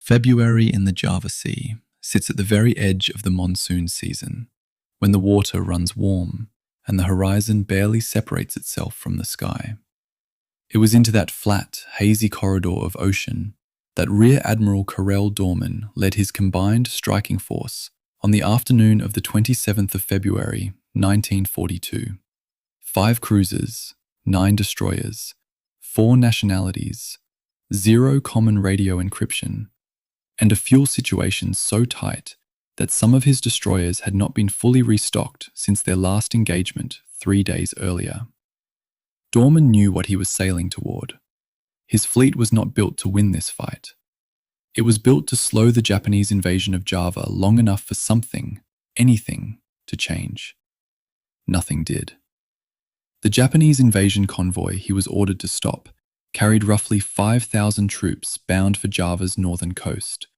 February in the Java Sea sits at the very edge of the monsoon season, when the water runs warm and the horizon barely separates itself from the sky. It was into that flat, hazy corridor of ocean that Rear Admiral Karel Doorman led his combined striking force on the afternoon of the 27th of February, 1942. 5 cruisers, 9 destroyers, 4 nationalities, 0 common radio encryption, and a fuel situation so tight that some of his destroyers had not been fully restocked since their last engagement 3 days earlier. Doorman knew what he was sailing toward. His fleet was not built to win this fight. It was built to slow the Japanese invasion of Java long enough for something, anything, to change. Nothing did. The Japanese invasion convoy he was ordered to stop carried roughly 5,000 troops bound for Java's northern coast,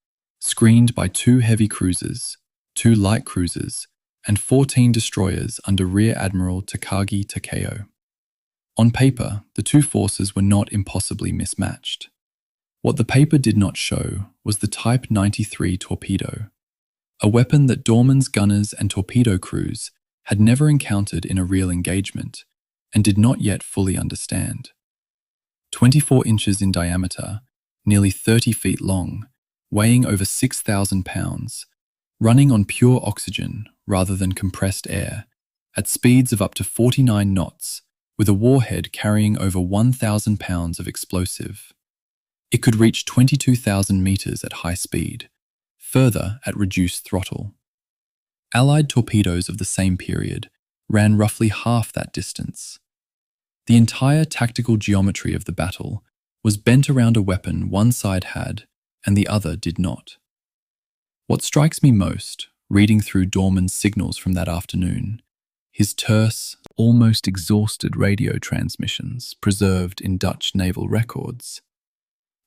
screened by 2 heavy cruisers, 2 light cruisers, and 14 destroyers under Rear Admiral Takagi Takeo. On paper, the 2 forces were not impossibly mismatched. What the paper did not show was the Type 93 torpedo, a weapon that Doorman's gunners and torpedo crews had never encountered in a real engagement and did not yet fully understand. 24 inches in diameter, nearly 30 feet long, weighing over 6,000 pounds, running on pure oxygen rather than compressed air, at speeds of up to 49 knots, with a warhead carrying over 1,000 pounds of explosive. It could reach 22,000 meters at high speed, further at reduced throttle. Allied torpedoes of the same period ran roughly half that distance. The entire tactical geometry of the battle was bent around a weapon one side had and the other did not. What strikes me most, reading through Doorman's signals from that afternoon, his terse, almost exhausted radio transmissions preserved in Dutch naval records,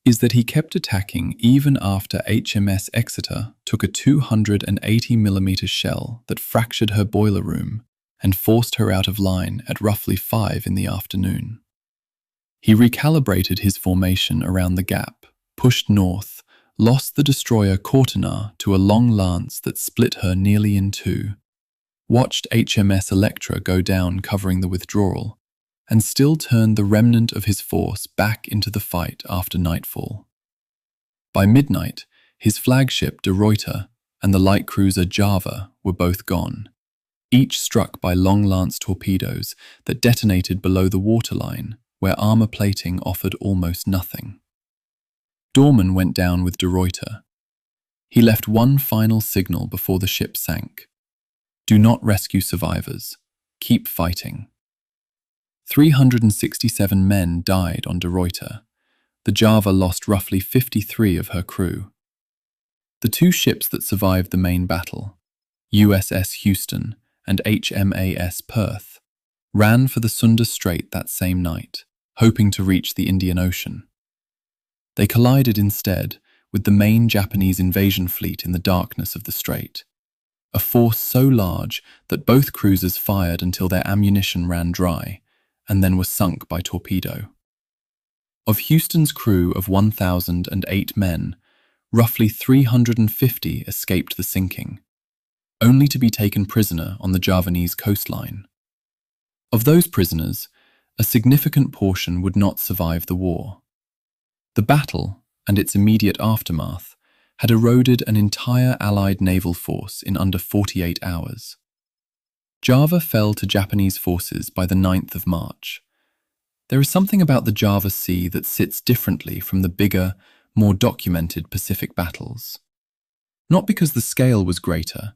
is that he kept attacking even after HMS Exeter took a 280mm shell that fractured her boiler room and forced her out of line at roughly 5 in the afternoon. He recalibrated his formation around the gap, pushed north, lost the destroyer Cortana to a long lance that split her nearly in 2, watched HMS Electra go down covering the withdrawal, and still turned the remnant of his force back into the fight after nightfall. By midnight, his flagship De Ruyter and the light cruiser Java were both gone, each struck by long lance torpedoes that detonated below the waterline, where armor plating offered almost nothing. Doorman went down with De Ruyter. He left one final signal before the ship sank. Do not rescue survivors. Keep fighting. 367 men died on De Ruyter. The Java lost roughly 53 of her crew. The 2 ships that survived the main battle, USS Houston and HMAS Perth, ran for the Sunda Strait that same night, hoping to reach the Indian Ocean. They collided instead with the main Japanese invasion fleet in the darkness of the strait, a force so large that both cruisers fired until their ammunition ran dry, and then were sunk by torpedo. Of Houston's crew of 1,008 men, roughly 350 escaped the sinking, only to be taken prisoner on the Javanese coastline. Of those prisoners, a significant portion would not survive the war. The battle, and its immediate aftermath, had eroded an entire Allied naval force in under 48 hours. Java fell to Japanese forces by the 9th of March. There is something about the Java Sea that sits differently from the bigger, more documented Pacific battles. Not because the scale was greater,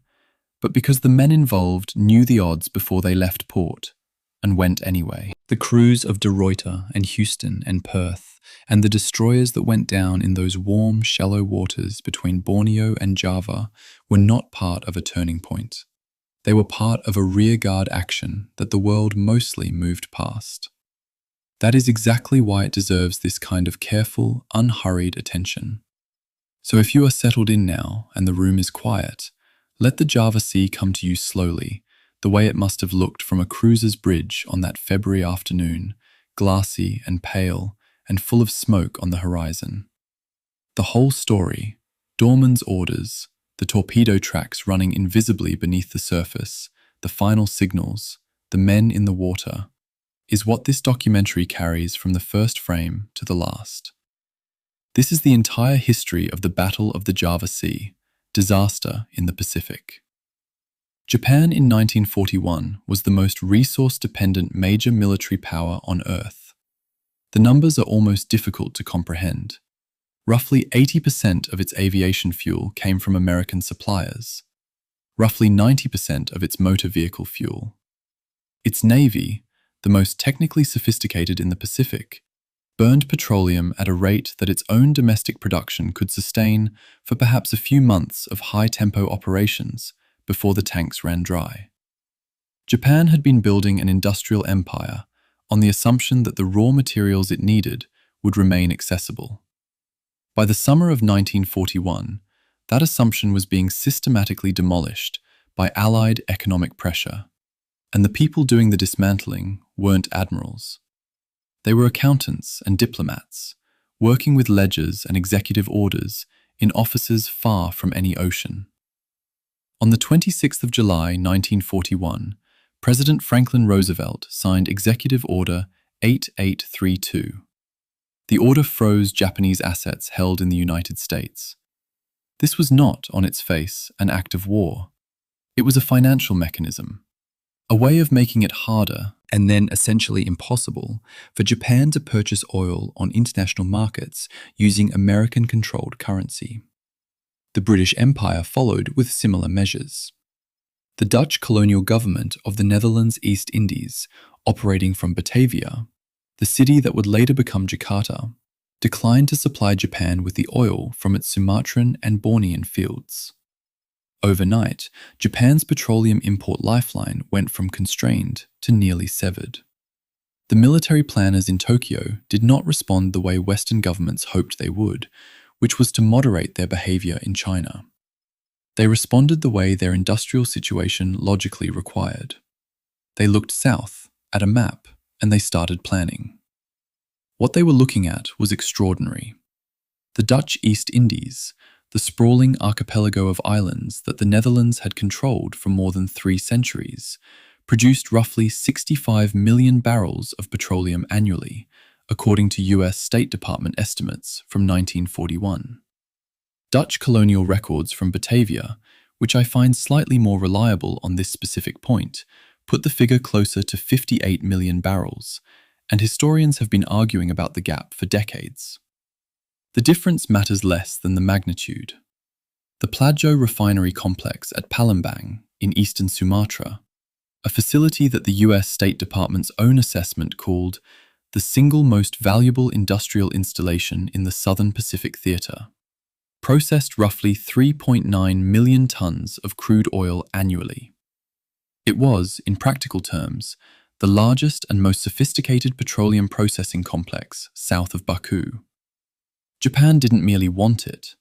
but because the men involved knew the odds before they left port, and went anyway. The crews of De Ruyter and Houston and Perth, and the destroyers that went down in those warm, shallow waters between Borneo and Java, were not part of a turning point. They were part of a rearguard action that the world mostly moved past. That is exactly why it deserves this kind of careful, unhurried attention. So if you are settled in now and the room is quiet, let the Java Sea come to you slowly, the way it must have looked from a cruiser's bridge on that February afternoon, glassy and pale and full of smoke on the horizon. The whole story, Dorman's orders, the torpedo tracks running invisibly beneath the surface, the final signals, the men in the water, is what this documentary carries from the first frame to the last. This is the entire history of the Battle of the Java Sea, disaster in the Pacific. Japan in 1941 was the most resource-dependent major military power on Earth. The numbers are almost difficult to comprehend. Roughly 80% of its aviation fuel came from American suppliers. Roughly 90% of its motor vehicle fuel. Its navy, the most technically sophisticated in the Pacific, burned petroleum at a rate that its own domestic production could sustain for perhaps a few months of high-tempo operations before the tanks ran dry. Japan had been building an industrial empire on the assumption that the raw materials it needed would remain accessible. By the summer of 1941, that assumption was being systematically demolished by Allied economic pressure, and the people doing the dismantling weren't admirals. They were accountants and diplomats, working with ledgers and executive orders in offices far from any ocean. On the 26th of July 1941, President Franklin Roosevelt signed Executive Order 8832. The order froze Japanese assets held in the United States. This was not, on its face, an act of war. It was a financial mechanism, a way of making it harder and then essentially impossible for Japan to purchase oil on international markets using American-controlled currency. The British Empire followed with similar measures. The Dutch colonial government of the Netherlands East Indies, operating from Batavia, the city that would later become Jakarta, declined to supply Japan with the oil from its Sumatran and Bornean fields. Overnight, Japan's petroleum import lifeline went from constrained to nearly severed. The military planners in Tokyo did not respond the way Western governments hoped they would, which was to moderate their behavior in China. They responded the way their industrial situation logically required. They looked south at a map and they started planning. What they were looking at was extraordinary. The Dutch East Indies, the sprawling archipelago of islands that the Netherlands had controlled for more than 3 centuries, produced roughly 65 million barrels of petroleum annually, according to US State Department estimates from 1941. Dutch colonial records from Batavia, which I find slightly more reliable on this specific point, put the figure closer to 58 million barrels, and historians have been arguing about the gap for decades. The difference matters less than the magnitude. The Plajo refinery complex at Palembang in eastern Sumatra, a facility that the US State Department's own assessment called the single most valuable industrial installation in the Southern Pacific Theater, processed roughly 3.9 million tons of crude oil annually. It was, in practical terms, the largest and most sophisticated petroleum processing complex south of Baku. Japan didn't merely want it.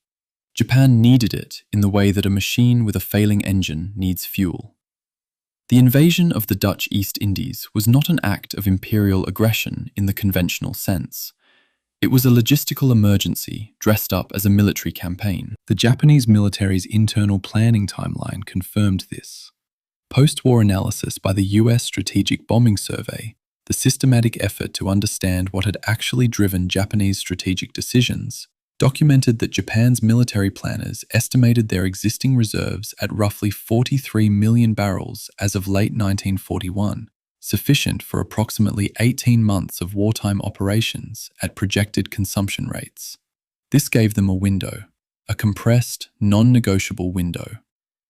Japan needed it in the way that a machine with a failing engine needs fuel. The invasion of the Dutch East Indies was not an act of imperial aggression in the conventional sense. It was a logistical emergency dressed up as a military campaign. The Japanese military's internal planning timeline confirmed this. Post-war analysis by the US Strategic Bombing Survey, the systematic effort to understand what had actually driven Japanese strategic decisions, documented that Japan's military planners estimated their existing reserves at roughly 43 million barrels as of late 1941, sufficient for approximately 18 months of wartime operations at projected consumption rates. This gave them a window, a compressed, non-negotiable window.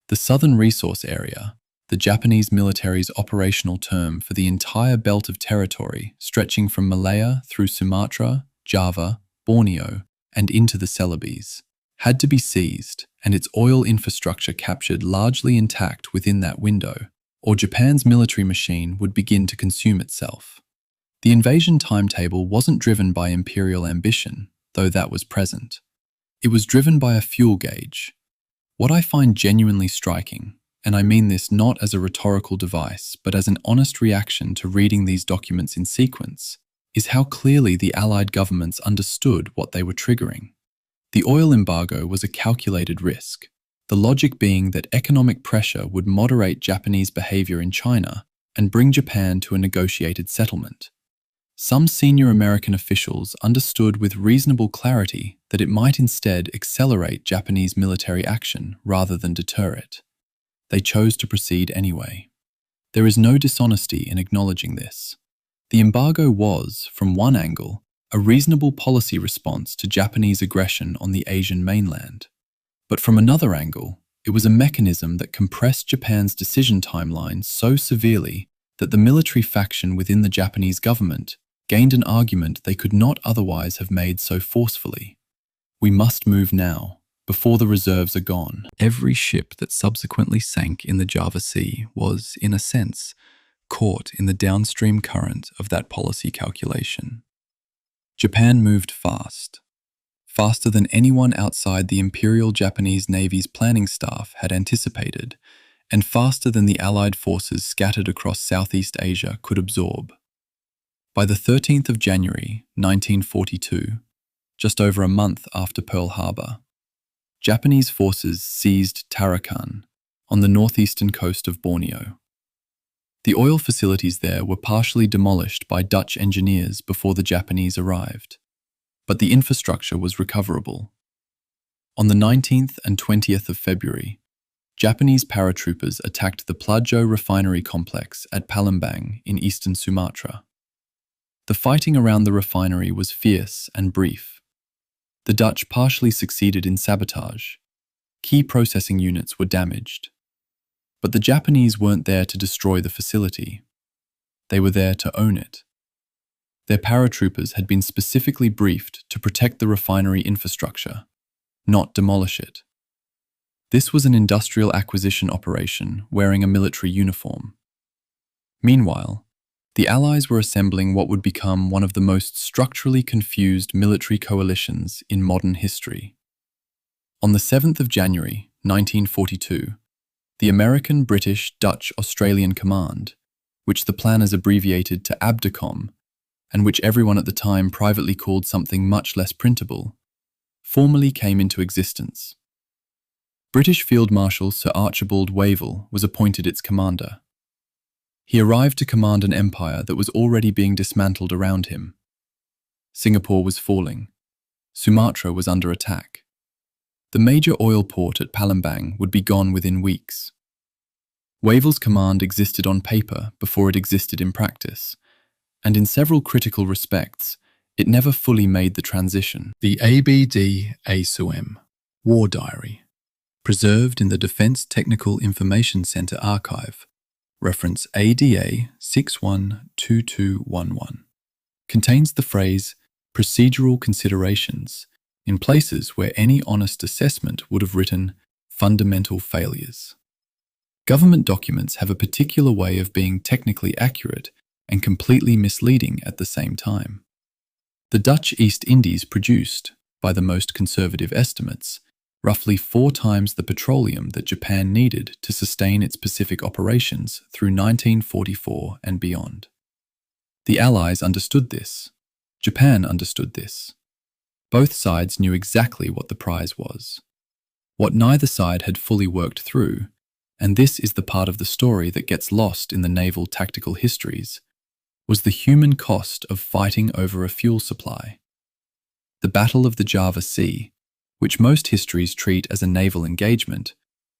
The Southern Resource Area, the Japanese military's operational term for the entire belt of territory stretching from Malaya through Sumatra, Java, Borneo, and into the Celebes, had to be seized and its oil infrastructure captured largely intact within that window, or Japan's military machine would begin to consume itself. The invasion timetable wasn't driven by imperial ambition, though that was present. It was driven by a fuel gauge. What I find genuinely striking, and I mean this not as a rhetorical device, but as an honest reaction to reading these documents in sequence, is how clearly the Allied governments understood what they were triggering. The oil embargo was a calculated risk, the logic being that economic pressure would moderate Japanese behavior in China and bring Japan to a negotiated settlement. Some senior American officials understood with reasonable clarity that it might instead accelerate Japanese military action rather than deter it. They chose to proceed anyway. There is no dishonesty in acknowledging this. The embargo was, from one angle, a reasonable policy response to Japanese aggression on the Asian mainland. But from another angle, it was a mechanism that compressed Japan's decision timeline so severely that the military faction within the Japanese government gained an argument they could not otherwise have made so forcefully. We must move now, before the reserves are gone. Every ship that subsequently sank in the Java Sea was, in a sense, caught in the downstream current of that policy calculation. Japan moved fast, faster than anyone outside the Imperial Japanese Navy's planning staff had anticipated, and faster than the Allied forces scattered across Southeast Asia could absorb. By the 13th of January, 1942, just over a month after Pearl Harbor, Japanese forces seized Tarakan on the northeastern coast of Borneo. The oil facilities there were partially demolished by Dutch engineers before the Japanese arrived, but the infrastructure was recoverable. On the 19th and 20th of February, Japanese paratroopers attacked the Plajo refinery complex at Palembang in eastern Sumatra. The fighting around the refinery was fierce and brief. The Dutch partially succeeded in sabotage. Key processing units were damaged. But the Japanese weren't there to destroy the facility. They were there to own it. Their paratroopers had been specifically briefed to protect the refinery infrastructure, not demolish it. This was an industrial acquisition operation wearing a military uniform. Meanwhile, the Allies were assembling what would become one of the most structurally confused military coalitions in modern history. On the 7th of January, 1942, the American, British, Dutch, Australian Command, which the planners abbreviated to ABDACOM, and which everyone at the time privately called something much less printable, formally came into existence. British Field Marshal Sir Archibald Wavell was appointed its commander. He arrived to command an empire that was already being dismantled around him. Singapore was falling. Sumatra was under attack. The major oil port at Palembang would be gone within weeks. Wavell's command existed on paper before it existed in practice, and in several critical respects, it never fully made the transition. The ABDACOM War Diary, preserved in the Defense Technical Information Center archive, reference ADA 612211, contains the phrase procedural considerations in places where any honest assessment would have written fundamental failures. Government documents have a particular way of being technically accurate and completely misleading at the same time. The Dutch East Indies produced, by the most conservative estimates, roughly 4 times the petroleum that Japan needed to sustain its Pacific operations through 1944 and beyond. The Allies understood this. Japan understood this. Both sides knew exactly what the prize was. What neither side had fully worked through, and this is the part of the story that gets lost in the naval tactical histories, was the human cost of fighting over a fuel supply. The Battle of the Java Sea, which most histories treat as a naval engagement,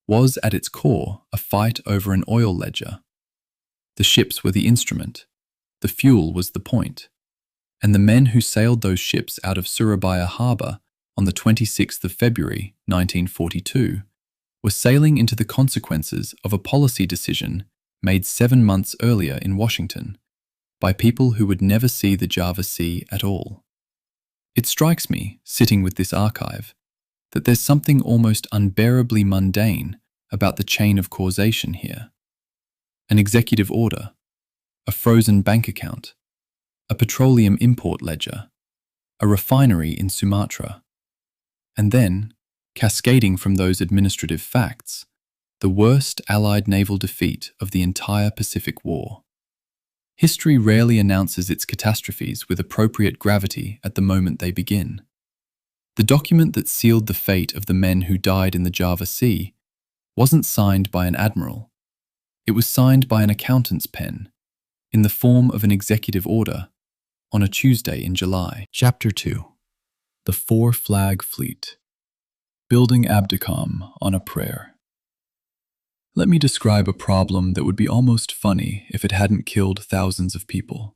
was at its core a fight over an oil ledger. The ships were the instrument, the fuel was the point, and the men who sailed those ships out of Surabaya harbour on the 26th of February 1942 were sailing into the consequences of a policy decision made 7 months earlier in Washington by people who would never see the Java Sea at all. It strikes me, sitting with this archive, that there's something almost unbearably mundane about the chain of causation here. An executive order, a frozen bank account, a petroleum import ledger, a refinery in Sumatra, and then, cascading from those administrative facts, the worst Allied naval defeat of the entire Pacific War. History rarely announces its catastrophes with appropriate gravity at the moment they begin. The document that sealed the fate of the men who died in the Java Sea wasn't signed by an admiral. It was signed by an accountant's pen, in the form of an executive order, on a Tuesday in July. Chapter 2. The Four-Flag Fleet. Building ABDACOM on a Prayer. Let me describe a problem that would be almost funny if it hadn't killed thousands of people.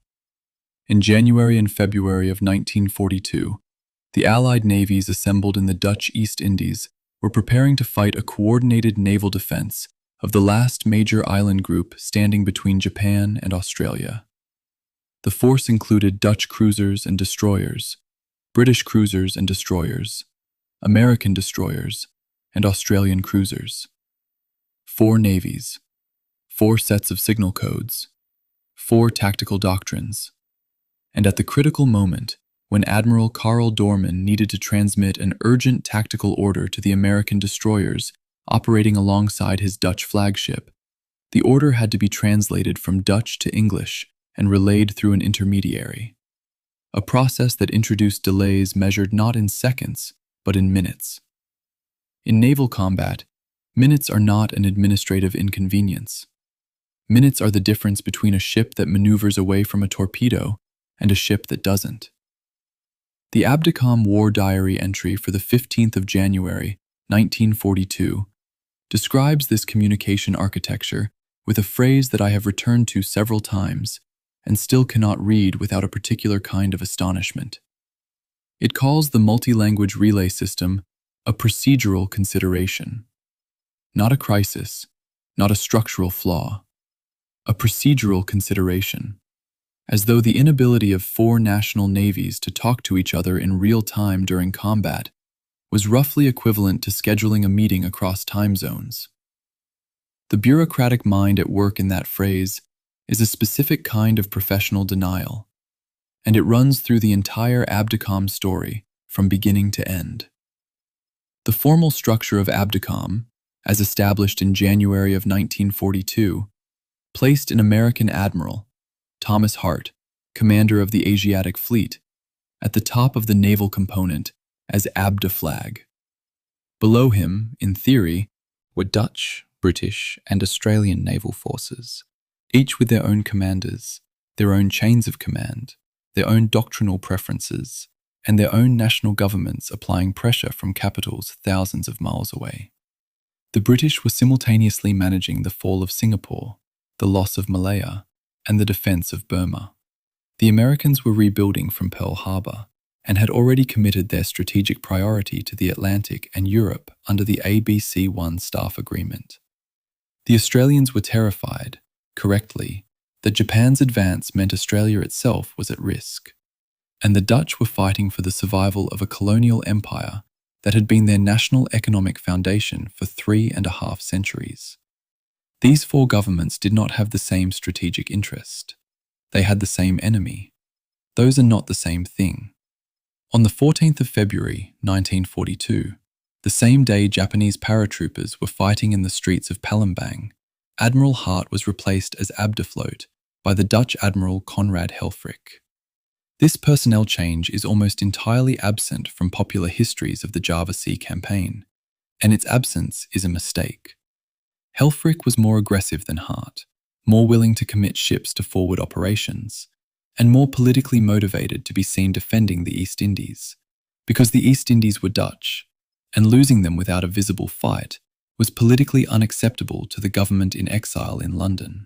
In January and February of 1942, the Allied navies assembled in the Dutch East Indies were preparing to fight a coordinated naval defense of the last major island group standing between Japan and Australia. The force included Dutch cruisers and destroyers, British cruisers and destroyers, American destroyers, and Australian cruisers. 4 navies, 4 sets of signal codes, 4 tactical doctrines. And at the critical moment, when Admiral Karl Doorman needed to transmit an urgent tactical order to the American destroyers operating alongside his Dutch flagship, the order had to be translated from Dutch to English and relayed through an intermediary. A process that introduced delays measured not in seconds, but in minutes. In naval combat, minutes are not an administrative inconvenience. Minutes are the difference between a ship that maneuvers away from a torpedo and a ship that doesn't. The ABDACOM War Diary entry for the 15th of January, 1942, describes this communication architecture with a phrase that I have returned to several times and still cannot read without a particular kind of astonishment. It calls the multi-language relay system a procedural consideration. Not a crisis, not a structural flaw. A procedural consideration. As though the inability of 4 national navies to talk to each other in real time during combat was roughly equivalent to scheduling a meeting across time zones. The bureaucratic mind at work in that phrase is a specific kind of professional denial, and it runs through the entire ABDACOM story from beginning to end. The formal structure of ABDACOM, as established in January of 1942, placed an American admiral, Thomas Hart, commander of the Asiatic Fleet, at the top of the naval component as ABDA-Flag. Below him, in theory, were Dutch, British, and Australian naval forces, each with their own commanders, their own chains of command, their own doctrinal preferences, and their own national governments applying pressure from capitals thousands of miles away. The British were simultaneously managing the fall of Singapore, the loss of Malaya, and the defense of Burma. The Americans were rebuilding from Pearl Harbor and had already committed their strategic priority to the Atlantic and Europe under the ABC-1 staff agreement. The Australians were terrified, correctly, that Japan's advance meant Australia itself was at risk, and the Dutch were fighting for the survival of a colonial empire that had been their national economic foundation for 3.5 centuries. These 4 governments did not have the same strategic interest. They had the same enemy. Those are not the same thing. On the 14th of February, 1942, the same day Japanese paratroopers were fighting in the streets of Palembang, Admiral Hart was replaced as ABDA-Float by the Dutch Admiral Conrad Helfrich. This personnel change is almost entirely absent from popular histories of the Java Sea campaign, and its absence is a mistake. Helfrich was more aggressive than Hart, more willing to commit ships to forward operations, and more politically motivated to be seen defending the East Indies, because the East Indies were Dutch, and losing them without a visible fight was politically unacceptable to the government in exile in London.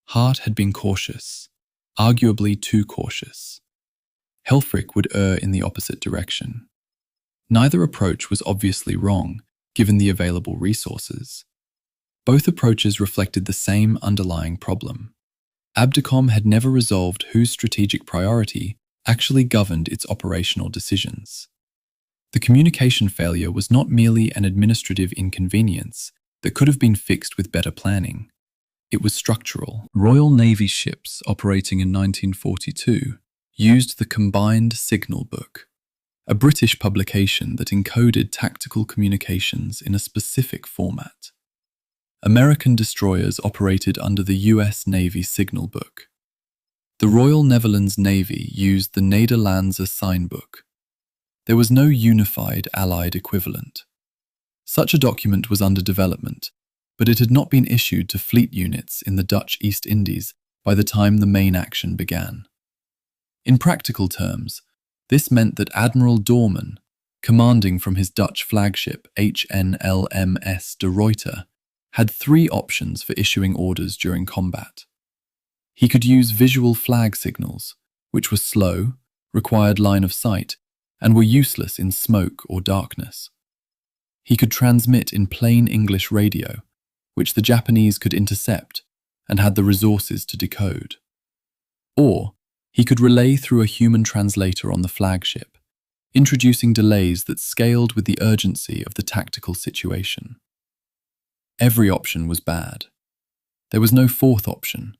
Hart had been cautious, arguably too cautious. Helfrich would err in the opposite direction. Neither approach was obviously wrong, given the available resources. Both approaches reflected the same underlying problem. ABDACOM had never resolved whose strategic priority actually governed its operational decisions. The communication failure was not merely an administrative inconvenience that could have been fixed with better planning. It was structural. Royal Navy ships operating in 1942 used the Combined Signal Book, a British publication that encoded tactical communications in a specific format. American destroyers operated under the US Navy Signal Book. The Royal Netherlands Navy used the Nederlandse Signbook. there was no unified Allied equivalent. Such a document was under development, but it had not been issued to fleet units in the Dutch East Indies by the time the main action began. In practical terms, this meant that Admiral Doorman, commanding from his Dutch flagship HNLMS de Ruyter, had three options for issuing orders during combat. He could use visual flag signals, which were slow, required line of sight, and were useless in smoke or darkness. He could transmit in plain English radio, which the Japanese could intercept and had the resources to decode. Or he could relay through a human translator on the flagship, introducing delays that scaled with the urgency of the tactical situation. Every option was bad. There was no fourth option.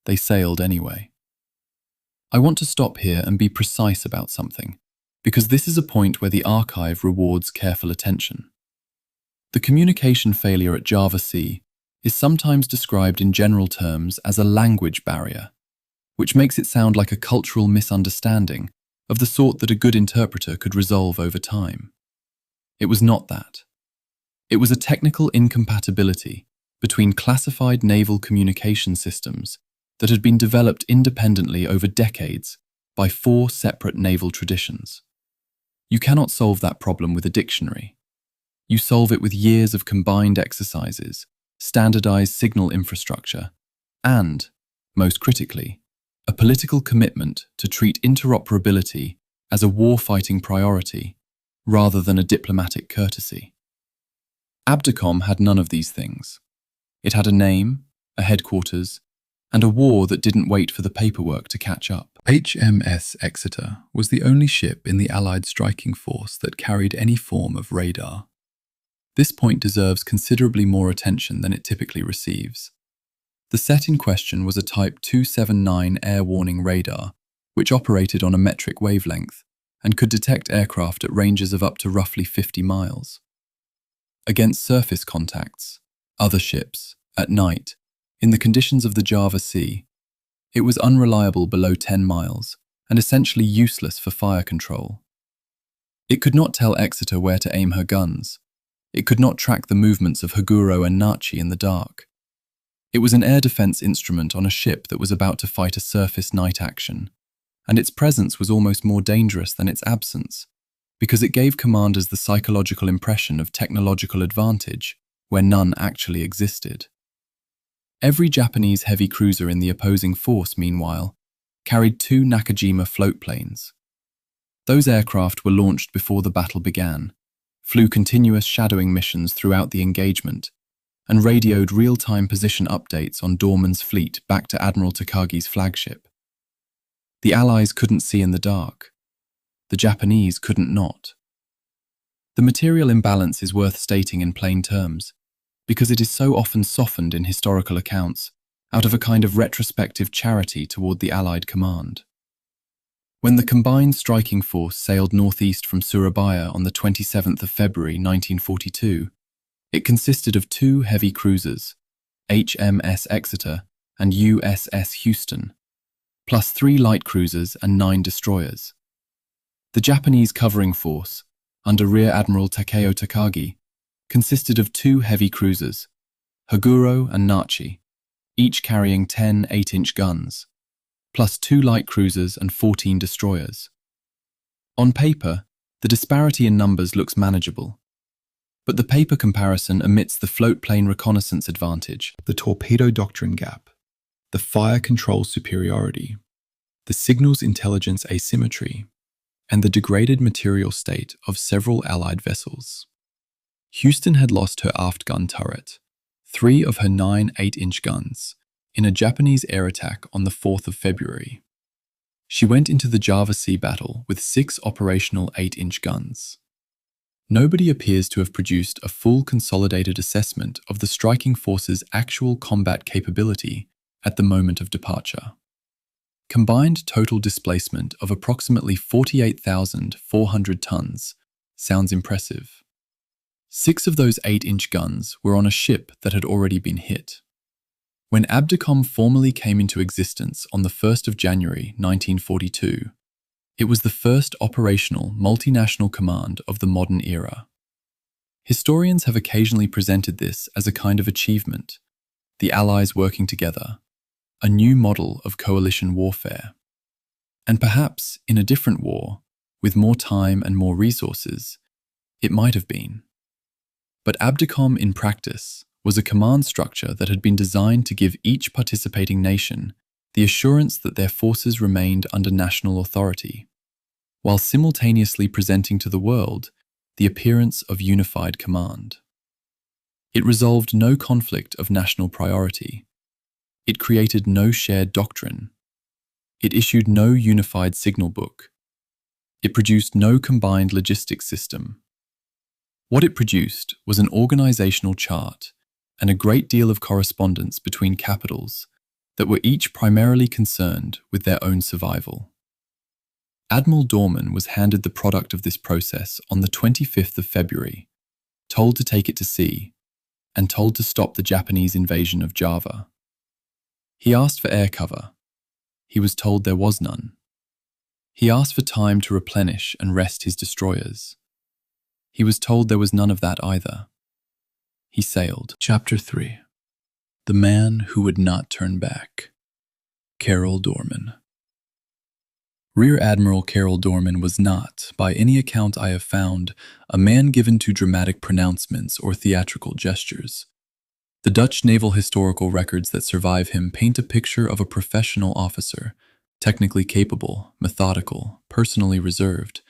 They sailed anyway. I want to stop here and be precise about something, because this is a point where the archive rewards careful attention. The communication failure at Java Sea is sometimes described in general terms as a language barrier, which makes it sound like a cultural misunderstanding of the sort that a good interpreter could resolve over time. It was not that. It was a technical incompatibility between classified naval communication systems that had been developed independently over decades by four separate naval traditions. You cannot solve that problem with a dictionary. You solve it with years of combined exercises, standardized signal infrastructure, and, most critically, a political commitment to treat interoperability as a warfighting priority rather than a diplomatic courtesy. ABDACOM had none of these things. It had a name, a headquarters, and a war that didn't wait for the paperwork to catch up. HMS Exeter was the only ship in the Allied striking force that carried any form of radar. This point deserves considerably more attention than it typically receives. The set in question was a Type 279 air warning radar, which operated on a metric wavelength and could detect aircraft at ranges of up to roughly 50 miles. Against surface contacts, other ships, at night, in the conditions of the Java Sea, it was unreliable below 10 miles and essentially useless for fire control. It could not tell Exeter where to aim her guns. It could not track the movements of Haguro and Nachi in the dark. It was an air defense instrument on a ship that was about to fight a surface night action, and its presence was almost more dangerous than its absence, because it gave commanders the psychological impression of technological advantage where none actually existed. Every Japanese heavy cruiser in the opposing force, meanwhile, carried two Nakajima float planes. Those aircraft were launched before the battle began, flew continuous shadowing missions throughout the engagement, and radioed real-time position updates on Doorman's fleet back to Admiral Takagi's flagship. The Allies couldn't see in the dark. The Japanese couldn't not. The material imbalance is worth stating in plain terms, because it is so often softened in historical accounts out of a kind of retrospective charity toward the Allied command. When the combined striking force sailed northeast from Surabaya on the 27th of February 1942, it consisted of two heavy cruisers, HMS Exeter and USS Houston, plus 3 light cruisers and 9 destroyers. The Japanese covering force, under Rear Admiral Takeo Takagi, consisted of 2 heavy cruisers, Haguro and Nachi, each carrying 10 8-inch guns, plus 2 light cruisers and 14 destroyers. On paper, the disparity in numbers looks manageable, but the paper comparison omits the float plane reconnaissance advantage, the torpedo doctrine gap, the fire control superiority, the signals intelligence asymmetry, and the degraded material state of several Allied vessels. Houston had lost her aft gun turret, 3 of her 9 8-inch guns, in a Japanese air attack on the 4th of February. She went into the Java Sea battle with 6 operational 8-inch guns. Nobody appears to have produced a full consolidated assessment of the striking force's actual combat capability at the moment of departure. Combined total displacement of approximately 48,400 tons sounds impressive. 6 of those 8-inch guns were on a ship that had already been hit. When ABDACOM formally came into existence on the 1st of January 1942, It was the first operational multinational command of the modern era. Historians have occasionally presented this as a kind of achievement, the Allies working together, a new model of coalition warfare. And perhaps in a different war, with more time and more resources, it might have been. But ABDACOM in practice was a command structure that had been designed to give each participating nation the assurance that their forces remained under national authority, while simultaneously presenting to the world the appearance of unified command. It resolved no conflict of national priority. It created no shared doctrine. It issued no unified signal book. It produced no combined logistics system. What it produced was an organizational chart and a great deal of correspondence between capitals that were each primarily concerned with their own survival. Admiral Dorman was handed the product of this process on the 25th of February, told to take it to sea, and told to stop the Japanese invasion of Java. He asked for air cover. He was told there was none. He asked for time to replenish and rest his destroyers. He was told there was none of that either. He sailed. Chapter 3. The Man Who Would Not Turn Back. Carroll Dorman. Rear Admiral Carroll Dorman was not, by any account I have found, a man given to dramatic pronouncements or theatrical gestures. The Dutch naval historical records that survive him paint a picture of a professional officer, technically capable, methodical, personally reserved,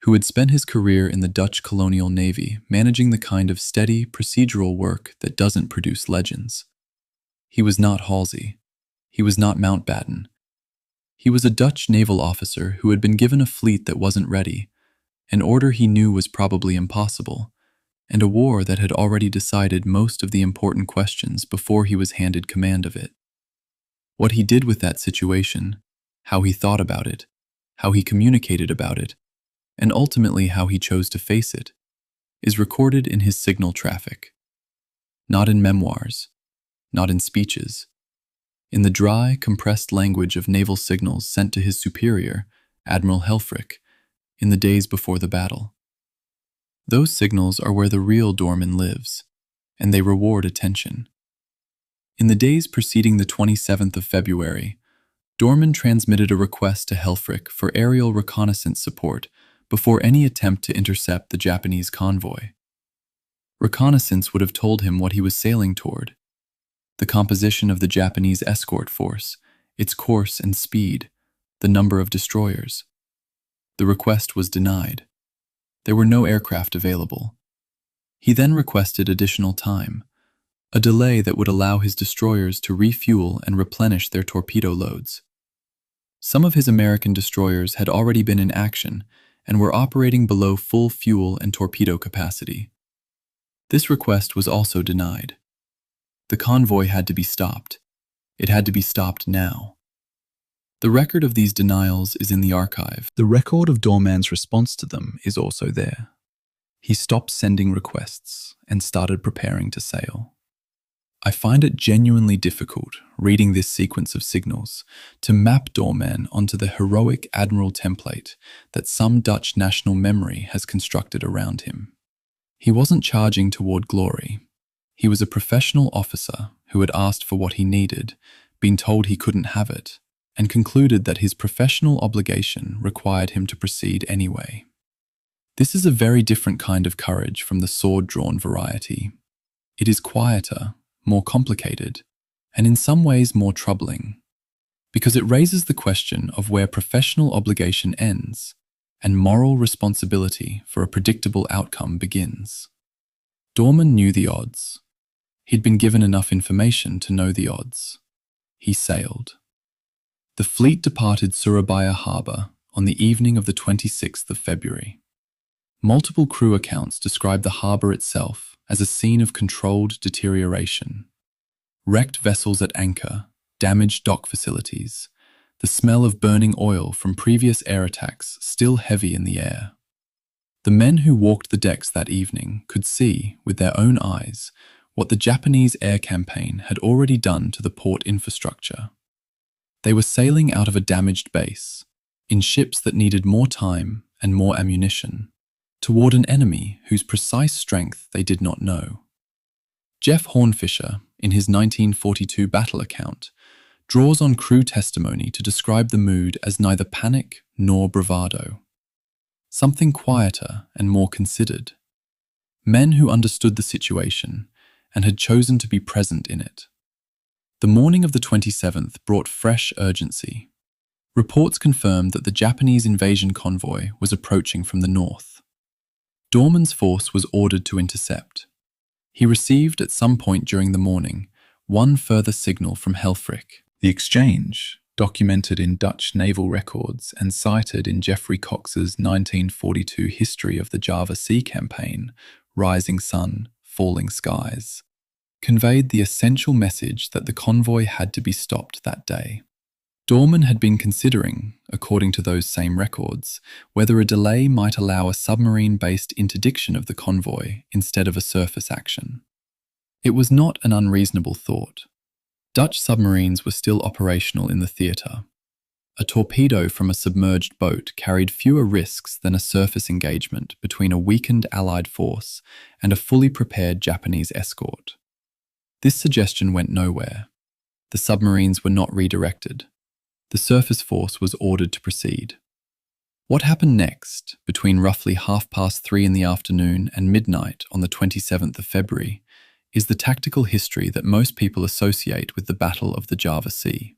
who had spent his career in the Dutch colonial navy managing the kind of steady, procedural work that doesn't produce legends. He was not Halsey. He was not Mountbatten. He was a Dutch naval officer who had been given a fleet that wasn't ready, an order he knew was probably impossible, and a war that had already decided most of the important questions before he was handed command of it. What he did with that situation, how he thought about it, how he communicated about it, and ultimately how he chose to face it, is recorded in his signal traffic. Not in memoirs, not in speeches. In the dry, compressed language of naval signals sent to his superior, Admiral Helfrich, in the days before the battle. Those signals are where the real Dorman lives, and they reward attention. In the days preceding the 27th of February, Dorman transmitted a request to Helfrich for aerial reconnaissance support before any attempt to intercept the Japanese convoy. Reconnaissance would have told him what he was sailing toward, the composition of the Japanese escort force, its course and speed, the number of destroyers. The request was denied. There were no aircraft available. He then requested additional time, a delay that would allow his destroyers to refuel and replenish their torpedo loads. Some of his American destroyers had already been in action and were operating below full fuel and torpedo capacity. This request was also denied. The convoy had to be stopped. It had to be stopped now. The record of these denials is in the archive. The record of Dorman's response to them is also there. He stopped sending requests and started preparing to sail. I find it genuinely difficult, reading this sequence of signals, to map Dorman onto the heroic admiral template that some Dutch national memory has constructed around him. He wasn't charging toward glory. He was a professional officer who had asked for what he needed, been told he couldn't have it, and concluded that his professional obligation required him to proceed anyway. This is a very different kind of courage from the sword-drawn variety. It is quieter, more complicated, and in some ways more troubling, because it raises the question of where professional obligation ends and moral responsibility for a predictable outcome begins. Dorman knew the odds. He'd been given enough information to know the odds. He sailed. The fleet departed Surabaya Harbour on the evening of the 26th of February. Multiple crew accounts describe the harbour itself as a scene of controlled deterioration. Wrecked vessels at anchor, damaged dock facilities, the smell of burning oil from previous air attacks still heavy in the air. The men who walked the decks that evening could see, with their own eyes, what the Japanese air campaign had already done to the port infrastructure. They were sailing out of a damaged base, in ships that needed more time and more ammunition, toward an enemy whose precise strength they did not know. Jeff Hornfischer, in his 1942 battle account, draws on crew testimony to describe the mood as neither panic nor bravado. Something quieter and more considered. Men who understood the situation and had chosen to be present in it. The morning of the 27th brought fresh urgency. Reports confirmed that the Japanese invasion convoy was approaching from the north. Dorman's force was ordered to intercept. He received at some point during the morning one further signal from Helfrich. The exchange, documented in Dutch naval records and cited in Geoffrey Cox's 1942 History of the Java Sea Campaign, Rising Sun, Falling Skies, conveyed the essential message that the convoy had to be stopped that day. Dorman had been considering, according to those same records, whether a delay might allow a submarine-based interdiction of the convoy instead of a surface action. It was not an unreasonable thought. Dutch submarines were still operational in the theatre. A torpedo from a submerged boat carried fewer risks than a surface engagement between a weakened Allied force and a fully prepared Japanese escort. This suggestion went nowhere. The submarines were not redirected. The surface force was ordered to proceed. What happened next, between roughly 3:30 in the afternoon and midnight on the 27th of February, is the tactical history that most people associate with the Battle of the Java Sea.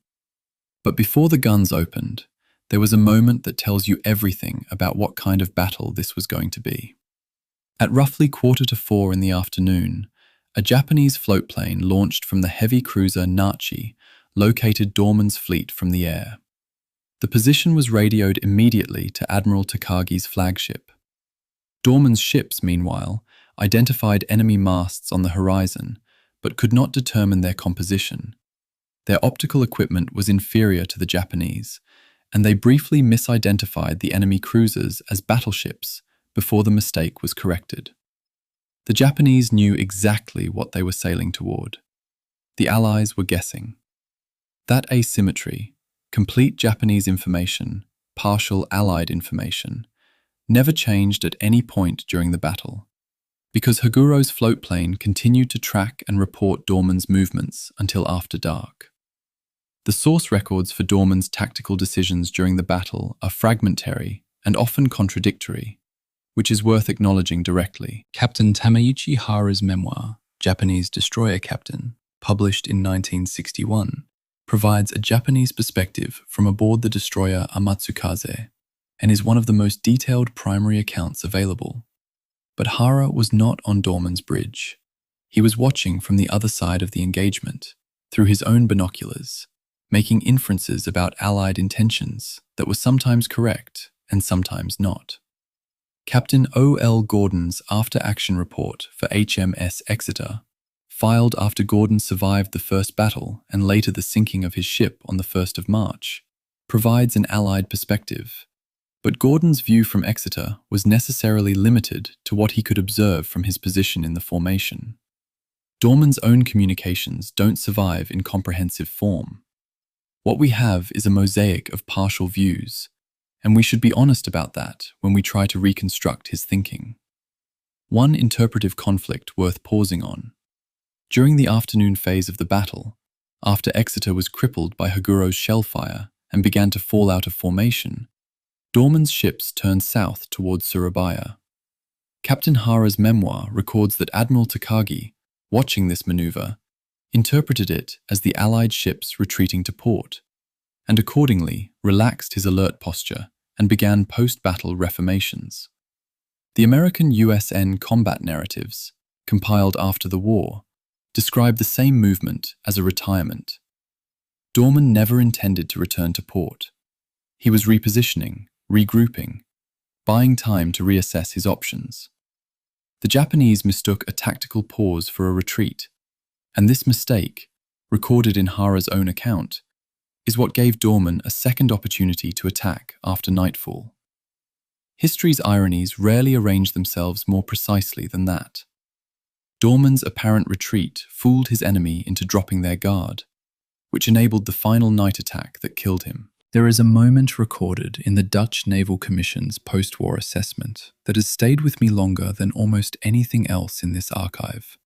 But before the guns opened, there was a moment that tells you everything about what kind of battle this was going to be. At roughly 3:45 in the afternoon, a Japanese floatplane launched from the heavy cruiser Nachi located Dorman's fleet from the air. The position was radioed immediately to Admiral Takagi's flagship. Dorman's ships, meanwhile, identified enemy masts on the horizon, but could not determine their composition. Their optical equipment was inferior to the Japanese, and they briefly misidentified the enemy cruisers as battleships before the mistake was corrected. The Japanese knew exactly what they were sailing toward. The Allies were guessing. That asymmetry, complete Japanese information, partial Allied information, never changed at any point during the battle, because Haguro's floatplane continued to track and report Dorman's movements until after dark. The source records for Dorman's tactical decisions during the battle are fragmentary and often contradictory, which is worth acknowledging directly. Captain Tamayuchi Hara's memoir, Japanese Destroyer Captain, published in 1961, provides a Japanese perspective from aboard the destroyer Amatsukaze and is one of the most detailed primary accounts available. But Hara was not on Dorman's bridge. He was watching from the other side of the engagement, through his own binoculars, making inferences about Allied intentions that were sometimes correct and sometimes not. Captain O.L. Gordon's after-action report for HMS Exeter, filed after Gordon survived the first battle and later the sinking of his ship on the 1st of March, provides an Allied perspective. But Gordon's view from Exeter was necessarily limited to what he could observe from his position in the formation. Dorman's own communications don't survive in comprehensive form. What we have is a mosaic of partial views, and we should be honest about that when we try to reconstruct his thinking. One interpretive conflict worth pausing on. During the afternoon phase of the battle, after Exeter was crippled by Haguro's shell fire and began to fall out of formation, Dorman's ships turned south towards Surabaya. Captain Hara's memoir records that Admiral Takagi, watching this maneuver, interpreted it as the Allied ships retreating to port, and accordingly relaxed his alert posture and began post-battle reformations. The American USN combat narratives, compiled after the war, describe the same movement as a retirement. Dorman never intended to return to port. He was repositioning, regrouping, buying time to reassess his options. The Japanese mistook a tactical pause for a retreat, and this mistake, recorded in Hara's own account, is what gave Dorman a second opportunity to attack after nightfall. History's ironies rarely arrange themselves more precisely than that. Dorman's apparent retreat fooled his enemy into dropping their guard, which enabled the final night attack that killed him. There is a moment recorded in the Dutch Naval Commission's post-war assessment that has stayed with me longer than almost anything else in this archive.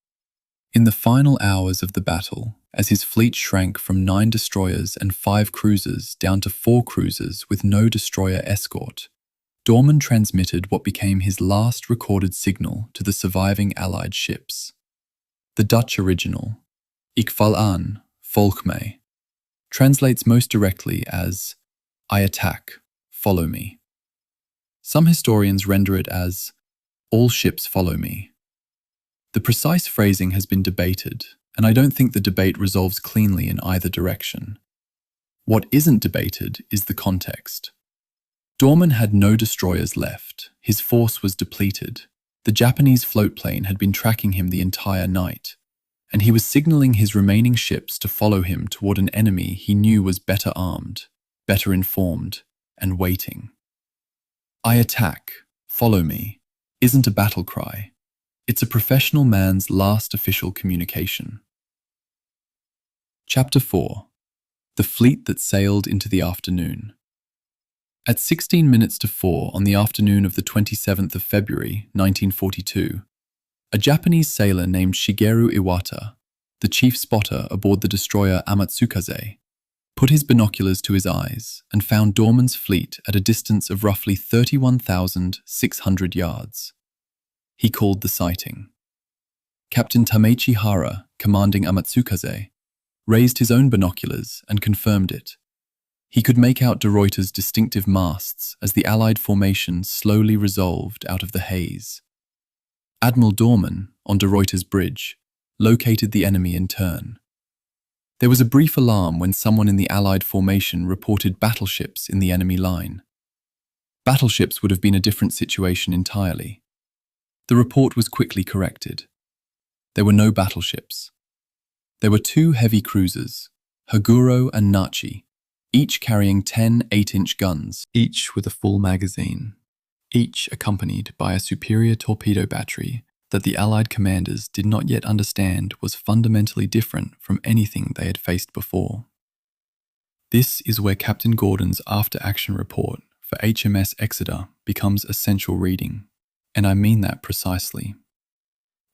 In the final hours of the battle, as his fleet shrank from 9 destroyers and 5 cruisers down to 4 cruisers with no destroyer escort, Doorman transmitted what became his last recorded signal to the surviving Allied ships. The Dutch original, Ik val aan, volg mij, translates most directly as, I attack, follow me. Some historians render it as, all ships follow me. The precise phrasing has been debated, and I don't think the debate resolves cleanly in either direction. What isn't debated is the context. Doorman had no destroyers left, his force was depleted, the Japanese float plane had been tracking him the entire night, and he was signaling his remaining ships to follow him toward an enemy he knew was better armed, better informed, and waiting. I attack, follow me, isn't a battle cry. It's a professional man's last official communication. Chapter 4. The Fleet That Sailed into the Afternoon. At 16 minutes to 4 on the afternoon of the 27th of February, 1942, a Japanese sailor named Shigeru Iwata, the chief spotter aboard the destroyer Amatsukaze, put his binoculars to his eyes and found Doorman's fleet at a distance of roughly 31,600 yards. He called the sighting. Captain Tamechi Hara, commanding Amatsukaze, raised his own binoculars and confirmed it. He could make out de Ruyter's distinctive masts as the Allied formation slowly resolved out of the haze. Admiral Doorman, on de Ruyter's bridge, located the enemy in turn. There was a brief alarm when someone in the Allied formation reported battleships in the enemy line. Battleships would have been a different situation entirely. The report was quickly corrected. There were no battleships. There were 2 heavy cruisers, Haguro and Nachi, each carrying 10 8-inch guns, each with a full magazine, each accompanied by a superior torpedo battery that the Allied commanders did not yet understand was fundamentally different from anything they had faced before. This is where Captain Gordon's after-action report for HMS Exeter becomes essential reading, and I mean that precisely.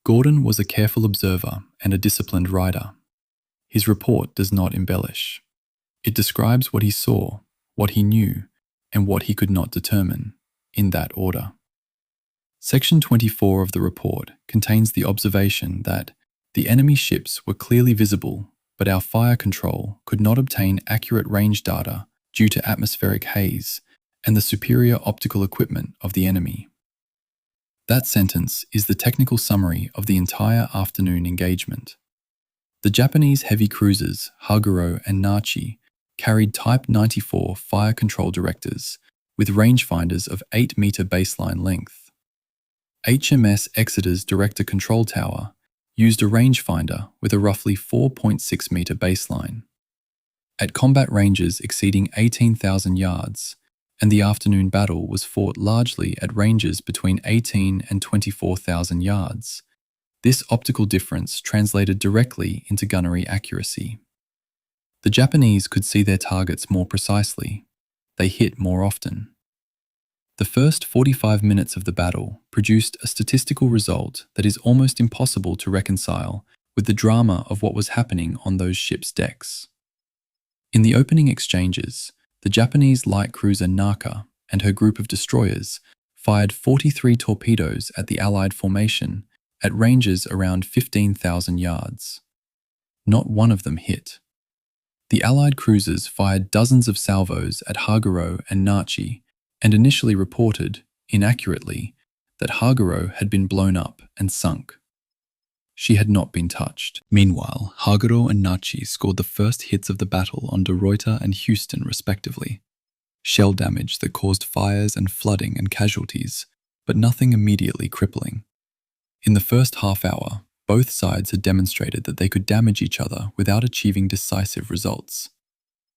Gordon was a careful observer and a disciplined writer. His report does not embellish. It describes what he saw, what he knew, and what he could not determine, in that order. Section 24 of the report contains the observation that the enemy ships were clearly visible, but our fire control could not obtain accurate range data due to atmospheric haze and the superior optical equipment of the enemy. That sentence is the technical summary of the entire afternoon engagement. The Japanese heavy cruisers Haguro and Nachi carried Type 94 fire control directors with rangefinders of 8-meter baseline length. HMS Exeter's director control tower used a rangefinder with a roughly 4.6-meter baseline. At combat ranges exceeding 18,000 yards, and the afternoon battle was fought largely at ranges between 18 and 24,000 yards, this optical difference translated directly into gunnery accuracy. The Japanese could see their targets more precisely. They hit more often. The first 45 minutes of the battle produced a statistical result that is almost impossible to reconcile with the drama of what was happening on those ships' decks. In the opening exchanges, the Japanese light cruiser Naka and her group of destroyers fired 43 torpedoes at the Allied formation at ranges around 15,000 yards. Not one of them hit. The Allied cruisers fired dozens of salvos at Haguro and Nachi and initially reported, inaccurately, that Haguro had been blown up and sunk. She had not been touched. Meanwhile, Haguro and Nachi scored the first hits of the battle on de Ruyter and Houston respectively. Shell damage that caused fires and flooding and casualties, but nothing immediately crippling. In the first half hour, both sides had demonstrated that they could damage each other without achieving decisive results.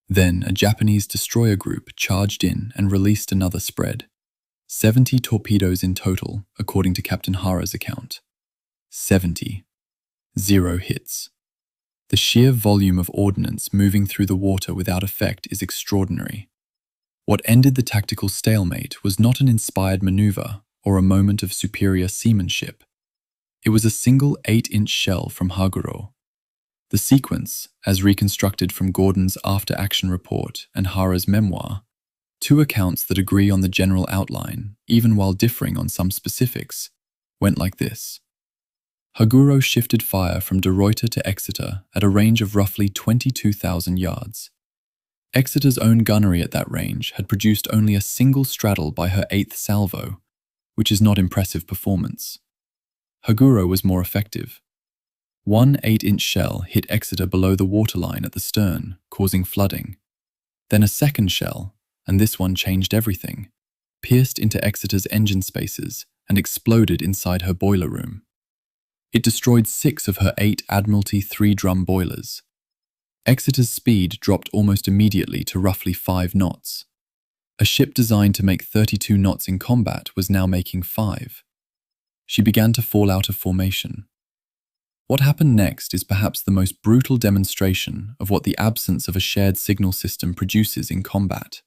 Then a Japanese destroyer group charged in and released another spread. 70 torpedoes in total, according to Captain Hara's account. 70. 0 hits. The sheer volume of ordnance moving through the water without effect is extraordinary. What ended the tactical stalemate was not an inspired maneuver or a moment of superior seamanship. It was a single 8-inch shell from Haguro. The sequence, as reconstructed from Gordon's after-action report and Hara's memoir, two accounts that agree on the general outline, even while differing on some specifics, went like this. Haguro shifted fire from De Ruyter to Exeter at a range of roughly 22,000 yards. Exeter's own gunnery at that range had produced only a single straddle by her 8th salvo, which is not impressive performance. Haguro was more effective. One 8-inch shell hit Exeter below the waterline at the stern, causing flooding. Then a second shell, and this one changed everything, pierced into Exeter's engine spaces and exploded inside her boiler room. It destroyed 6 of her 8 Admiralty 3-drum boilers. Exeter's speed dropped almost immediately to roughly 5 knots. A ship designed to make 32 knots in combat was now making 5. She began to fall out of formation. What happened next is perhaps the most brutal demonstration of what the absence of a shared signal system produces in combat.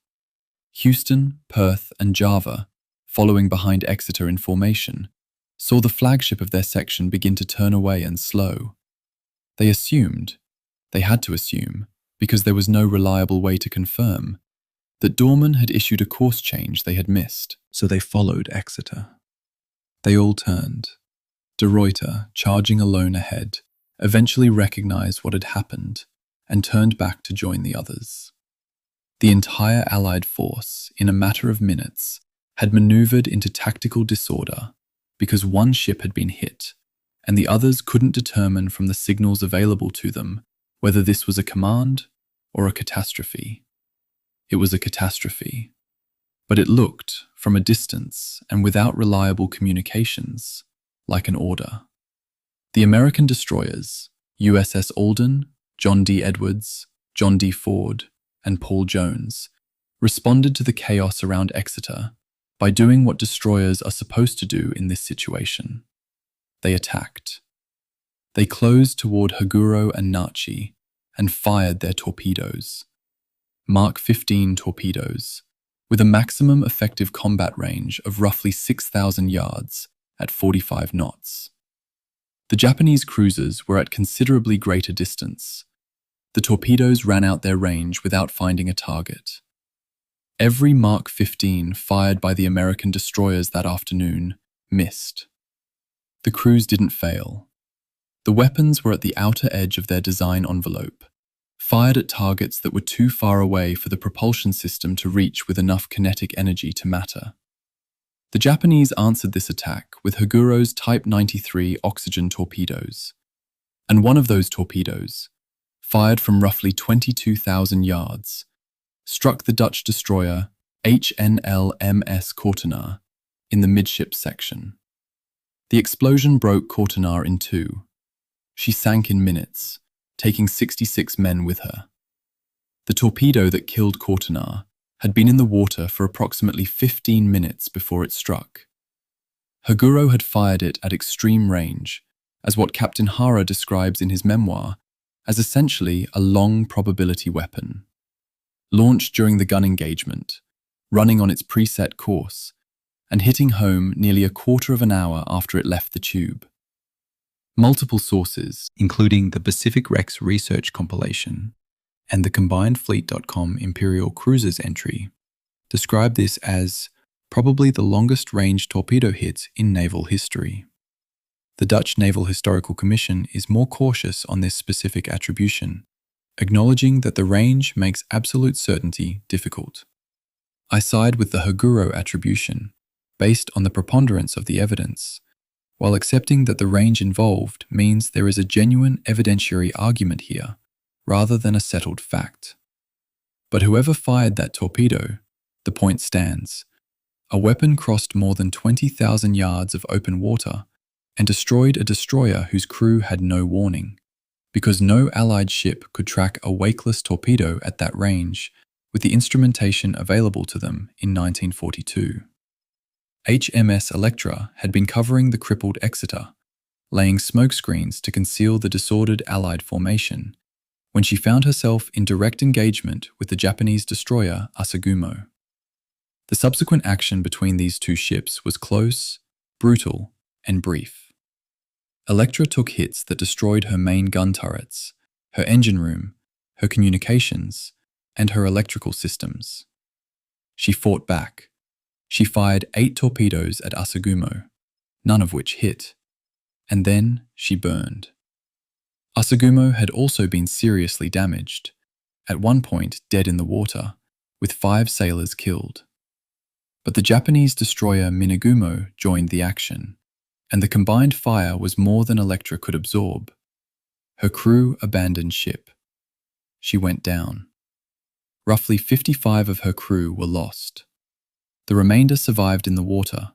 Houston, Perth, and Java, following behind Exeter in formation, saw the flagship of their section begin to turn away and slow. They had to assume, because there was no reliable way to confirm, that Dorman had issued a course change they had missed, so they followed Exeter. They all turned. De Ruyter, charging alone ahead, eventually recognized what had happened and turned back to join the others. The entire Allied force, in a matter of minutes, had maneuvered into tactical disorder because one ship had been hit, and the others couldn't determine from the signals available to them whether this was a command or a catastrophe. It was a catastrophe, but it looked, from a distance and without reliable communications, like an order. The American destroyers, USS Alden, John D. Edwards, John D. Ford, and Paul Jones, responded to the chaos around Exeter by doing what destroyers are supposed to do in this situation. They attacked. They closed toward Haguro and Nachi and fired their torpedoes. Mark 15 torpedoes, with a maximum effective combat range of roughly 6,000 yards at 45 knots. The Japanese cruisers were at considerably greater distance. The torpedoes ran out their range without finding a target. Every Mark 15 fired by the American destroyers that afternoon missed. The crews didn't fail. The weapons were at the outer edge of their design envelope, fired at targets that were too far away for the propulsion system to reach with enough kinetic energy to matter. The Japanese answered this attack with Haguro's Type 93 oxygen torpedoes, and one of those torpedoes, fired from roughly 22,000 yards, struck the Dutch destroyer HNL MS Kortenaar in the midship section. The explosion broke Kortenaar in two. She sank in minutes, taking 66 men with her. The torpedo that killed Kortenaar had been in the water for approximately 15 minutes before it struck. Haguro had fired it at extreme range, as what Captain Hara describes in his memoir as essentially a long probability weapon. Launched during the gun engagement, running on its preset course, and hitting home nearly a quarter of an hour after it left the tube. Multiple sources, including the Pacific Rex Research Compilation and the CombinedFleet.com Imperial Cruisers entry, describe this as probably the longest range torpedo hit in naval history. The Dutch Naval Historical Commission is more cautious on this specific attribution, acknowledging that the range makes absolute certainty difficult. I side with the Haguro attribution, based on the preponderance of the evidence, while accepting that the range involved means there is a genuine evidentiary argument here, rather than a settled fact. But whoever fired that torpedo, the point stands. A weapon crossed more than 20,000 yards of open water and destroyed a destroyer whose crew had no warning, because no Allied ship could track a wakeless torpedo at that range with the instrumentation available to them in 1942. HMS Electra had been covering the crippled Exeter, laying smoke screens to conceal the disordered Allied formation, when she found herself in direct engagement with the Japanese destroyer Asagumo. The subsequent action between these two ships was close, brutal, and brief. Electra took hits that destroyed her main gun turrets, her engine room, her communications, and her electrical systems. She fought back. She fired 8 torpedoes at Asagumo, none of which hit, and then she burned. Asagumo had also been seriously damaged, at one point dead in the water, with 5 sailors killed. But the Japanese destroyer Minagumo joined the action, and the combined fire was more than Electra could absorb. Her crew abandoned ship. She went down. Roughly 55 of her crew were lost. The remainder survived in the water,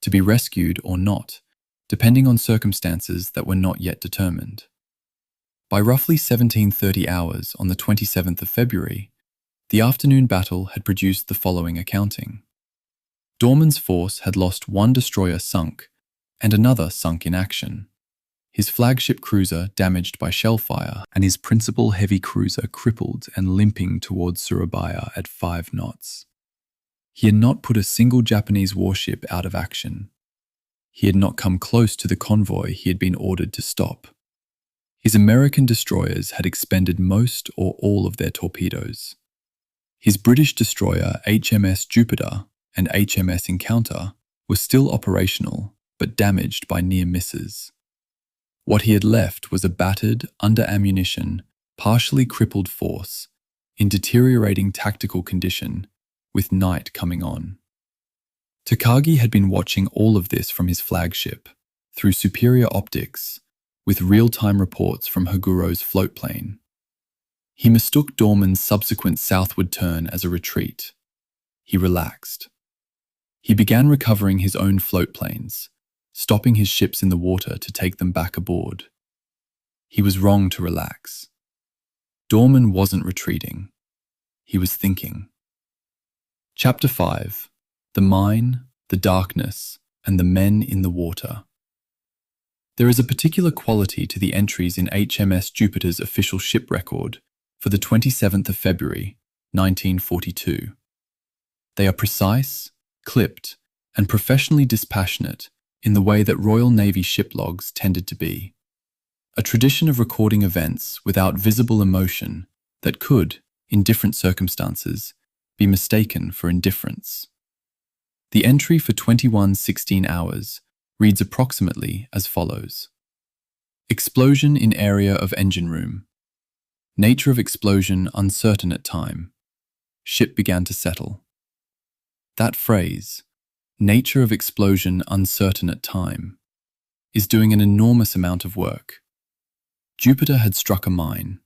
to be rescued or not, depending on circumstances that were not yet determined. By roughly 17:30 hours on the 27th of February, the afternoon battle had produced the following accounting. Dorman's force had lost 1 destroyer sunk and another sunk in action, his flagship cruiser damaged by shellfire, and his principal heavy cruiser crippled and limping towards Surabaya at 5 knots. He had not put a single Japanese warship out of action. He had not come close to the convoy he had been ordered to stop. His American destroyers had expended most or all of their torpedoes. His British destroyer HMS Jupiter and HMS Encounter were still operational, but damaged by near misses. What he had left was a battered, under-ammunition, partially crippled force in deteriorating tactical condition, with night coming on. Takagi had been watching all of this from his flagship, through superior optics, with real-time reports from Haguro's floatplane. He mistook Dorman's subsequent southward turn as a retreat. He relaxed. He began recovering his own floatplanes, stopping his ships in the water to take them back aboard. He was wrong to relax. Dorman wasn't retreating. He was thinking. Chapter 5. The Mine, the Darkness, and the Men in the Water. There is a particular quality to the entries in HMS Jupiter's official ship record for the 27th of February, 1942. They are precise, clipped, and professionally dispassionate in the way that Royal Navy ship logs tended to be. A tradition of recording events without visible emotion that could, in different circumstances, be mistaken for indifference. The entry for 21:16 hours reads approximately as follows. Explosion in area of engine room. Nature of explosion uncertain at time. Ship began to settle. That phrase, nature of explosion uncertain at time, is doing an enormous amount of work. Jupiter had struck a mine.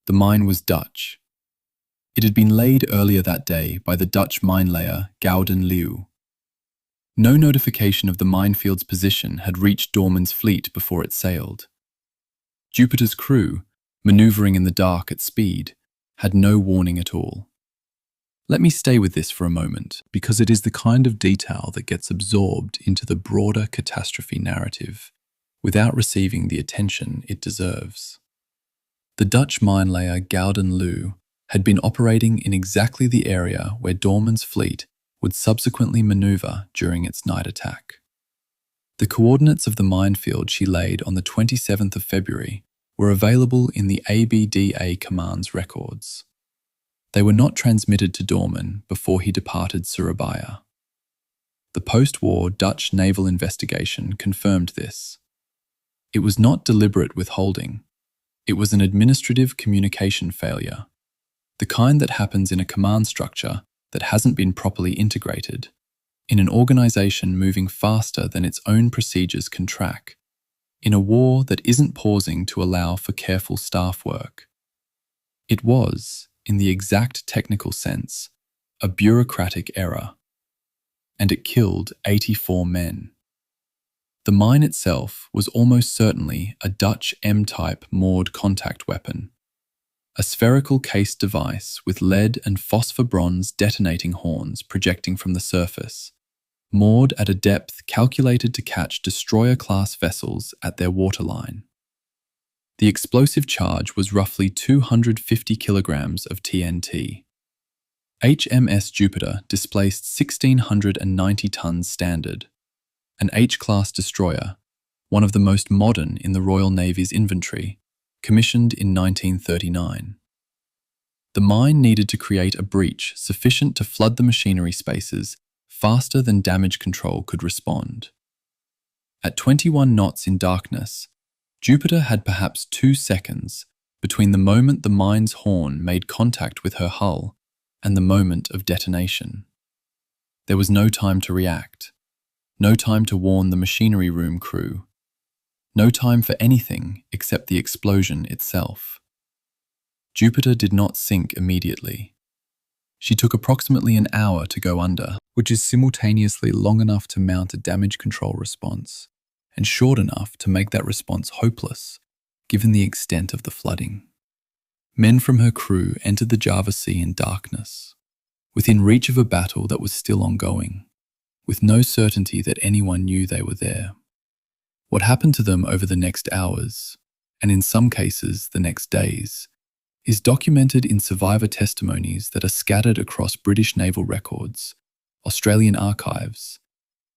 The mine was Dutch. It had been laid earlier that day by the Dutch mine-layer Gouden Leeuw. No notification of the minefield's position had reached Dorman's fleet before it sailed. Jupiter's crew, maneuvering in the dark at speed, had no warning at all. Let me stay with this for a moment, because it is the kind of detail that gets absorbed into the broader catastrophe narrative without receiving the attention it deserves. The Dutch mine-layer Gouden Leeuw had been operating in exactly the area where Dorman's fleet would subsequently maneuver during its night attack. The coordinates of the minefield she laid on the 27th of February were available in the ABDACOM's records. They were not transmitted to Dorman before he departed Surabaya. The post-war Dutch naval investigation confirmed this. It was not deliberate withholding. It was an administrative communication failure, the kind that happens in a command structure that hasn't been properly integrated, in an organization moving faster than its own procedures can track, in a war that isn't pausing to allow for careful staff work. It was, in the exact technical sense, a bureaucratic error, and it killed 84 men. The mine itself was almost certainly a Dutch M-type moored contact weapon, a spherical cased device with lead and phosphor bronze detonating horns projecting from the surface, moored at a depth calculated to catch destroyer-class vessels at their waterline. The explosive charge was roughly 250 kilograms of TNT. HMS Jupiter displaced 1,690 tons standard, an H-class destroyer, one of the most modern in the Royal Navy's inventory, commissioned in 1939. The mine needed to create a breach sufficient to flood the machinery spaces faster than damage control could respond. At 21 knots in darkness, Jupiter had perhaps 2 seconds between the moment the mine's horn made contact with her hull and the moment of detonation. There was no time to react, no time to warn the machinery room crew, no time for anything except the explosion itself. Jupiter did not sink immediately. She took approximately an hour to go under, which is simultaneously long enough to mount a damage control response and short enough to make that response hopeless, given the extent of the flooding. Men from her crew entered the Java Sea in darkness, within reach of a battle that was still ongoing, with no certainty that anyone knew they were there. What happened to them over the next hours, and in some cases the next days, is documented in survivor testimonies that are scattered across British naval records, Australian archives,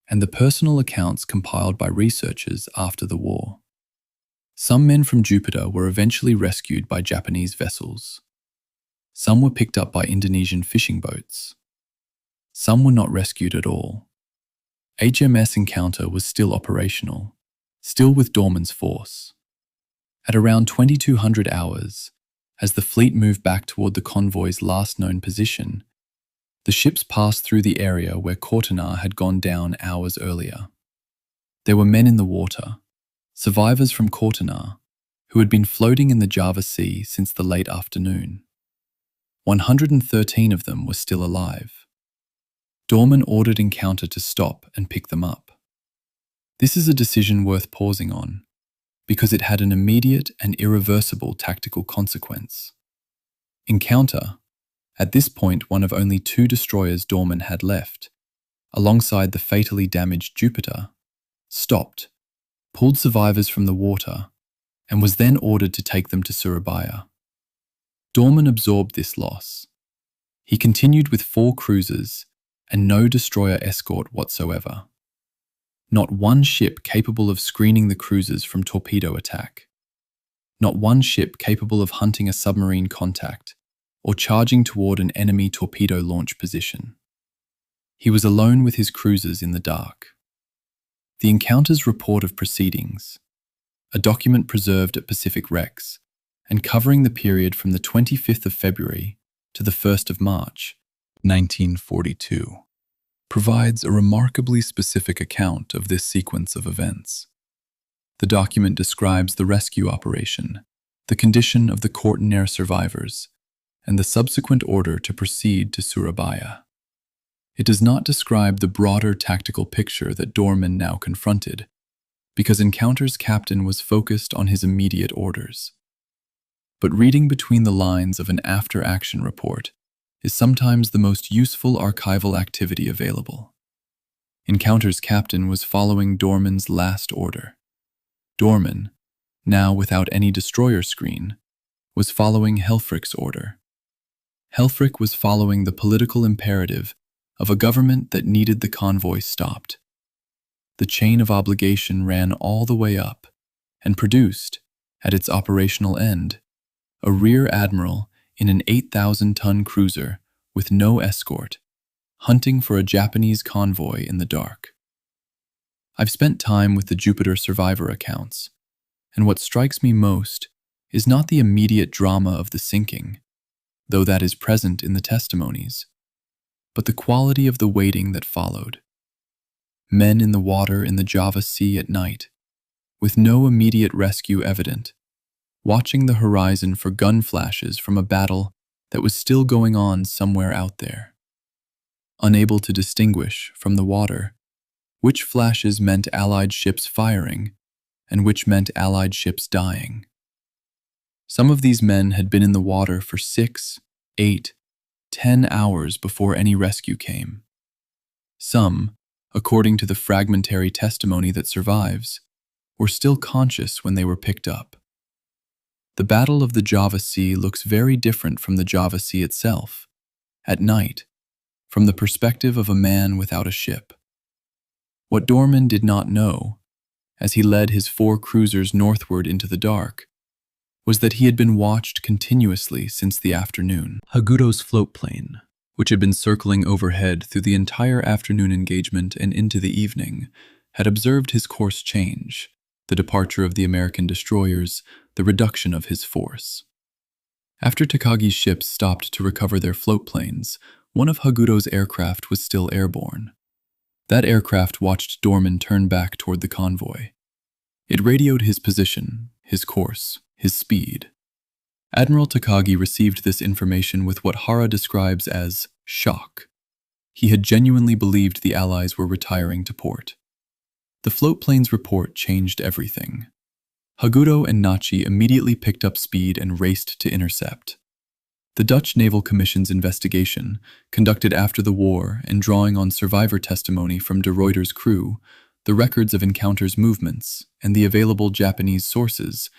and the personal accounts compiled by researchers after the war. Some men from Jupiter were eventually rescued by Japanese vessels. Some were picked up by Indonesian fishing boats. Some were not rescued at all. HMS Encounter was still operational, still with Dorman's force. At around 2200 hours, as the fleet moved back toward the convoy's last known position, the ships passed through the area where Kortenar had gone down hours earlier. There were men in the water, survivors from Kortenar, who had been floating in the Java Sea since the late afternoon. 113 of them were still alive. Dorman ordered Encounter to stop and pick them up. This is a decision worth pausing on, because it had an immediate and irreversible tactical consequence. Encounter, at this point one of only 2 destroyers Dorman had left, alongside the fatally damaged Jupiter, stopped, pulled survivors from the water, and was then ordered to take them to Surabaya. Dorman absorbed this loss. He continued with 4 cruisers and no destroyer escort whatsoever. Not one ship capable of screening the cruisers from torpedo attack. Not one ship capable of hunting a submarine contact or charging toward an enemy torpedo launch position. He was alone with his cruisers in the dark. The Encounter's report of proceedings, a document preserved at Pacific Rex and covering the period from the 25th of February to the 1st of March, 1942, provides a remarkably specific account of this sequence of events. The document describes the rescue operation, the condition of the Kortenar survivors, and the subsequent order to proceed to Surabaya. It does not describe the broader tactical picture that Dorman now confronted, because Encounter's captain was focused on his immediate orders. But reading between the lines of an after-action report is sometimes the most useful archival activity available. Encounter's captain was following Dorman's last order. Dorman, now without any destroyer screen, was following Helfrich's order. Helfrich was following the political imperative of a government that needed the convoy stopped. The chain of obligation ran all the way up and produced, at its operational end, a rear admiral in an 8,000-ton cruiser with no escort, hunting for a Japanese convoy in the dark. I've spent time with the Jupiter survivor accounts, and what strikes me most is not the immediate drama of the sinking, though that is present in the testimonies, but the quality of the waiting that followed. Men in the water in the Java Sea at night, with no immediate rescue evident, watching the horizon for gun flashes from a battle that was still going on somewhere out there. Unable to distinguish from the water which flashes meant Allied ships firing and which meant Allied ships dying. Some of these men had been in the water for 6, 8, 10 hours before any rescue came. Some, according to the fragmentary testimony that survives, were still conscious when they were picked up. The Battle of the Java Sea looks very different from the Java Sea itself, at night, from the perspective of a man without a ship. What Dorman did not know, as he led his 4 cruisers northward into the dark, was that he had been watched continuously since the afternoon. Haguro's float plane, which had been circling overhead through the entire afternoon engagement and into the evening, had observed his course change, the departure of the American destroyers, the reduction of his force. After Takagi's ships stopped to recover their float planes, one of Haguro's aircraft was still airborne. That aircraft watched Dorman turn back toward the convoy. It radioed his position, his course, his speed. Admiral Takagi received this information with what Hara describes as shock. He had genuinely believed the Allies were retiring to port. The float plane's report changed everything. Haguro and Nachi immediately picked up speed and raced to intercept. The Dutch Naval Commission's investigation, conducted after the war and drawing on survivor testimony from de Ruyter's crew, the records of encounters' movements, and the available Japanese sources,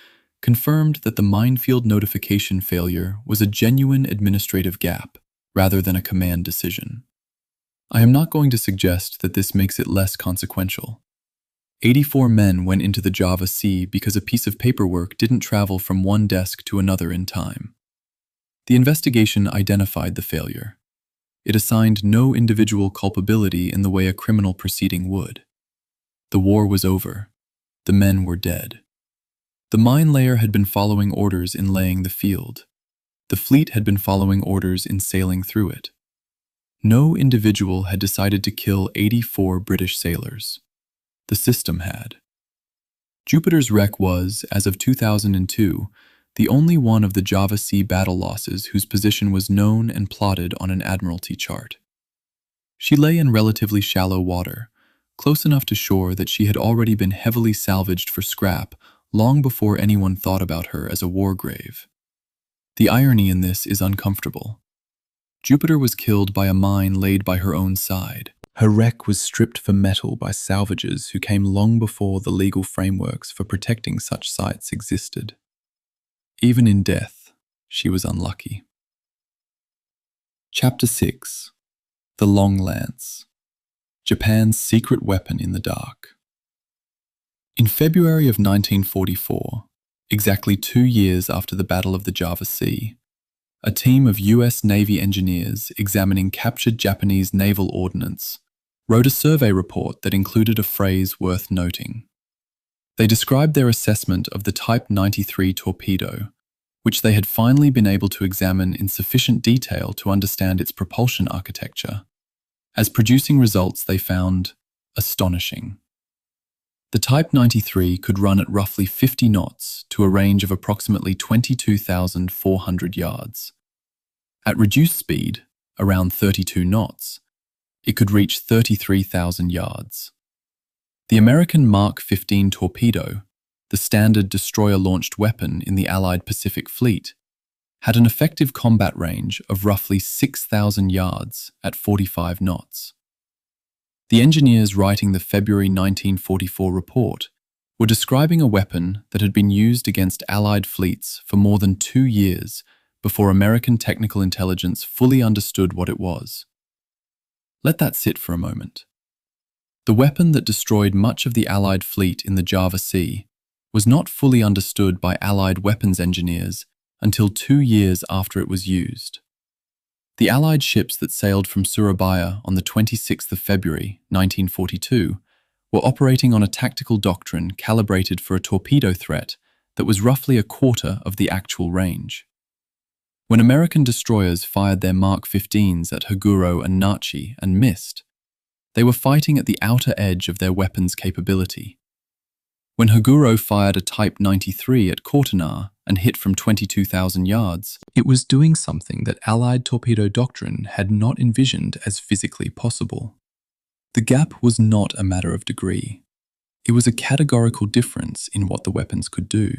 confirmed that the minefield notification failure was a genuine administrative gap rather than a command decision. I am not going to suggest that this makes it less consequential. 84 men went into the Java Sea because a piece of paperwork didn't travel from one desk to another in time. The investigation identified the failure. It assigned no individual culpability in the way a criminal proceeding would. The war was over. The men were dead. The mine layer had been following orders in laying the field. The fleet had been following orders in sailing through it. No individual had decided to kill 84 British sailors. The system had. Jupiter's wreck was, as of 2002, the only one of the Java Sea battle losses whose position was known and plotted on an Admiralty chart. She lay in relatively shallow water, close enough to shore that she had already been heavily salvaged for scrap long before anyone thought about her as a war grave. The irony in this is uncomfortable. Jupiter was killed by a mine laid by her own side. Her wreck was stripped for metal by salvagers who came long before the legal frameworks for protecting such sites existed. Even in death, she was unlucky. Chapter 6. The Long Lance. Japan's secret weapon in the dark. In February of 1944, exactly 2 years after the Battle of the Java Sea, a team of US Navy engineers examining captured Japanese naval ordnance wrote a survey report that included a phrase worth noting. They described their assessment of the Type 93 torpedo, which they had finally been able to examine in sufficient detail to understand its propulsion architecture, as producing results they found astonishing. The Type 93 could run at roughly 50 knots to a range of approximately 22,400 yards. At reduced speed, around 32 knots, it could reach 33,000 yards. The American Mark 15 torpedo, the standard destroyer-launched weapon in the Allied Pacific Fleet, had an effective combat range of roughly 6,000 yards at 45 knots. The engineers writing the February 1944 report were describing a weapon that had been used against Allied fleets for more than 2 years before American technical intelligence fully understood what it was. Let that sit for a moment. The weapon that destroyed much of the Allied fleet in the Java Sea was not fully understood by Allied weapons engineers until 2 years after it was used. The Allied ships that sailed from Surabaya on the 26th of February 1942 were operating on a tactical doctrine calibrated for a torpedo threat that was roughly a quarter of the actual range. When American destroyers fired their Mark 15s at Haguro and Nachi and missed, they were fighting at the outer edge of their weapons capability. When Haguro fired a Type 93 at Kortenar and hit from 22,000 yards, it was doing something that Allied torpedo doctrine had not envisioned as physically possible. The gap was not a matter of degree. It was a categorical difference in what the weapons could do.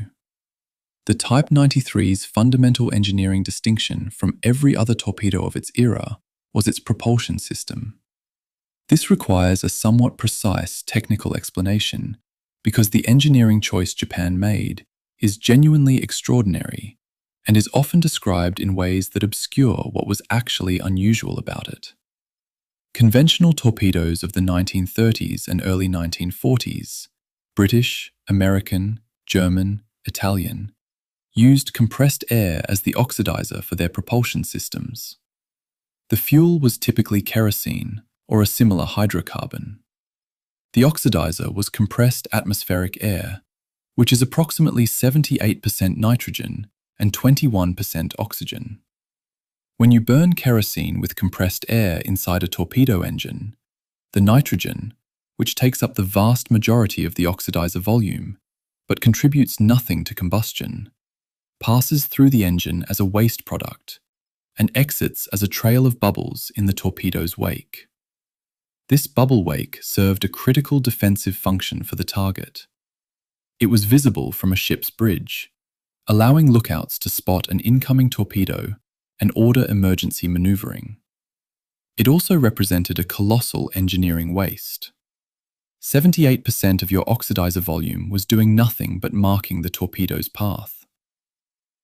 The Type 93's fundamental engineering distinction from every other torpedo of its era was its propulsion system. This requires a somewhat precise technical explanation because the engineering choice Japan made is genuinely extraordinary and is often described in ways that obscure what was actually unusual about it. Conventional torpedoes of the 1930s and early 1940s, British, American, German, Italian, used compressed air as the oxidizer for their propulsion systems. The fuel was typically kerosene or a similar hydrocarbon. The oxidizer was compressed atmospheric air, which is approximately 78% nitrogen and 21% oxygen. When you burn kerosene with compressed air inside a torpedo engine, the nitrogen, which takes up the vast majority of the oxidizer volume, but contributes nothing to combustion, passes through the engine as a waste product and exits as a trail of bubbles in the torpedo's wake. This bubble wake served a critical defensive function for the target. It was visible from a ship's bridge, allowing lookouts to spot an incoming torpedo and order emergency maneuvering. It also represented a colossal engineering waste. 78% of your oxidizer volume was doing nothing but marking the torpedo's path.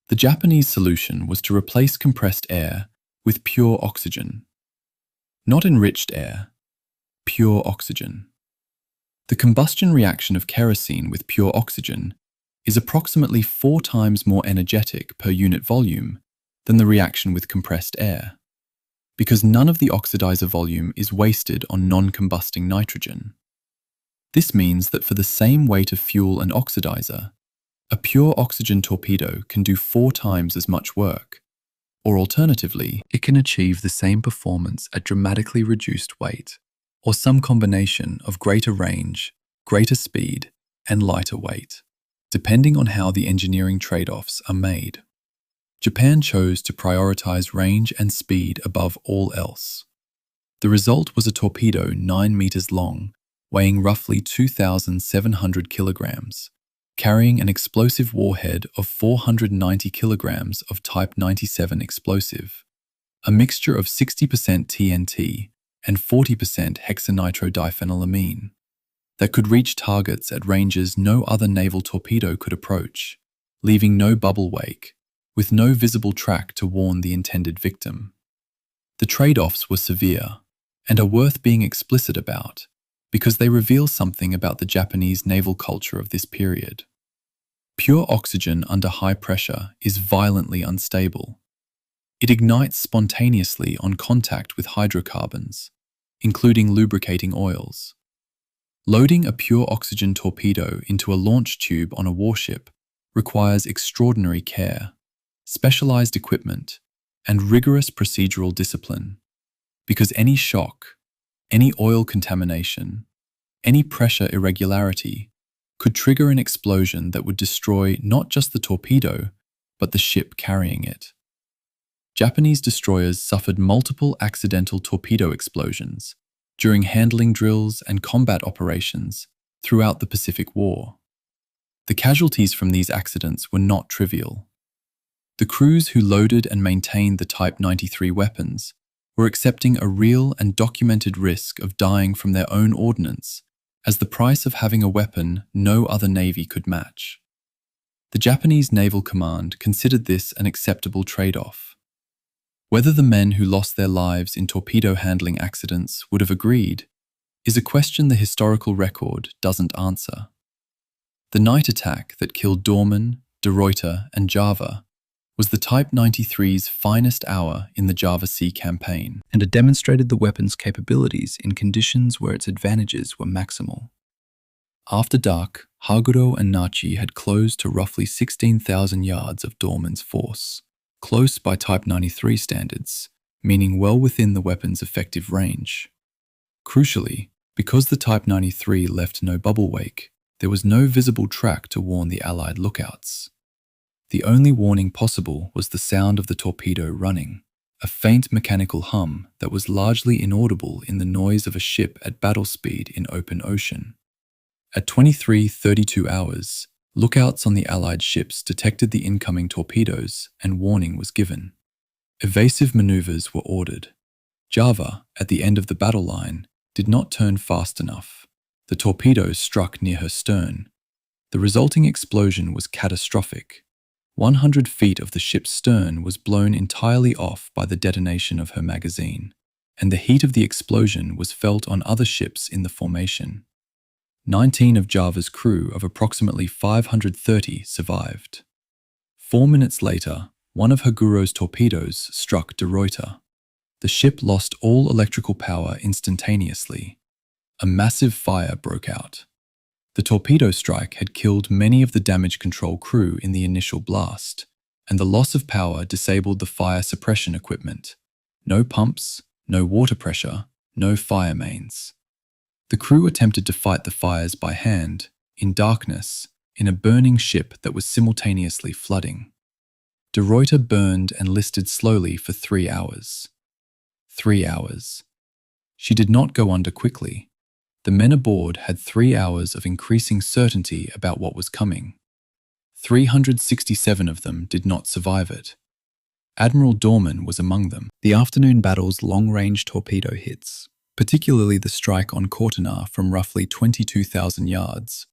The Japanese solution was to replace compressed air with pure oxygen. Not enriched air, pure oxygen. The combustion reaction of kerosene with pure oxygen is approximately 4 times more energetic per unit volume than the reaction with compressed air, because none of the oxidizer volume is wasted on non-combusting nitrogen. This means that for the same weight of fuel and oxidizer, a pure oxygen torpedo can do 4 times as much work, or alternatively, it can achieve the same performance at dramatically reduced weight, or some combination of greater range, greater speed, and lighter weight, depending on how the engineering trade-offs are made. Japan chose to prioritize range and speed above all else. The result was a torpedo 9 meters long, weighing roughly 2,700 kilograms, carrying an explosive warhead of 490 kilograms of Type 97 explosive, a mixture of 60% TNT and 40% hexanitrodiphenylamine, that could reach targets at ranges no other naval torpedo could approach, leaving no bubble wake, with no visible track to warn the intended victim. The trade-offs were severe and are worth being explicit about because they reveal something about the Japanese naval culture of this period. Pure oxygen under high pressure is violently unstable. It ignites spontaneously on contact with hydrocarbons, including lubricating oils. Loading a pure oxygen torpedo into a launch tube on a warship requires extraordinary care, specialized equipment, and rigorous procedural discipline, because any shock, any oil contamination, any pressure irregularity could trigger an explosion that would destroy not just the torpedo, but the ship carrying it. Japanese destroyers suffered multiple accidental torpedo explosions during handling drills and combat operations throughout the Pacific War. The casualties from these accidents were not trivial. The crews who loaded and maintained the Type 93 weapons were accepting a real and documented risk of dying from their own ordnance as the price of having a weapon no other navy could match. The Japanese Naval Command considered this an acceptable trade-off. Whether the men who lost their lives in torpedo handling accidents would have agreed is a question the historical record doesn't answer. The night attack that killed Dorman, De Ruyter, and Java was the Type 93's finest hour in the Java Sea campaign, and it demonstrated the weapon's capabilities in conditions where its advantages were maximal. After dark, Haguro and Nachi had closed to roughly 16,000 yards of Dorman's force, close by Type 93 standards, meaning well within the weapon's effective range. Crucially, because the Type 93 left no bubble wake, there was no visible track to warn the Allied lookouts. The only warning possible was the sound of the torpedo running, a faint mechanical hum that was largely inaudible in the noise of a ship at battle speed in open ocean. At 23:32 hours, lookouts on the Allied ships detected the incoming torpedoes and warning was given. Evasive maneuvers were ordered. Java, at the end of the battle line, did not turn fast enough. The torpedoes struck near her stern. The resulting explosion was catastrophic, 100 feet of the ship's stern was blown entirely off by the detonation of her magazine, and the heat of the explosion was felt on other ships in the formation. 19 of Java's crew of approximately 530 survived. 4 minutes later, one of Haguru's torpedoes struck De Ruyter. The ship lost all electrical power instantaneously. A massive fire broke out. The torpedo strike had killed many of the damage control crew in the initial blast, and the loss of power disabled the fire suppression equipment. No pumps, no water pressure, no fire mains. The crew attempted to fight the fires by hand, in darkness, in a burning ship that was simultaneously flooding. De Ruyter burned and listed slowly for 3 hours. 3 hours. She did not go under quickly. The men aboard had 3 hours of increasing certainty about what was coming. 367 of them did not survive it. Admiral Dorman was among them. The afternoon battle's long-range torpedo hits, particularly the strike on Courtenay from roughly 22,000 yards,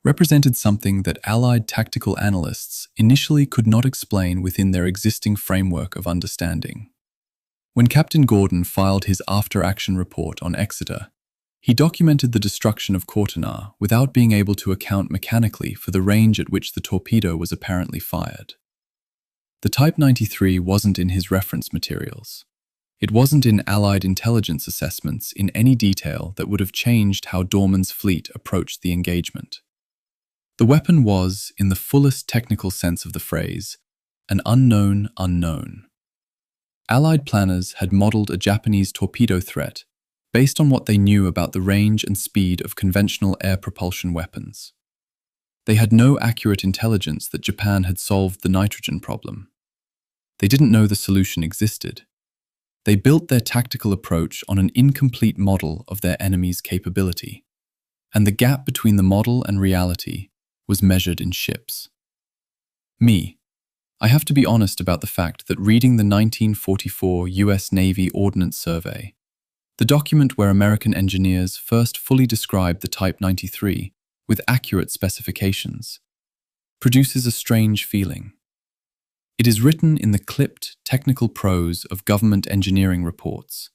represented something that Allied tactical analysts initially could not explain within their existing framework of understanding. When Captain Gordon filed his after-action report on Exeter, he documented the destruction of Courtenay without being able to account mechanically for the range at which the torpedo was apparently fired. The Type 93 wasn't in his reference materials. It wasn't in Allied intelligence assessments in any detail that would have changed how Dorman's fleet approached the engagement. The weapon was, in the fullest technical sense of the phrase, an unknown unknown. Allied planners had modeled a Japanese torpedo threat based on what they knew about the range and speed of conventional air propulsion weapons. They had no accurate intelligence that Japan had solved the nitrogen problem. They didn't know the solution existed. They built their tactical approach on an incomplete model of their enemy's capability, and the gap between the model and reality was measured in ships. I have to be honest about the fact that reading the 1944 US Navy Ordnance Survey, the document where American engineers first fully described the Type 93 with accurate specifications, produces a strange feeling. It is written in the clipped, technical prose of government engineering reports,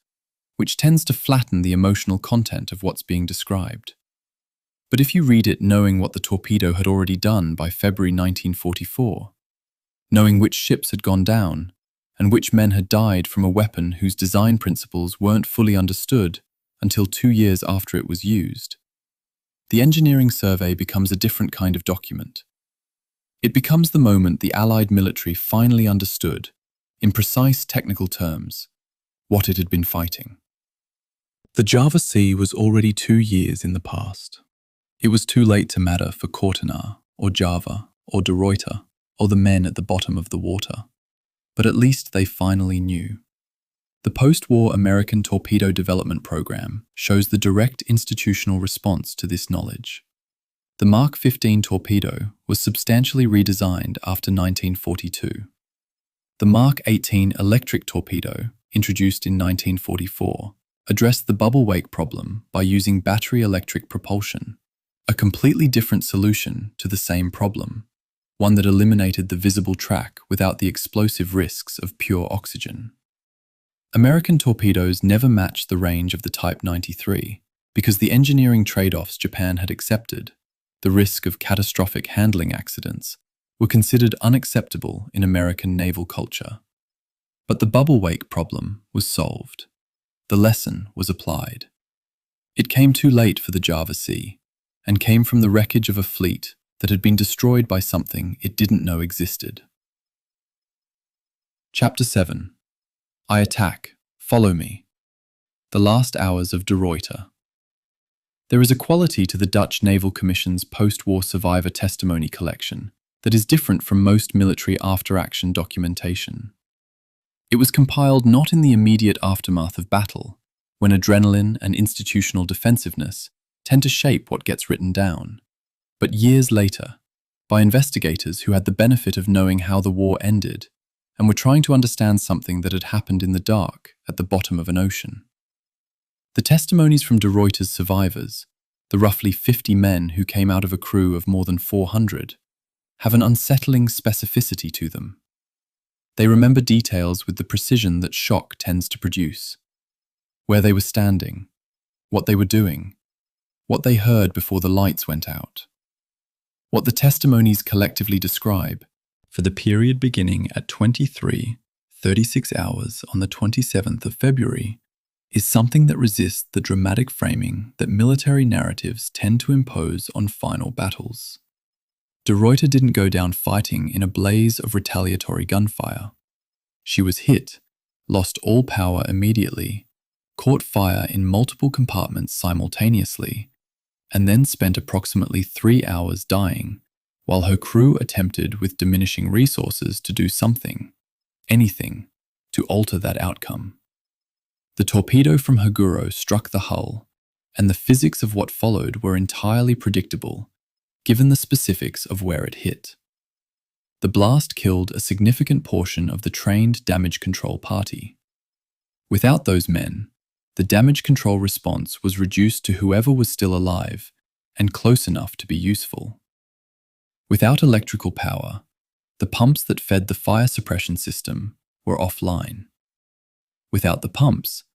which tends to flatten the emotional content of what's being described. But if you read it knowing what the torpedo had already done by February 1944, knowing which ships had gone down, and which men had died from a weapon whose design principles weren't fully understood until 2 years after it was used, the engineering survey becomes a different kind of document. It becomes the moment the Allied military finally understood, in precise technical terms, what it had been fighting. The Java Sea was already 2 years in the past. It was too late to matter for Courtenay, or Java, or De Ruyter, or the men at the bottom of the water. But at least they finally knew. The post-war American torpedo development program shows the direct institutional response to this knowledge. The Mark 15 torpedo was substantially redesigned after 1942. The Mark 18 electric torpedo, introduced in 1944, addressed the bubble wake problem by using battery electric propulsion, a completely different solution to the same problem, one that eliminated the visible track without the explosive risks of pure oxygen. American torpedoes never matched the range of the Type 93 because the engineering trade-offs Japan had accepted, the risk of catastrophic handling accidents, were considered unacceptable in American naval culture. But the bubble wake problem was solved. The lesson was applied. It came too late for the Java Sea, and came from the wreckage of a fleet that had been destroyed by something it didn't know existed. Chapter 7. I Attack, Follow Me. The Last Hours of De Ruyter. There is a quality to the Dutch Naval Commission's post-war survivor testimony collection that is different from most military after-action documentation. It was compiled not in the immediate aftermath of battle, when adrenaline and institutional defensiveness tend to shape what gets written down, but years later, by investigators who had the benefit of knowing how the war ended and were trying to understand something that had happened in the dark at the bottom of an ocean. The testimonies from De Ruyter's survivors, the roughly 50 men who came out of a crew of more than 400, have an unsettling specificity to them. They remember details with the precision that shock tends to produce. Where they were standing, what they were doing, what they heard before the lights went out. What the testimonies collectively describe, for the period beginning at 23:36 hours on the 27th of February, is something that resists the dramatic framing that military narratives tend to impose on final battles. De Ruyter didn't go down fighting in a blaze of retaliatory gunfire. She was hit, lost all power immediately, caught fire in multiple compartments simultaneously, and then spent approximately 3 hours dying, while her crew attempted with diminishing resources to do something, anything, to alter that outcome. The torpedo from Haguro struck the hull, and the physics of what followed were entirely predictable, given the specifics of where it hit. The blast killed a significant portion of the trained damage control party. Without those men, the damage control response was reduced to whoever was still alive and close enough to be useful. Without electrical power, the pumps that fed the fire suppression system were offline. Without the pumps,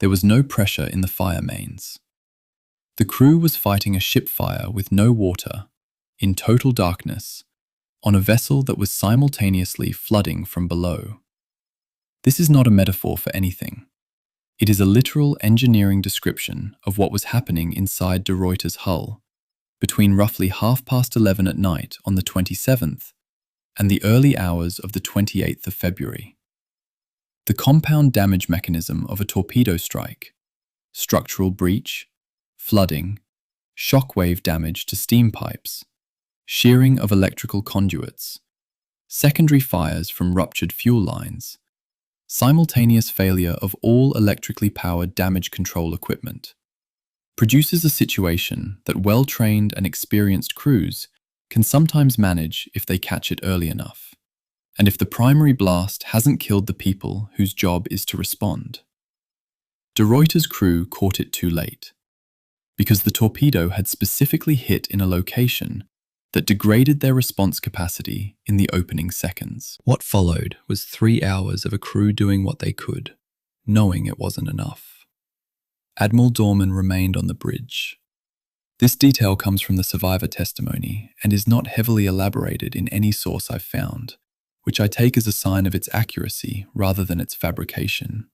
there was no pressure in the fire mains. The crew was fighting a ship fire with no water, in total darkness, on a vessel that was simultaneously flooding from below. This is not a metaphor for anything. It is a literal engineering description of what was happening inside de Ruyter's hull, between roughly 11:30 at night on the 27th and the early hours of the 28th of February. The compound damage mechanism of a torpedo strike, structural breach, flooding, shockwave damage to steam pipes, shearing of electrical conduits, secondary fires from ruptured fuel lines, simultaneous failure of all electrically powered damage control equipment, produces a situation that well-trained and experienced crews can sometimes manage if they catch it early enough, and if the primary blast hasn't killed the people whose job is to respond. De Ruyter's crew caught it too late, because the torpedo had specifically hit in a location that degraded their response capacity in the opening seconds. What followed was 3 hours of a crew doing what they could, knowing it wasn't enough. Admiral Dorman remained on the bridge. This detail comes from the survivor testimony and is not heavily elaborated in any source I've found, which I take as a sign of its accuracy rather than its fabrication.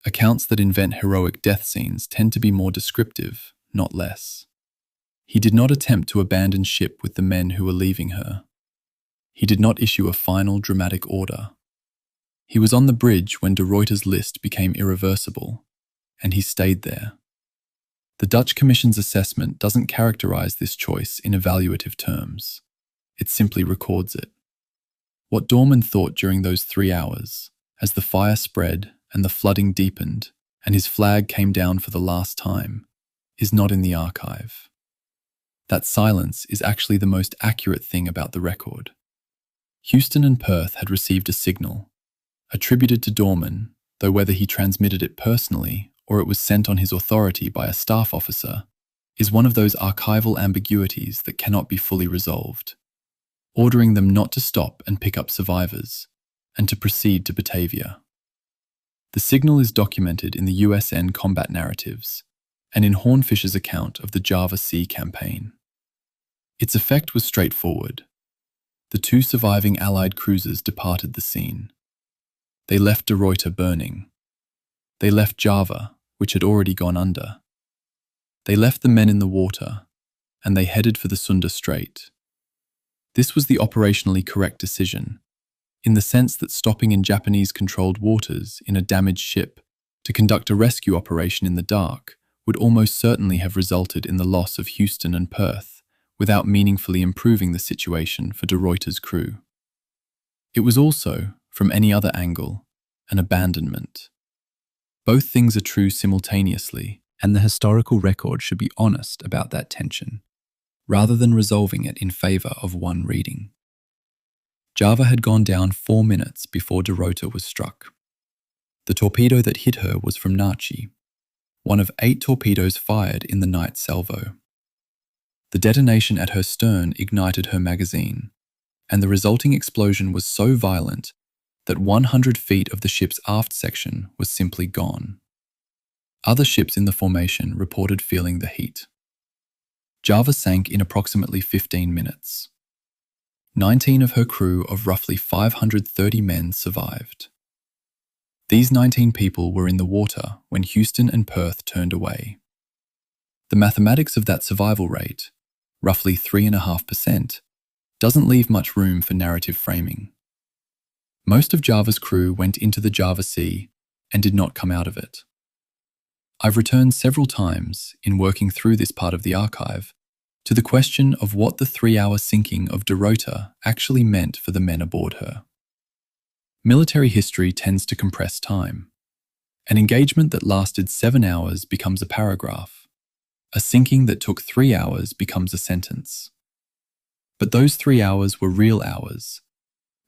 Accounts that invent heroic death scenes tend to be more descriptive, not less. He did not attempt to abandon ship with the men who were leaving her. He did not issue a final dramatic order. He was on the bridge when de Ruyter's list became irreversible, and he stayed there. The Dutch Commission's assessment doesn't characterize this choice in evaluative terms. It simply records it. What Dorman thought during those 3 hours, as the fire spread and the flooding deepened and his flag came down for the last time, is not in the archive. That silence is actually the most accurate thing about the record. Houston and Perth had received a signal, attributed to Dorman, though whether he transmitted it personally or it was sent on his authority by a staff officer, is one of those archival ambiguities that cannot be fully resolved, ordering them not to stop and pick up survivors, and to proceed to Batavia. The signal is documented in the USN combat narratives, and in Hornfish's account of the Java Sea campaign. Its effect was straightforward. The 2 surviving Allied cruisers departed the scene. They left de Ruyter burning. They left Java, which had already gone under. They left the men in the water, and they headed for the Sunda Strait. This was the operationally correct decision, in the sense that stopping in Japanese-controlled waters in a damaged ship to conduct a rescue operation in the dark would almost certainly have resulted in the loss of Houston and Perth, without meaningfully improving the situation for de Ruyter's crew. It was also, from any other angle, an abandonment. Both things are true simultaneously, and the historical record should be honest about that tension, rather than resolving it in favour of one reading. Java had gone down 4 minutes before de Ruyter was struck. The torpedo that hit her was from Nachi, one of 8 torpedoes fired in the night salvo. The detonation at her stern ignited her magazine, and the resulting explosion was so violent that 100 feet of the ship's aft section was simply gone. Other ships in the formation reported feeling the heat. Java sank in approximately 15 minutes. 19 of her crew of roughly 530 men survived. These 19 people were in the water when Houston and Perth turned away. The mathematics of that survival rate, roughly 3.5%, doesn't leave much room for narrative framing. Most of Java's crew went into the Java Sea and did not come out of it. I've returned several times in working through this part of the archive to the question of what the 3-hour sinking of Dorota actually meant for the men aboard her. Military history tends to compress time. An engagement that lasted 7 hours becomes a paragraph. A sinking that took 3 hours becomes a sentence. But those 3 hours were real hours,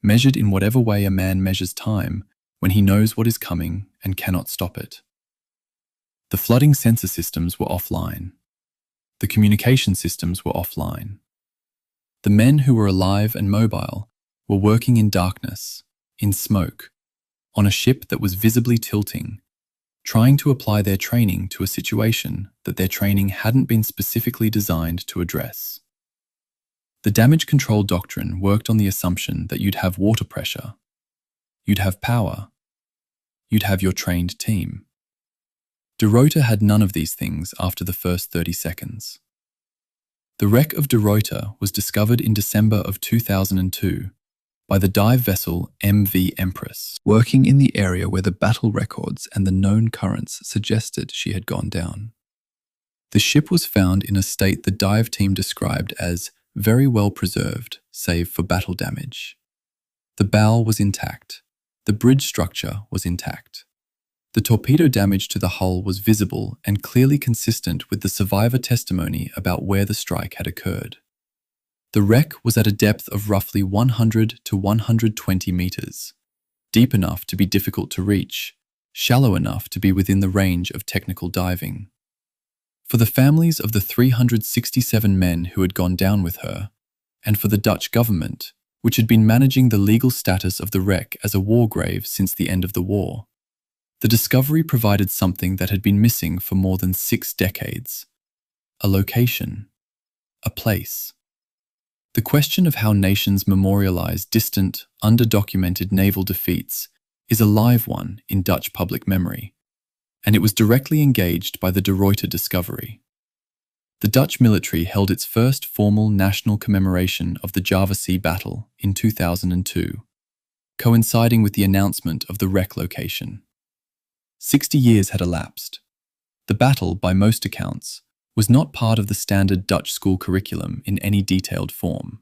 measured in whatever way a man measures time when he knows what is coming and cannot stop it. The flooding sensor systems were offline. The communication systems were offline. The men who were alive and mobile were working in darkness, in smoke, on a ship that was visibly tilting, trying to apply their training to a situation that their training hadn't been specifically designed to address. The damage control doctrine worked on the assumption that you'd have water pressure, you'd have power, you'd have your trained team. Dorota had none of these things after the first 30 seconds. The wreck of Dorota was discovered in December of 2002 by the dive vessel MV Empress, working in the area where the battle records and the known currents suggested she had gone down. The ship was found in a state the dive team described as very well preserved, save for battle damage. The bow was intact. The bridge structure was intact. The torpedo damage to the hull was visible and clearly consistent with the survivor testimony about where the strike had occurred. The wreck was at a depth of roughly 100 to 120 meters, deep enough to be difficult to reach, shallow enough to be within the range of technical diving. For the families of the 367 men who had gone down with her, and for the Dutch government, which had been managing the legal status of the wreck as a war grave since the end of the war, the discovery provided something that had been missing for more than 6 decades: a location, a place. The question of how nations memorialize distant, underdocumented naval defeats is a live one in Dutch public memory, and it was directly engaged by the De Ruyter discovery. The Dutch military held its first formal national commemoration of the Java Sea battle in 2002, coinciding with the announcement of the wreck location. 60 years had elapsed. The battle, by most accounts, was not part of the standard Dutch school curriculum in any detailed form.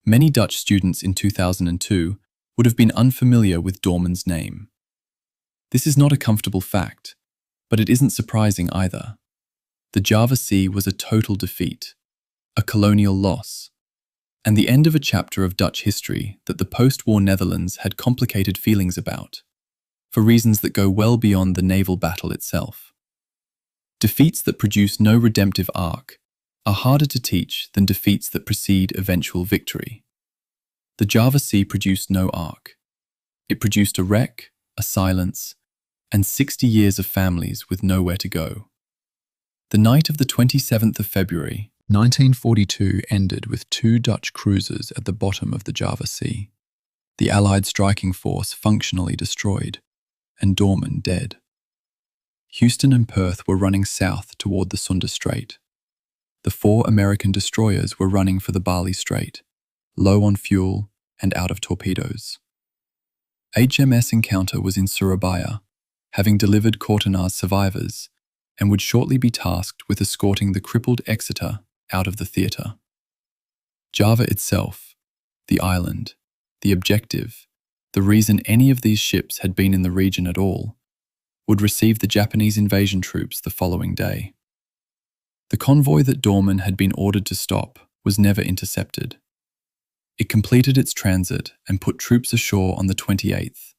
Many Dutch students in 2002 would have been unfamiliar with Doorman's name. This is not a comfortable fact, but it isn't surprising either. The Java Sea was a total defeat, a colonial loss, and the end of a chapter of Dutch history that the post-war Netherlands had complicated feelings about, for reasons that go well beyond the naval battle itself. Defeats that produce no redemptive arc are harder to teach than defeats that precede eventual victory. The Java Sea produced no arc. It produced a wreck, a silence, and 60 years of families with nowhere to go. The night of the 27th of February, 1942 ended with 2 Dutch cruisers at the bottom of the Java Sea, the Allied striking force functionally destroyed, and Doorman dead. Houston and Perth were running south toward the Sunda Strait. The 4 American destroyers were running for the Bali Strait, low on fuel and out of torpedoes. HMS Encounter was in Surabaya, having delivered Kortenaar's survivors, and would shortly be tasked with escorting the crippled Exeter out of the theatre. Java itself, the island, the objective, the reason any of these ships had been in the region at all, would receive the Japanese invasion troops the following day. The convoy that Doorman had been ordered to stop was never intercepted. It completed its transit and put troops ashore on the 28th,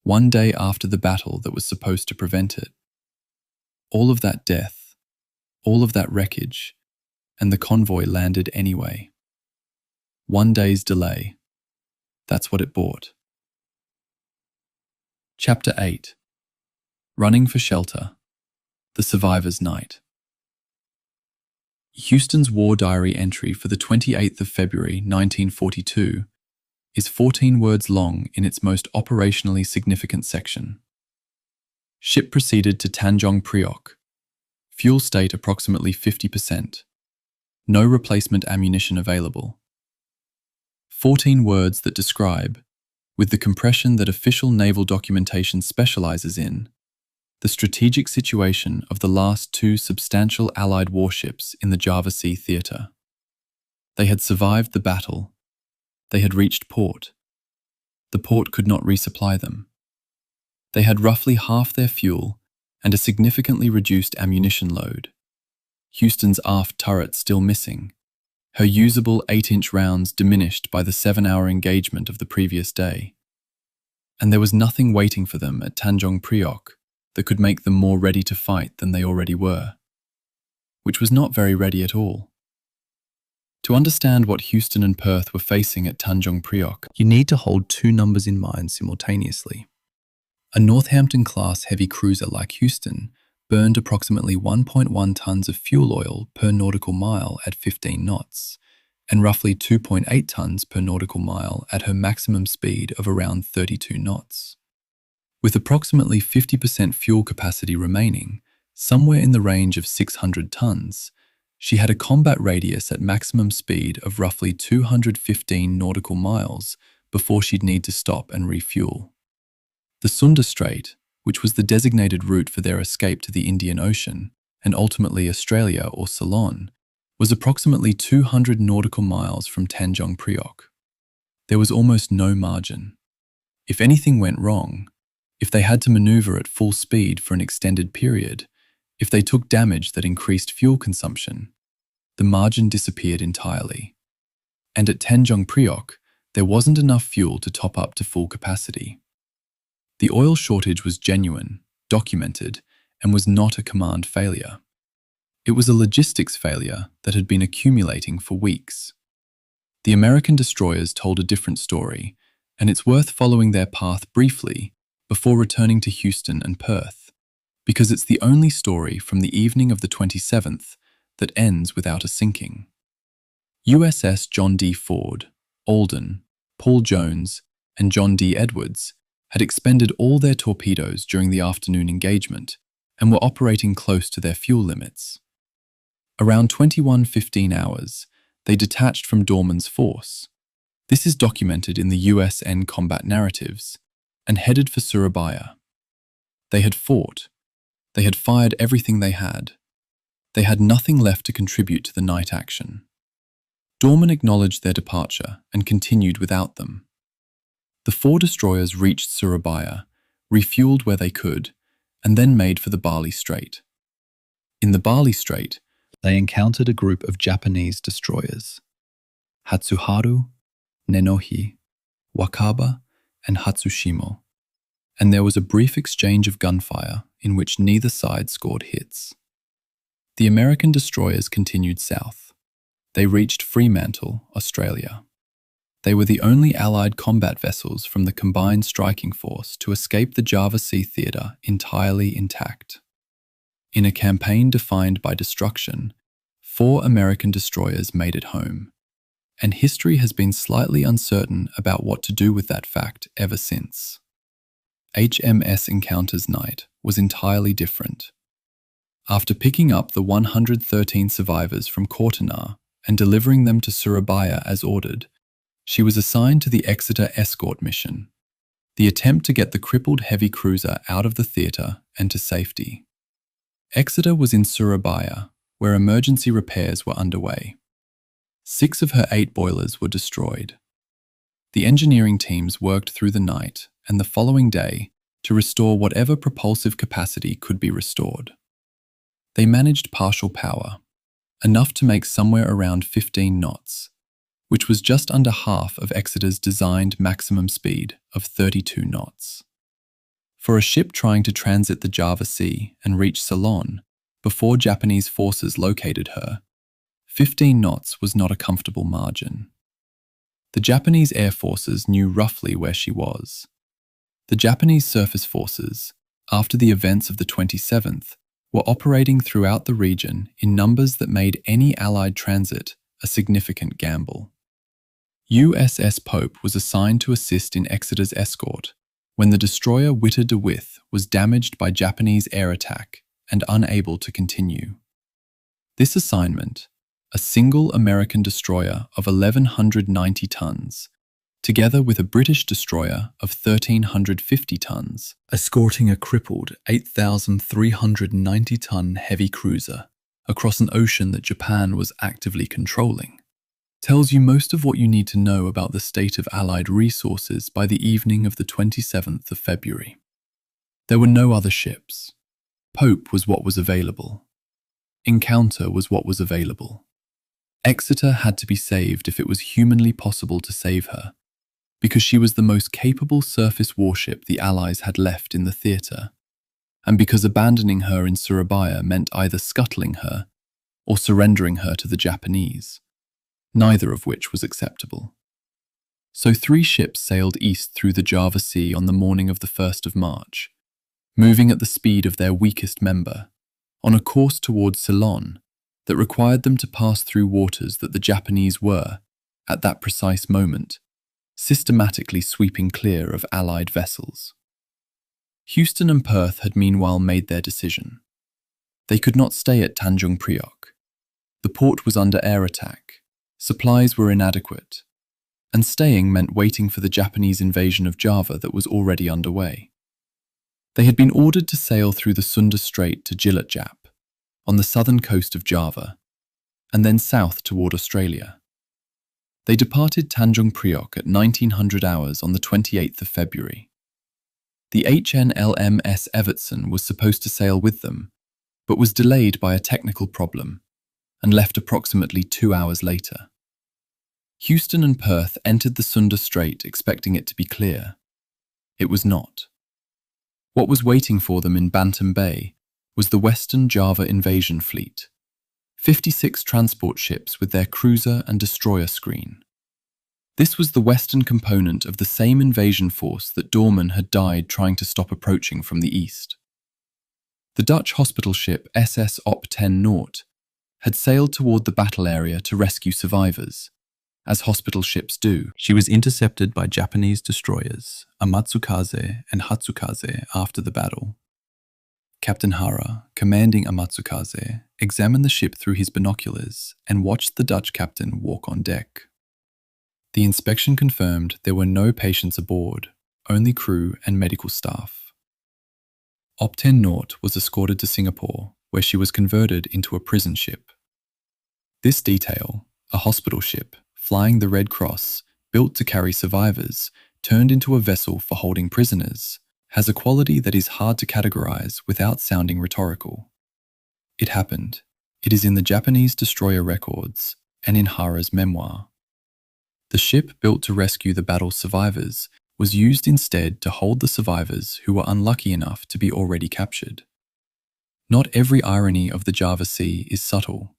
one day after the battle that was supposed to prevent it. All of that death, all of that wreckage, and the convoy landed anyway. 1 day's delay. That's what it bought. Chapter 8. Running for Shelter. The Survivor's Night. Houston's war diary entry for the 28th of February 1942 is 14 words long in its most operationally significant section. Ship proceeded to Tanjong Priok. Fuel state approximately 50%. No replacement ammunition available. 14 words that describe, with the compression that official naval documentation specializes in, the strategic situation of the last two substantial Allied warships in the Java Sea theatre. They had survived the battle. They had reached port. The port could not resupply them. They had roughly half their fuel and a significantly reduced ammunition load. Houston's aft turret still missing, her usable 8-inch rounds diminished by the 7-hour engagement of the previous day. And there was nothing waiting for them at Tanjong Priok that could make them more ready to fight than they already were, which was not very ready at all. To understand what Houston and Perth were facing at Tanjong Priok, you need to hold two numbers in mind simultaneously. A Northampton-class heavy cruiser like Houston burned approximately 1.1 tons of fuel oil per nautical mile at 15 knots, and roughly 2.8 tons per nautical mile at her maximum speed of around 32 knots. With approximately 50% fuel capacity remaining, somewhere in the range of 600 tons, she had a combat radius at maximum speed of roughly 215 nautical miles before she'd need to stop and refuel. The Sunda Strait, which was the designated route for their escape to the Indian Ocean and ultimately Australia or Ceylon, was approximately 200 nautical miles from Tanjong Priok. There was almost no margin. If anything went wrong, if they had to maneuver at full speed for an extended period, if they took damage that increased fuel consumption, the margin disappeared entirely. And at Tanjong Priok, there wasn't enough fuel to top up to full capacity. The oil shortage was genuine, documented, and was not a command failure. It was a logistics failure that had been accumulating for weeks. The American destroyers told a different story, and it's worth following their path briefly before returning to Houston and Perth, because it's the only story from the evening of the 27th that ends without a sinking. USS John D. Ford, Alden, Paul Jones, and John D. Edwards had expended all their torpedoes during the afternoon engagement and were operating close to their fuel limits. Around 21:15 hours, they detached from Dorman's force. This is documented in the USN combat narratives, and headed for Surabaya. They had fought. They had fired everything they had. They had nothing left to contribute to the night action. Dorman acknowledged their departure and continued without them. The 4 destroyers reached Surabaya, refueled where they could, and then made for the Bali Strait. In the Bali Strait, they encountered a group of Japanese destroyers: Hatsuharu, Nenohi, Wakaba, and Hatsushimo, and there was a brief exchange of gunfire in which neither side scored hits. The American destroyers continued south. They reached Fremantle, Australia. They were the only Allied combat vessels from the combined striking force to escape the Java Sea theatre entirely intact. In a campaign defined by destruction, 4 American destroyers made it home, and history has been slightly uncertain about what to do with that fact ever since. HMS Encounter's night was entirely different. After picking up the 113 survivors from Kortenar and delivering them to Surabaya as ordered, she was assigned to the Exeter escort mission, the attempt to get the crippled heavy cruiser out of the theatre and to safety. Exeter was in Surabaya, where emergency repairs were underway. 6 of her 8 boilers were destroyed. The engineering teams worked through the night and the following day to restore whatever propulsive capacity could be restored. They managed partial power, enough to make somewhere around 15 knots, which was just under half of Exeter's designed maximum speed of 32 knots. For a ship trying to transit the Java Sea and reach Ceylon before Japanese forces located her, 15 knots was not a comfortable margin. The Japanese air forces knew roughly where she was. The Japanese surface forces, after the events of the 27th, were operating throughout the region in numbers that made any Allied transit a significant gamble. USS Pope was assigned to assist in Exeter's escort when the destroyer Witter de With was damaged by Japanese air attack and unable to continue. This assignment, a single American destroyer of 1,190 tons, together with a British destroyer of 1,350 tons, escorting a crippled 8,390-ton heavy cruiser across an ocean that Japan was actively controlling, tells you most of what you need to know about the state of Allied resources by the evening of the 27th of February. There were no other ships. Pope was what was available. Encounter was what was available. Exeter had to be saved if it was humanly possible to save her, because she was the most capable surface warship the Allies had left in the theatre, and because abandoning her in Surabaya meant either scuttling her or surrendering her to the Japanese, neither of which was acceptable. So 3 ships sailed east through the Java Sea on the morning of the 1st of March, moving at the speed of their weakest member, on a course towards Ceylon that required them to pass through waters that the Japanese were, at that precise moment, systematically sweeping clear of Allied vessels. Houston and Perth had meanwhile made their decision. They could not stay at Tanjung Priok. The port was under air attack, supplies were inadequate, and staying meant waiting for the Japanese invasion of Java that was already underway. They had been ordered to sail through the Sunda Strait to Cilacap, on the southern coast of Java, and then south toward Australia. They departed Tanjung Priok at 1900 hours on the 28th of February. The HNLMS Evertson was supposed to sail with them, but was delayed by a technical problem and left approximately 2 hours later. Houston and Perth entered the Sunda Strait expecting it to be clear. It was not. What was waiting for them in Bantam Bay was the Western Java Invasion Fleet, 56 transport ships with their cruiser and destroyer screen. This was the western component of the same invasion force that Dorman had died trying to stop approaching from the east. The Dutch hospital ship SS Op 10 Noord had sailed toward the battle area to rescue survivors, as hospital ships do. She was intercepted by Japanese destroyers, Amatsukaze and Hatsukaze, after the battle. Captain Hara, commanding Amatsukaze, examined the ship through his binoculars and watched the Dutch captain walk on deck. The inspection confirmed there were no patients aboard, only crew and medical staff. Op 10 Noord was escorted to Singapore, where she was converted into a prison ship. This detail, a hospital ship, flying the Red Cross, built to carry survivors, turned into a vessel for holding prisoners, has a quality that is hard to categorize without sounding rhetorical. It happened. It is in the Japanese destroyer records and in Hara's memoir. The ship built to rescue the battle's survivors was used instead to hold the survivors who were unlucky enough to be already captured. Not every irony of the Java Sea is subtle.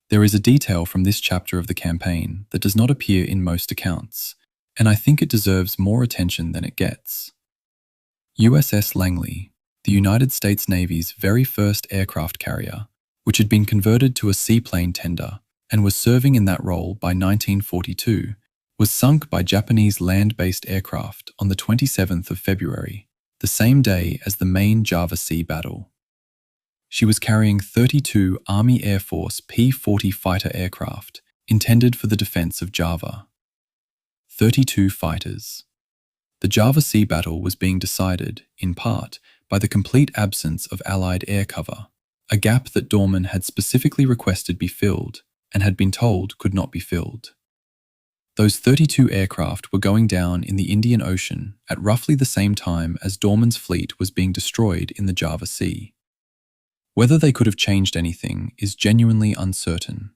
There is a detail from this chapter of the campaign that does not appear in most accounts, and I think it deserves more attention than it gets. USS Langley, the United States Navy's very first aircraft carrier, which had been converted to a seaplane tender and was serving in that role by 1942, was sunk by Japanese land-based aircraft on the 27th of February, the same day as the main Java Sea battle. She was carrying 32 Army Air Force P-40 fighter aircraft intended for the defense of Java. 32 fighters. The Java Sea battle was being decided, in part, by the complete absence of Allied air cover, a gap that Dorman had specifically requested be filled and had been told could not be filled. Those 32 aircraft were going down in the Indian Ocean at roughly the same time as Dorman's fleet was being destroyed in the Java Sea. Whether they could have changed anything is genuinely uncertain,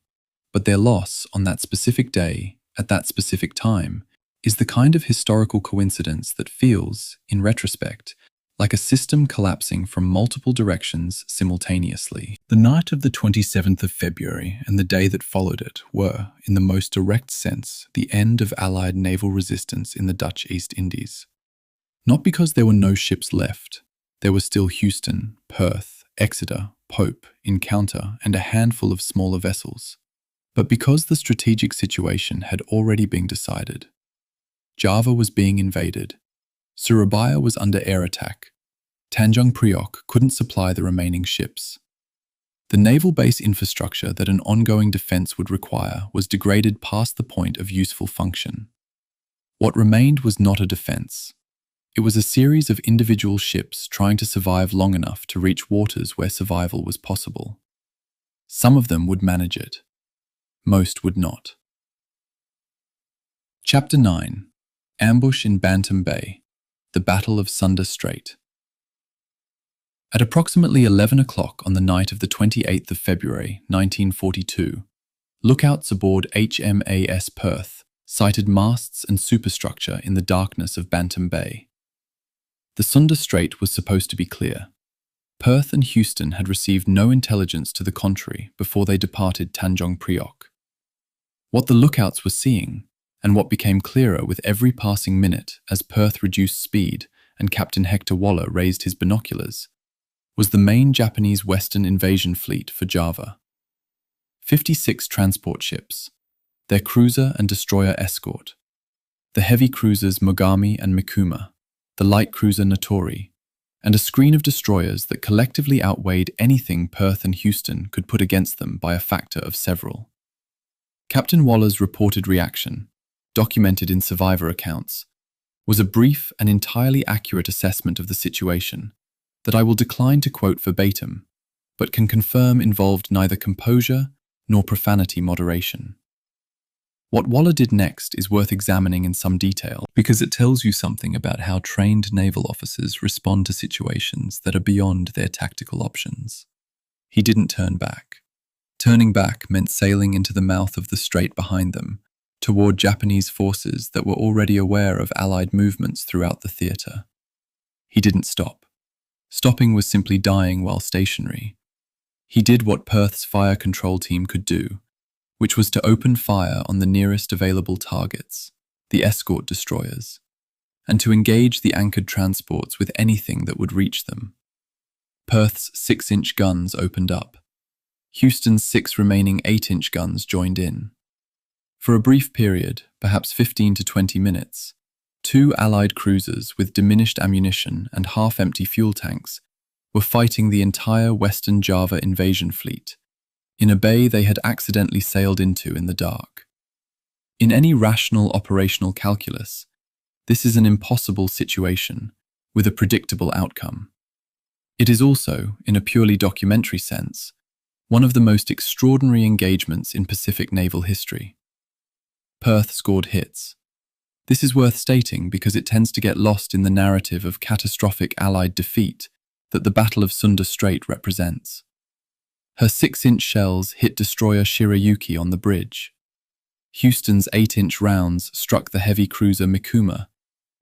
but their loss on that specific day, at that specific time, is the kind of historical coincidence that feels, in retrospect, like a system collapsing from multiple directions simultaneously. The night of the 27th of February and the day that followed it were, in the most direct sense, the end of Allied naval resistance in the Dutch East Indies. Not because there were no ships left. There were still Houston, Perth, Exeter, Pope, Encounter, and a handful of smaller vessels. But because the strategic situation had already been decided. Java was being invaded. Surabaya was under air attack. Tanjung Priok couldn't supply the remaining ships. The naval base infrastructure that an ongoing defense would require was degraded past the point of useful function. What remained was not a defense. It was a series of individual ships trying to survive long enough to reach waters where survival was possible. Some of them would manage it. Most would not. Chapter 9. Ambush in Bantam Bay. The Battle of Sunda Strait. At approximately 11 o'clock on the night of the 28th of February, 1942, lookouts aboard HMAS Perth sighted masts and superstructure in the darkness of Bantam Bay. The Sunda Strait was supposed to be clear. Perth and Houston had received no intelligence to the contrary before they departed Tanjung Priok. What the lookouts were seeing, and what became clearer with every passing minute as Perth reduced speed and Captain Hector Waller raised his binoculars, was the main Japanese Western invasion fleet for Java. 56 transport ships, their cruiser and destroyer escort, the heavy cruisers Mogami and Mikuma, the light cruiser Notori, and a screen of destroyers that collectively outweighed anything Perth and Houston could put against them by a factor of several. Captain Waller's reported reaction, documented in survivor accounts, was a brief and entirely accurate assessment of the situation that I will decline to quote verbatim, but can confirm involved neither composure nor profanity moderation. What Waller did next is worth examining in some detail because it tells you something about how trained naval officers respond to situations that are beyond their tactical options. He didn't turn back. Turning back meant sailing into the mouth of the strait behind them, toward Japanese forces that were already aware of Allied movements throughout the theatre. He didn't stop. Stopping was simply dying while stationary. He did what Perth's fire control team could do, which was to open fire on the nearest available targets, the escort destroyers, and to engage the anchored transports with anything that would reach them. Perth's 6-inch guns opened up. Houston's 6 remaining 8-inch guns joined in. For a brief period, perhaps 15 to 20 minutes, 2 Allied cruisers with diminished ammunition and half-empty fuel tanks were fighting the entire Western Java invasion fleet, in a bay they had accidentally sailed into in the dark. In any rational operational calculus, this is an impossible situation with a predictable outcome. It is also, in a purely documentary sense, one of the most extraordinary engagements in Pacific naval history. Perth scored hits. This is worth stating because it tends to get lost in the narrative of catastrophic Allied defeat that the Battle of Sunda Strait represents. Her 6-inch shells hit destroyer Shirayuki on the bridge. Houston's 8-inch rounds struck the heavy cruiser Mikuma,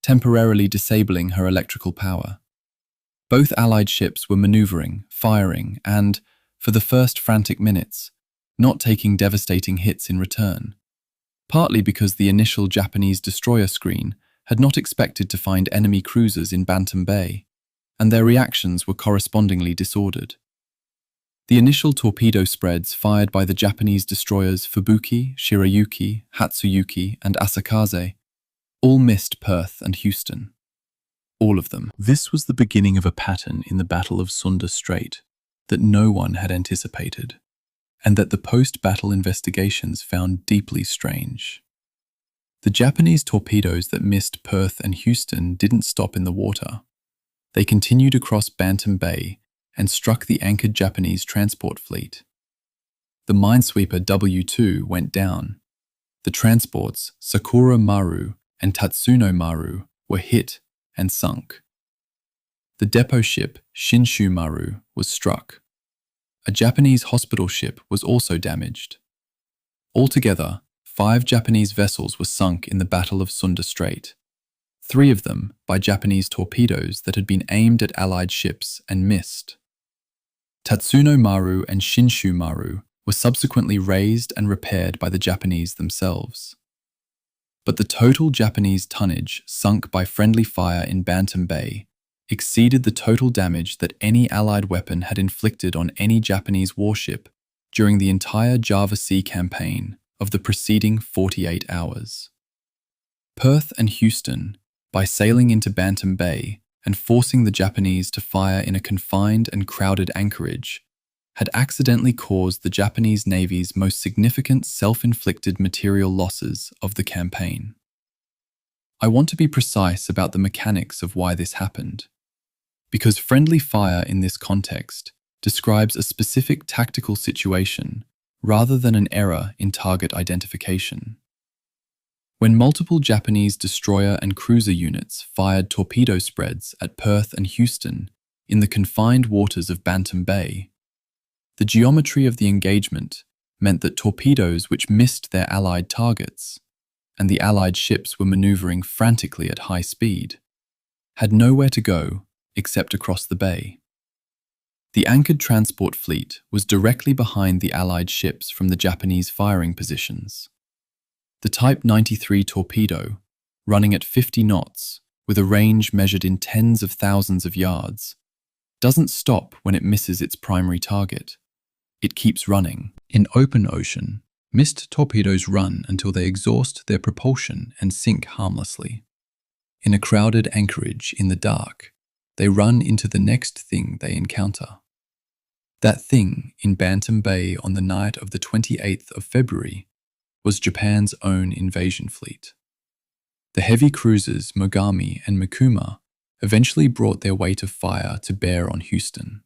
temporarily disabling her electrical power. Both Allied ships were maneuvering, firing, and, for the first frantic minutes, not taking devastating hits in return, partly because the initial Japanese destroyer screen had not expected to find enemy cruisers in Bantam Bay, and their reactions were correspondingly disordered. The initial torpedo spreads fired by the Japanese destroyers Fubuki, Shirayuki, Hatsuyuki, and Asakaze all missed Perth and Houston. All of them. This was the beginning of a pattern in the Battle of Sunda Strait that no one had anticipated, and that the post-battle investigations found deeply strange. The Japanese torpedoes that missed Perth and Houston didn't stop in the water. They continued across Bantam Bay and struck the anchored Japanese transport fleet. The minesweeper WW2 went down. The transports Sakura Maru and Tatsuno Maru were hit and sunk. The depot ship Shinshu Maru was struck. A Japanese hospital ship was also damaged. Altogether, 5 Japanese vessels were sunk in the Battle of Sunda Strait. 3 of them by Japanese torpedoes that had been aimed at Allied ships and missed. Tatsuno Maru and Shinshu Maru were subsequently raised and repaired by the Japanese themselves. But the total Japanese tonnage sunk by friendly fire in Bantam Bay exceeded the total damage that any Allied weapon had inflicted on any Japanese warship during the entire Java Sea campaign of the preceding 48 hours. Perth and Houston, by sailing into Bantam Bay and forcing the Japanese to fire in a confined and crowded anchorage, had accidentally caused the Japanese Navy's most significant self-inflicted material losses of the campaign. I want to be precise about the mechanics of why this happened, because friendly fire in this context describes a specific tactical situation rather than an error in target identification. When multiple Japanese destroyer and cruiser units fired torpedo spreads at Perth and Houston in the confined waters of Bantam Bay, the geometry of the engagement meant that torpedoes which missed their Allied targets, and the Allied ships were maneuvering frantically at high speed, had nowhere to go except across the bay. The anchored transport fleet was directly behind the Allied ships from the Japanese firing positions. The Type 93 torpedo, running at 50 knots with a range measured in tens of thousands of yards, doesn't stop when it misses its primary target. It keeps running. In open ocean, missed torpedoes run until they exhaust their propulsion and sink harmlessly. In a crowded anchorage in the dark, they run into the next thing they encounter. That thing in Bantam Bay on the night of the 28th of February was Japan's own invasion fleet. The heavy cruisers Mogami and Mikuma eventually brought their weight of fire to bear on Houston.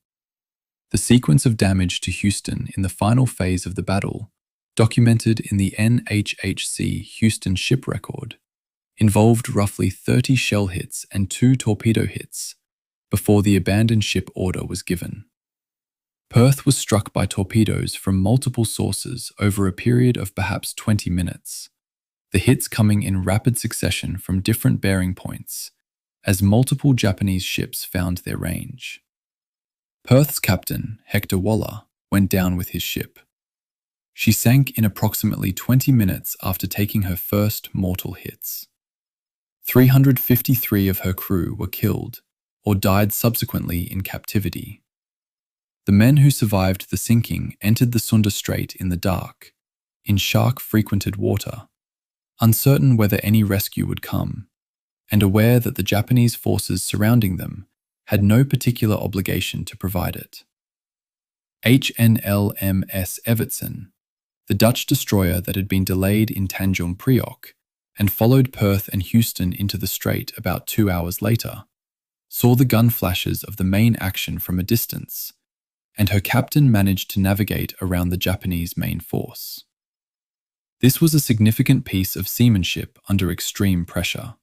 The sequence of damage to Houston in the final phase of the battle, documented in the NHHC Houston ship record, involved roughly 30 shell hits and 2 torpedo hits before the abandoned ship order was given. Perth was struck by torpedoes from multiple sources over a period of perhaps 20 minutes, the hits coming in rapid succession from different bearing points as multiple Japanese ships found their range. Perth's captain, Hector Waller, went down with his ship. She sank in approximately 20 minutes after taking her first mortal hits. 353 of her crew were killed or died subsequently in captivity. The men who survived the sinking entered the Sunda Strait in the dark, in shark-frequented water, uncertain whether any rescue would come, and aware that the Japanese forces surrounding them had no particular obligation to provide it. HNLMS Evertsen, the Dutch destroyer that had been delayed in Tanjung Priok and followed Perth and Houston into the strait about 2 hours later, saw the gun flashes of the main action from a distance, and her captain managed to navigate around the Japanese main force. This was a significant piece of seamanship under extreme pressure.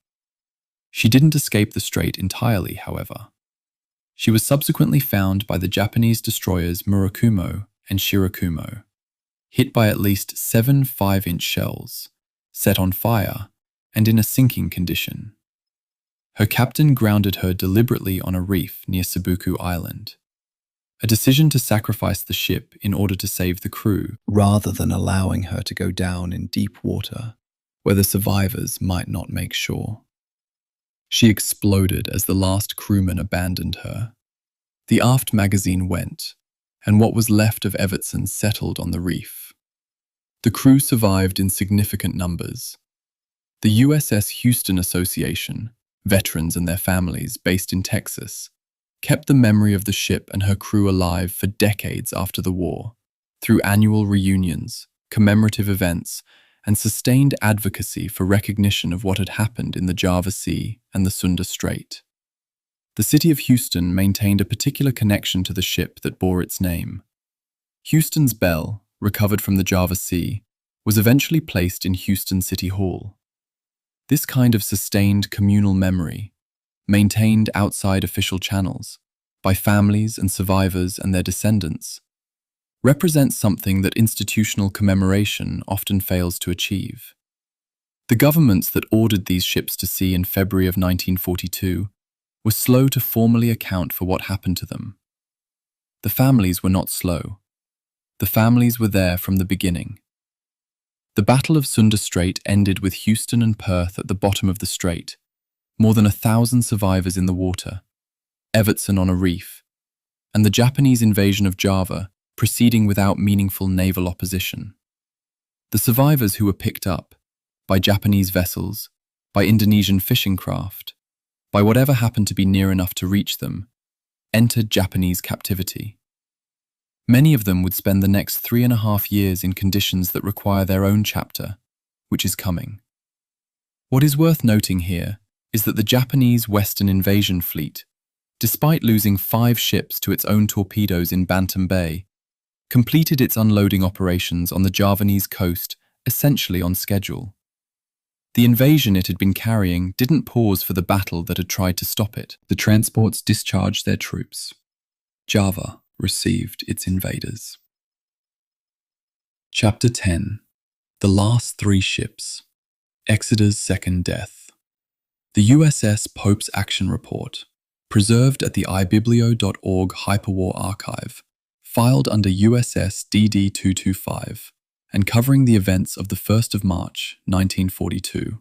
She didn't escape the strait entirely, however. She was subsequently found by the Japanese destroyers Murakumo and Shirakumo, hit by at least 7 5-inch shells, set on fire, and in a sinking condition. Her captain grounded her deliberately on a reef near Sabuku Island, a decision to sacrifice the ship in order to save the crew, rather than allowing her to go down in deep water, where the survivors might not make shore. She exploded as the last crewman abandoned her. The aft magazine went, and what was left of Evertsen settled on the reef. The crew survived in significant numbers. The USS Houston Association, veterans and their families based in Texas, kept the memory of the ship and her crew alive for decades after the war, through annual reunions, commemorative events, and sustained advocacy for recognition of what had happened in the Java Sea and the Sunda Strait. The city of Houston maintained a particular connection to the ship that bore its name. Houston's bell, recovered from the Java Sea, was eventually placed in Houston City Hall. This kind of sustained communal memory, maintained outside official channels, by families and survivors and their descendants, represents something that institutional commemoration often fails to achieve. The governments that ordered these ships to sea in February of 1942 were slow to formally account for what happened to them. The families were not slow. The families were there from the beginning. The Battle of Sunda Strait ended with Houston and Perth at the bottom of the strait, more than 1,000 survivors in the water, Evertson on a reef, and the Japanese invasion of Java proceeding without meaningful naval opposition. The survivors who were picked up by Japanese vessels, by Indonesian fishing craft, by whatever happened to be near enough to reach them, entered Japanese captivity. Many of them would spend the next 3.5 years in conditions that require their own chapter, which is coming. What is worth noting here is that the Japanese Western Invasion Fleet, despite losing 5 ships to its own torpedoes in Bantam Bay, completed its unloading operations on the Javanese coast essentially on schedule. The invasion it had been carrying didn't pause for the battle that had tried to stop it. The transports discharged their troops. Java received its invaders. Chapter 10. The Last 3 Ships. Exeter's Second Death. The USS Pope's Action Report, preserved at the ibiblio.org Hyperwar Archive, filed under USS DD-225, and covering the events of the 1st of March, 1942,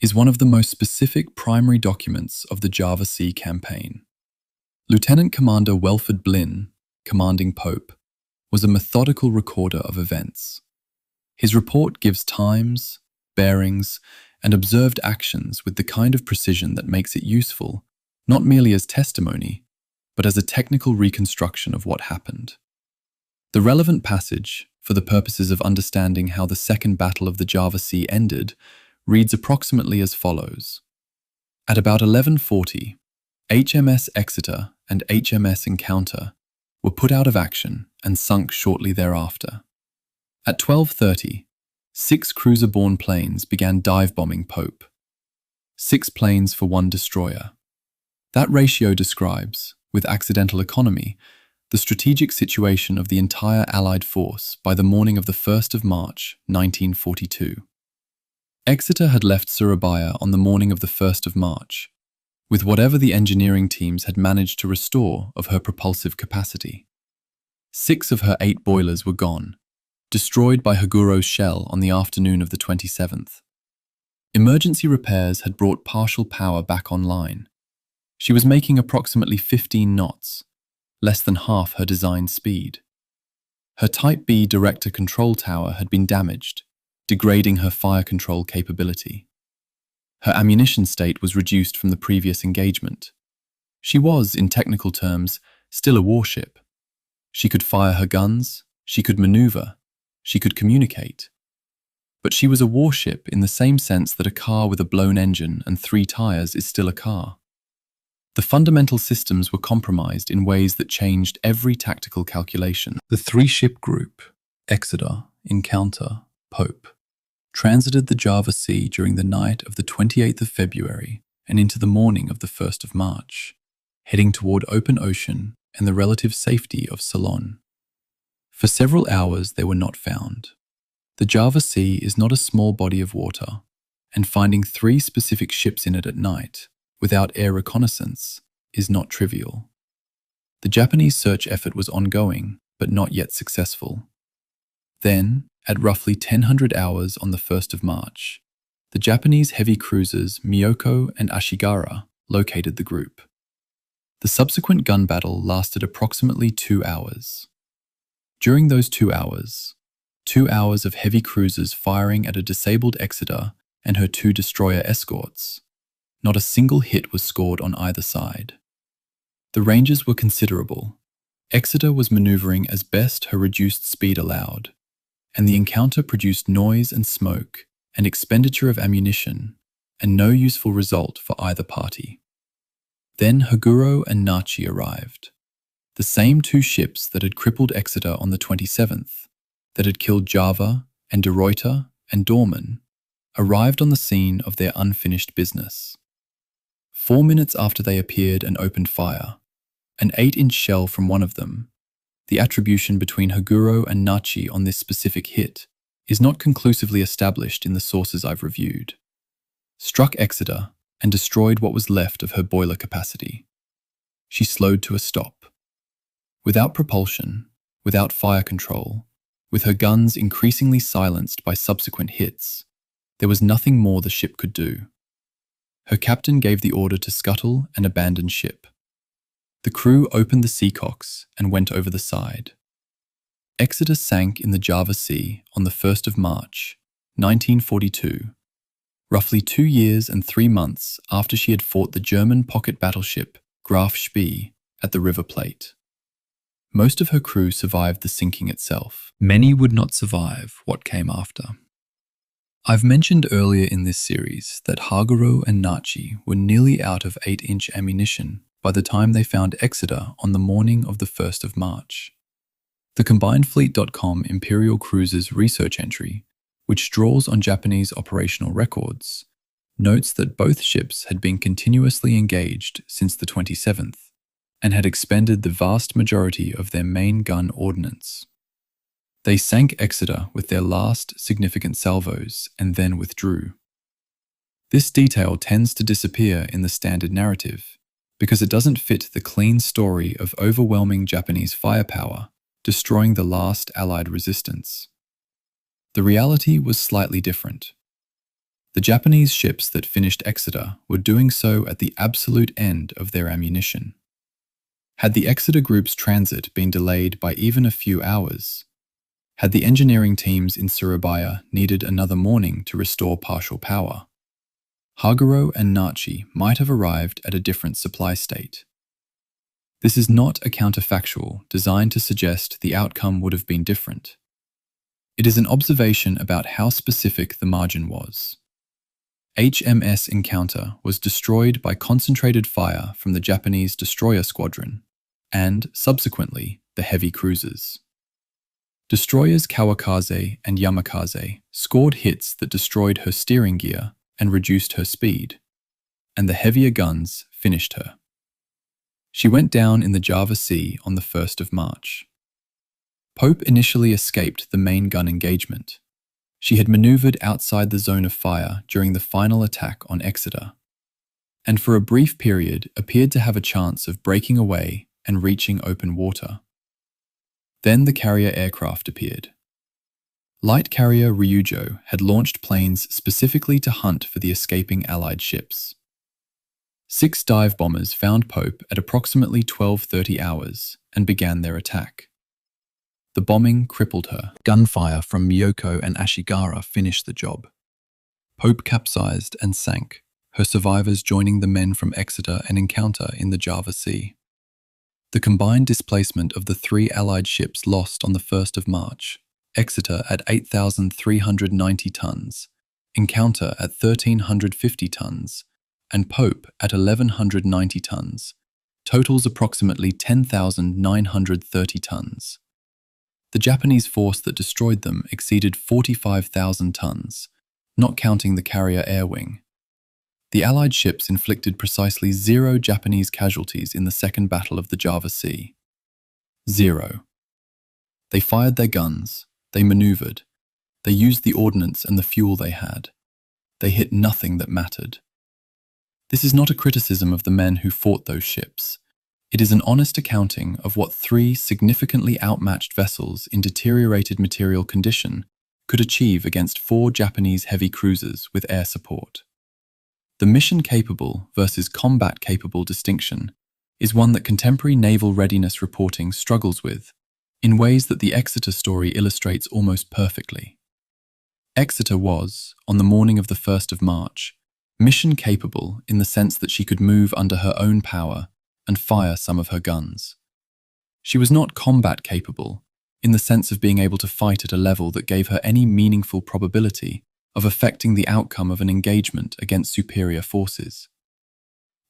is one of the most specific primary documents of the Java Sea campaign. Lieutenant Commander Welford Blinn, commanding Pope, was a methodical recorder of events. His report gives times, bearings, and observed actions with the kind of precision that makes it useful, not merely as testimony, but as a technical reconstruction of what happened. The relevant passage, for the purposes of understanding how the Second Battle of the Java Sea ended, reads approximately as follows. At about 11:40, HMS Exeter and HMS Encounter were put out of action and sunk shortly thereafter. At 12:30, 6 cruiser-borne planes began dive-bombing Pope. 6 planes for 1 destroyer. That ratio describes, with accidental economy, the strategic situation of the entire Allied force by the morning of the 1st of March, 1942. Exeter had left Surabaya on the morning of the 1st of March, with whatever the engineering teams had managed to restore of her propulsive capacity. 6 of her 8 boilers were gone, destroyed by Haguro's shell on the afternoon of the 27th. Emergency repairs had brought partial power back online. She was making approximately 15 knots, less than half her design speed. Her Type B director control tower had been damaged, degrading her fire control capability. Her ammunition state was reduced from the previous engagement. She was, in technical terms, still a warship. She could fire her guns, she could maneuver, she could communicate. But she was a warship in the same sense that a car with a blown engine and 3 tires is still a car. The fundamental systems were compromised in ways that changed every tactical calculation. The 3-ship group, Exeter, Encounter, Pope, transited the Java Sea during the night of the 28th of February and into the morning of the 1st of March, heading toward open ocean and the relative safety of Ceylon. For several hours they were not found. The Java Sea is not a small body of water, and finding 3 specific ships in it at night, without air reconnaissance, is not trivial. The Japanese search effort was ongoing, but not yet successful. Then, at roughly 1000 hours on the 1st of March, the Japanese heavy cruisers Myoko and Ashigara located the group. The subsequent gun battle lasted approximately 2 hours. During those 2 hours, 2 hours of heavy cruisers firing at a disabled Exeter and her 2 destroyer escorts, not a single hit was scored on either side. The ranges were considerable. Exeter was maneuvering as best her reduced speed allowed, and the Encounter produced noise and smoke and expenditure of ammunition, and no useful result for either party. Then Haguro and Nachi arrived, the same 2 ships that had crippled Exeter on the 27th, that had killed Java and De Ruyter and Dorman, arrived on the scene of their unfinished business. 4 minutes after they appeared and opened fire, an 8-inch shell from one of them, the attribution between Haguro and Nachi on this specific hit is not conclusively established in the sources I've reviewed. Struck Exeter and destroyed what was left of her boiler capacity. She slowed to a stop. Without propulsion, without fire control, with her guns increasingly silenced by subsequent hits, there was nothing more the ship could do. Her captain gave the order to scuttle and abandon ship. The crew opened the seacocks and went over the side. Exeter sank in the Java Sea on the 1st of March, 1942, roughly 2 years and 3 months after she had fought the German pocket battleship Graf Spee at the River Plate. Most of her crew survived the sinking itself. Many would not survive what came after. I've mentioned earlier in this series that Haguro and Nachi were nearly out of 8-inch ammunition by the time they found Exeter on the morning of the 1st of March. The CombinedFleet.com Imperial Cruisers research entry, which draws on Japanese operational records, notes that both ships had been continuously engaged since the 27th and had expended the vast majority of their main gun ordnance. They sank Exeter with their last significant salvos and then withdrew. This detail tends to disappear in the standard narrative because it doesn't fit the clean story of overwhelming Japanese firepower destroying the last Allied resistance. The reality was slightly different. The Japanese ships that finished Exeter were doing so at the absolute end of their ammunition. Had the Exeter Group's transit been delayed by even a few hours, had the engineering teams in Surabaya needed another morning to restore partial power, Haguro and Nachi might have arrived at a different supply state. This is not a counterfactual designed to suggest the outcome would have been different. It is an observation about how specific the margin was. HMS Encounter was destroyed by concentrated fire from the Japanese destroyer squadron and, subsequently, the heavy cruisers. Destroyers Kawakaze and Yamakaze scored hits that destroyed her steering gear and reduced her speed, and the heavier guns finished her. She went down in the Java Sea on the 1st of March. Pope initially escaped the main gun engagement. She had maneuvered outside the zone of fire during the final attack on Exeter, and for a brief period appeared to have a chance of breaking away and reaching open water. Then the carrier aircraft appeared. Light carrier Ryujo had launched planes specifically to hunt for the escaping Allied ships. 6 dive bombers found Pope at approximately 12:30 hours and began their attack. The bombing crippled her. Gunfire from Miyoko and Ashigara finished the job. Pope capsized and sank, her survivors joining the men from Exeter and Encounter in the Java Sea. The combined displacement of the 3 Allied ships lost on the 1st of March, Exeter at 8,390 tons, Encounter at 1,350 tons, and Pope at 1,190 tons, totals approximately 10,930 tons. The Japanese force that destroyed them exceeded 45,000 tons, not counting the carrier air wing. The Allied ships inflicted precisely 0 Japanese casualties in the Second Battle of the Java Sea. 0. They fired their guns, they maneuvered, they used the ordnance and the fuel they had. They hit nothing that mattered. This is not a criticism of the men who fought those ships. It is an honest accounting of what 3 significantly outmatched vessels in deteriorated material condition could achieve against 4 Japanese heavy cruisers with air support. The mission-capable versus combat-capable distinction is one that contemporary naval readiness reporting struggles with, in ways that the Exeter story illustrates almost perfectly. Exeter was, on the morning of the 1st of March, mission-capable in the sense that she could move under her own power and fire some of her guns. She was not combat-capable in the sense of being able to fight at a level that gave her any meaningful probability of affecting the outcome of an engagement against superior forces.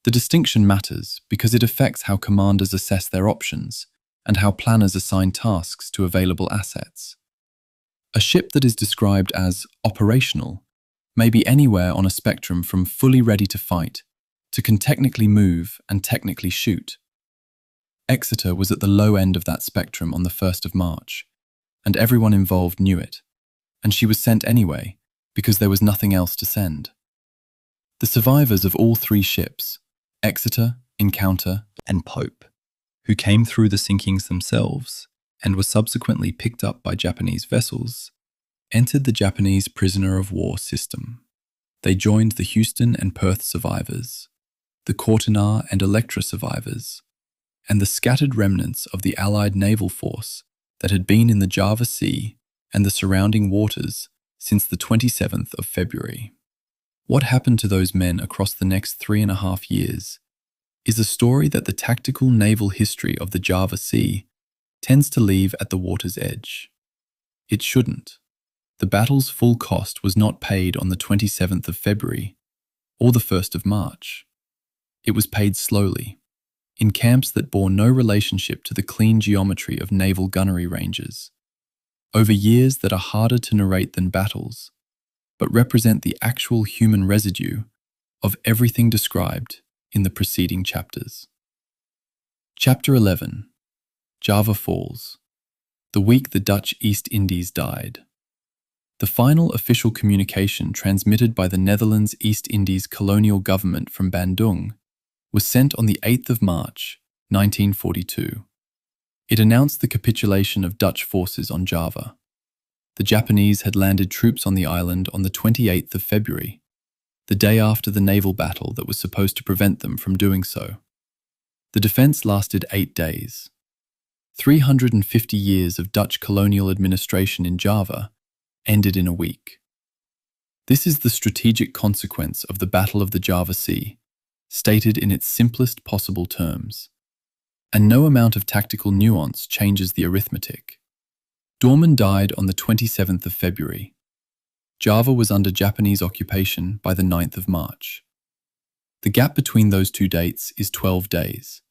The distinction matters because it affects how commanders assess their options and how planners assign tasks to available assets. A ship that is described as operational may be anywhere on a spectrum from fully ready to fight to can technically move and technically shoot. Exeter was at the low end of that spectrum on the 1st of March, and everyone involved knew it. and she was sent anyway because there was nothing else to send. The survivors of all three ships, Exeter, Encounter, and Pope, who came through the sinkings themselves and were subsequently picked up by Japanese vessels, entered the Japanese prisoner of war system. They joined the Houston and Perth survivors, the Cortana and Electra survivors, and the scattered remnants of the Allied naval force that had been in the Java Sea and the surrounding waters since the 27th of February. What happened to those men across the next 3.5 years is a story that the tactical naval history of the Java Sea tends to leave at the water's edge. It shouldn't. The battle's full cost was not paid on the 27th of February or the 1st of March. It was paid slowly, in camps that bore no relationship to the clean geometry of naval gunnery ranges, over years that are harder to narrate than battles, but represent the actual human residue of everything described in the preceding chapters. Chapter 11. Java Falls. The week the Dutch East Indies died. The final official communication transmitted by the Netherlands East Indies colonial government from Bandung was sent on the 8th of March, 1942. It announced the capitulation of Dutch forces on Java. The Japanese had landed troops on the island on the 28th of February, the day after the naval battle that was supposed to prevent them from doing so. The defense lasted 8 days. 350 years of Dutch colonial administration in Java ended in a week. This is the strategic consequence of the Battle of the Java Sea, stated in its simplest possible terms. And no amount of tactical nuance changes the arithmetic. Dorman died on the 27th of February. Java was under Japanese occupation by the 9th of March. The gap between those two dates is 12 days.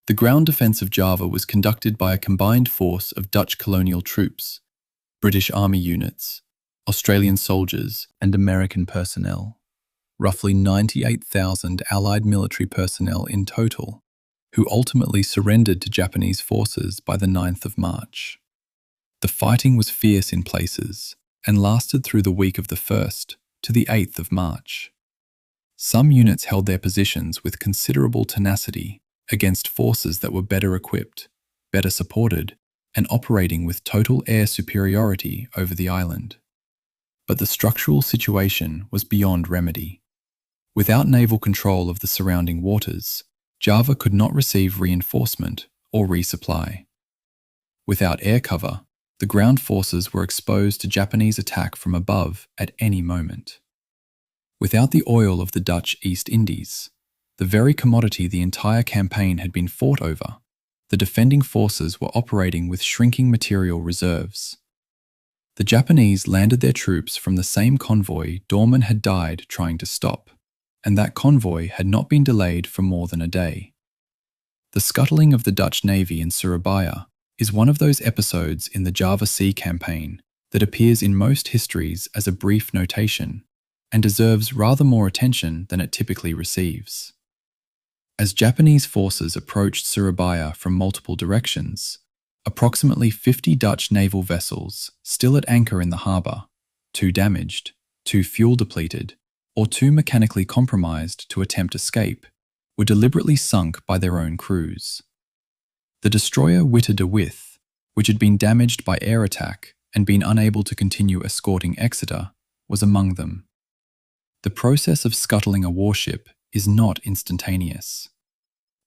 The ground defense of Java was conducted by a combined force of Dutch colonial troops, British Army units, Australian soldiers, and American personnel. Roughly 98,000 Allied military personnel in total, who ultimately surrendered to Japanese forces by the 9th of March. The fighting was fierce in places and lasted through the week of the 1st to the 8th of March. Some units held their positions with considerable tenacity against forces that were better equipped, better supported, and operating with total air superiority over the island. But the structural situation was beyond remedy. Without naval control of the surrounding waters, Java could not receive reinforcement or resupply. Without air cover, the ground forces were exposed to Japanese attack from above at any moment. Without the oil of the Dutch East Indies, the very commodity the entire campaign had been fought over, the defending forces were operating with shrinking material reserves. The Japanese landed their troops from the same convoy Dorman had died trying to stop, and that convoy had not been delayed for more than a day. The scuttling of the Dutch Navy in Surabaya is one of those episodes in the Java Sea campaign that appears in most histories as a brief notation and deserves rather more attention than it typically receives. As Japanese forces approached Surabaya from multiple directions, approximately 50 Dutch naval vessels still at anchor in the harbour, too damaged, too fuel depleted, or too mechanically compromised to attempt escape, were deliberately sunk by their own crews. The destroyer Witte de With, which had been damaged by air attack and been unable to continue escorting Exeter, was among them. The process of scuttling a warship is not instantaneous.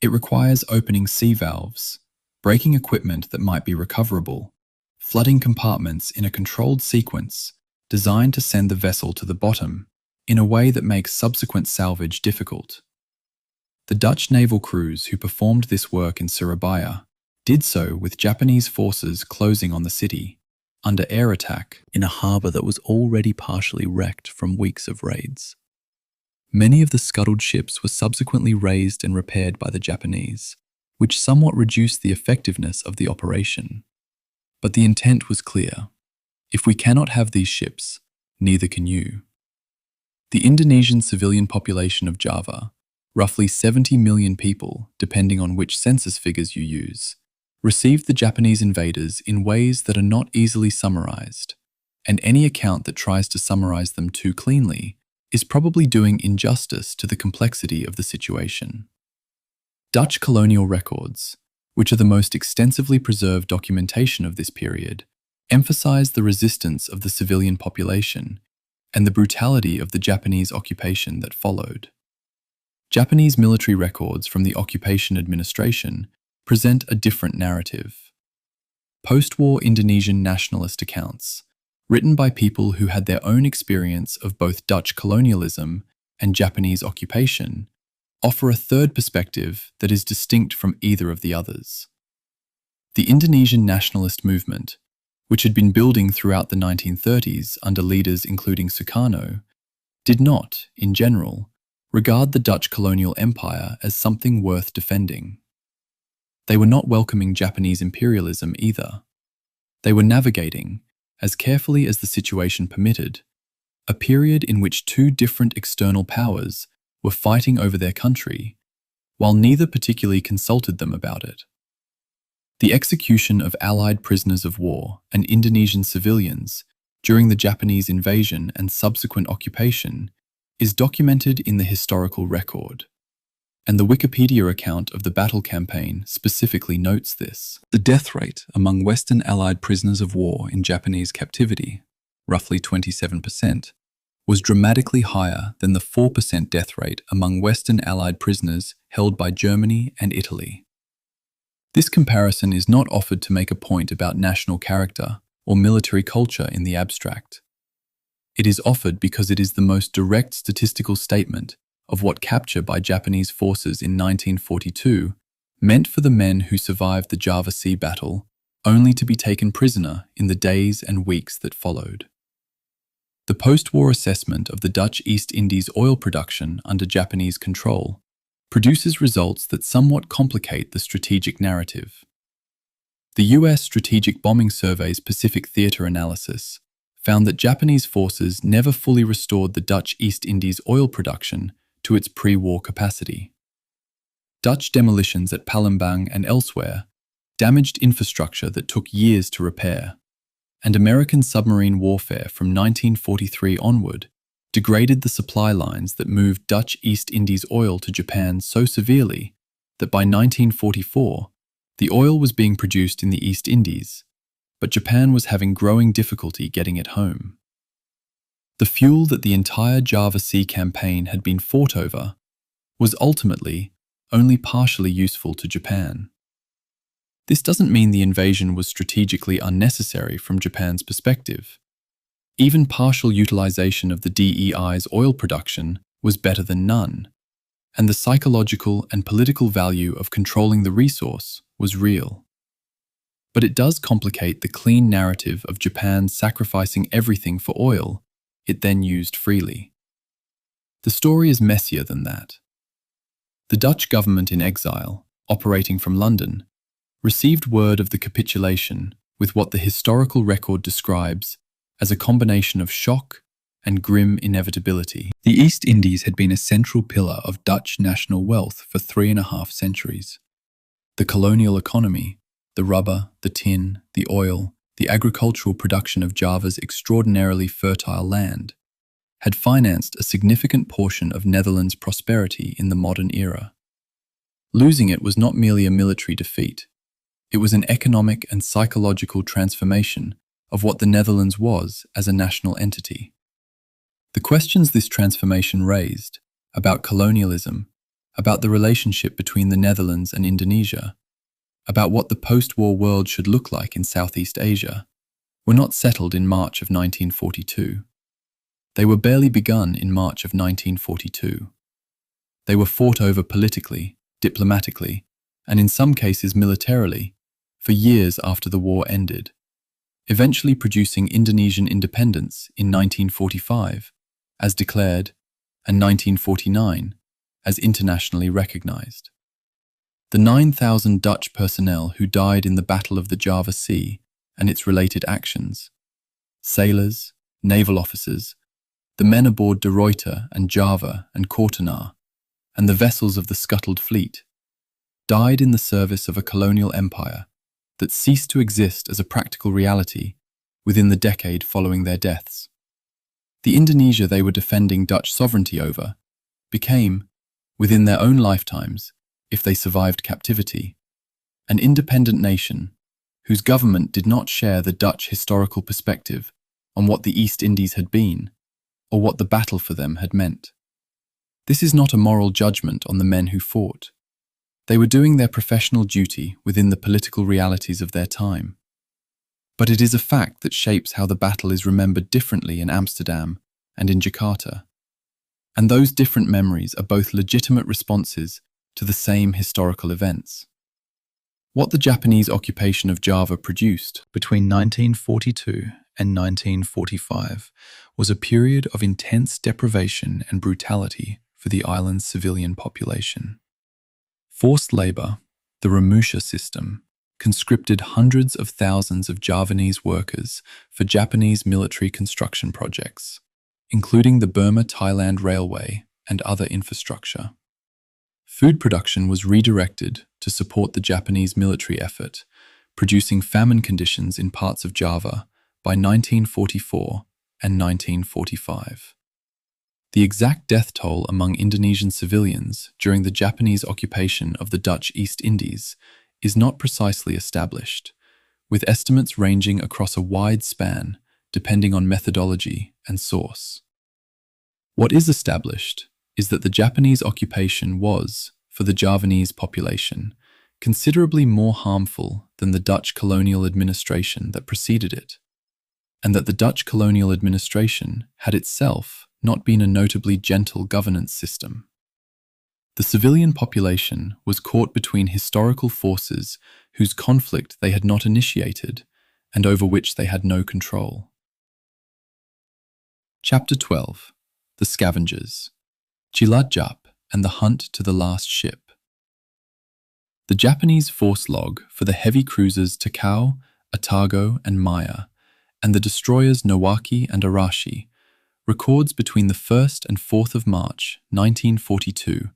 It requires opening sea valves, breaking equipment that might be recoverable, flooding compartments in a controlled sequence designed to send the vessel to the bottom in a way that makes subsequent salvage difficult. The Dutch naval crews who performed this work in Surabaya did so with Japanese forces closing on the city, under air attack in a harbour that was already partially wrecked from weeks of raids. Many of the scuttled ships were subsequently raised and repaired by the Japanese, which somewhat reduced the effectiveness of the operation. But the intent was clear. If we cannot have these ships, neither can you. The Indonesian civilian population of Java, roughly 70 million people, depending on which census figures you use, received the Japanese invaders in ways that are not easily summarized, and any account that tries to summarize them too cleanly is probably doing injustice to the complexity of the situation. Dutch colonial records, which are the most extensively preserved documentation of this period, emphasize the resistance of the civilian population and the brutality of the Japanese occupation that followed. Japanese military records from the occupation administration present a different narrative. Post-war Indonesian nationalist accounts, written by people who had their own experience of both Dutch colonialism and Japanese occupation, offer a third perspective that is distinct from either of the others. The Indonesian nationalist movement, which had been building throughout the 1930s under leaders including Sukarno, did not, in general, regard the Dutch colonial empire as something worth defending. They were not welcoming Japanese imperialism either. They were navigating, as carefully as the situation permitted, a period in which two different external powers were fighting over their country, while neither particularly consulted them about it. The execution of Allied prisoners of war and Indonesian civilians during the Japanese invasion and subsequent occupation is documented in the historical record, and the Wikipedia account of the battle campaign specifically notes this. The death rate among Western Allied prisoners of war in Japanese captivity, roughly 27%, was dramatically higher than the 4% death rate among Western Allied prisoners held by Germany and Italy. This comparison is not offered to make a point about national character or military culture in the abstract. It is offered because it is the most direct statistical statement of what capture by Japanese forces in 1942 meant for the men who survived the Java Sea battle, only to be taken prisoner in the days and weeks that followed. The post-war assessment of the Dutch East Indies oil production under Japanese control produces results that somewhat complicate the strategic narrative. The US Strategic Bombing Survey's Pacific Theater analysis found that Japanese forces never fully restored the Dutch East Indies oil production to its pre-war capacity. Dutch demolitions at Palembang and elsewhere damaged infrastructure that took years to repair, and American submarine warfare from 1943 onward degraded the supply lines that moved Dutch East Indies oil to Japan so severely that by 1944, the oil was being produced in the East Indies, but Japan was having growing difficulty getting it home. The fuel that the entire Java Sea campaign had been fought over was ultimately only partially useful to Japan. This doesn't mean the invasion was strategically unnecessary from Japan's perspective. Even partial utilization of the DEI's oil production was better than none, and the psychological and political value of controlling the resource was real. But it does complicate the clean narrative of Japan sacrificing everything for oil it then used freely. The story is messier than that. The Dutch government in exile, operating from London, received word of the capitulation with what the historical record describes as a combination of shock and grim inevitability. The East Indies had been a central pillar of Dutch national wealth for 3.5 centuries. The colonial economy, the rubber, the tin, the oil, the agricultural production of Java's extraordinarily fertile land, had financed a significant portion of Netherlands' prosperity in the modern era. Losing it was not merely a military defeat. It was an economic and psychological transformation of what the Netherlands was as a national entity. The questions this transformation raised, about colonialism, about the relationship between the Netherlands and Indonesia, about what the post-war world should look like in Southeast Asia, were not settled in March of 1942. They were barely begun in March of 1942. They were fought over politically, diplomatically, and in some cases militarily, for years after the war ended, eventually producing Indonesian independence in 1945, as declared, and 1949, as internationally recognized. The 9,000 Dutch personnel who died in the Battle of the Java Sea and its related actions, sailors, naval officers, the men aboard De Ruyter and Java and Kortenaar, and the vessels of the scuttled fleet, died in the service of a colonial empire that ceased to exist as a practical reality within the decade following their deaths. The Indonesia they were defending Dutch sovereignty over became, within their own lifetimes, if they survived captivity, an independent nation whose government did not share the Dutch historical perspective on what the East Indies had been, or what the battle for them had meant. This is not a moral judgment on the men who fought. They were doing their professional duty within the political realities of their time. But it is a fact that shapes how the battle is remembered differently in Amsterdam and in Jakarta. And those different memories are both legitimate responses to the same historical events. What the Japanese occupation of Java produced between 1942 and 1945 was a period of intense deprivation and brutality for the island's civilian population. Forced labor, the Remusha system, conscripted hundreds of thousands of Javanese workers for Japanese military construction projects, including the Burma-Thailand Railway and other infrastructure. Food production was redirected to support the Japanese military effort, producing famine conditions in parts of Java by 1944 and 1945. The exact death toll among Indonesian civilians during the Japanese occupation of the Dutch East Indies is not precisely established, with estimates ranging across a wide span depending on methodology and source. What is established is that the Japanese occupation was, for the Javanese population, considerably more harmful than the Dutch colonial administration that preceded it, and that the Dutch colonial administration had itself not been a notably gentle governance system. The civilian population was caught between historical forces whose conflict they had not initiated and over which they had no control. Chapter 12. The Scavengers. Cilacap and the Hunt to the Last Ship. The Japanese force log for the heavy cruisers Takao, Atago, and Maya, and the destroyers Nowaki and Arashi, records between the 1st and 4th of March 1942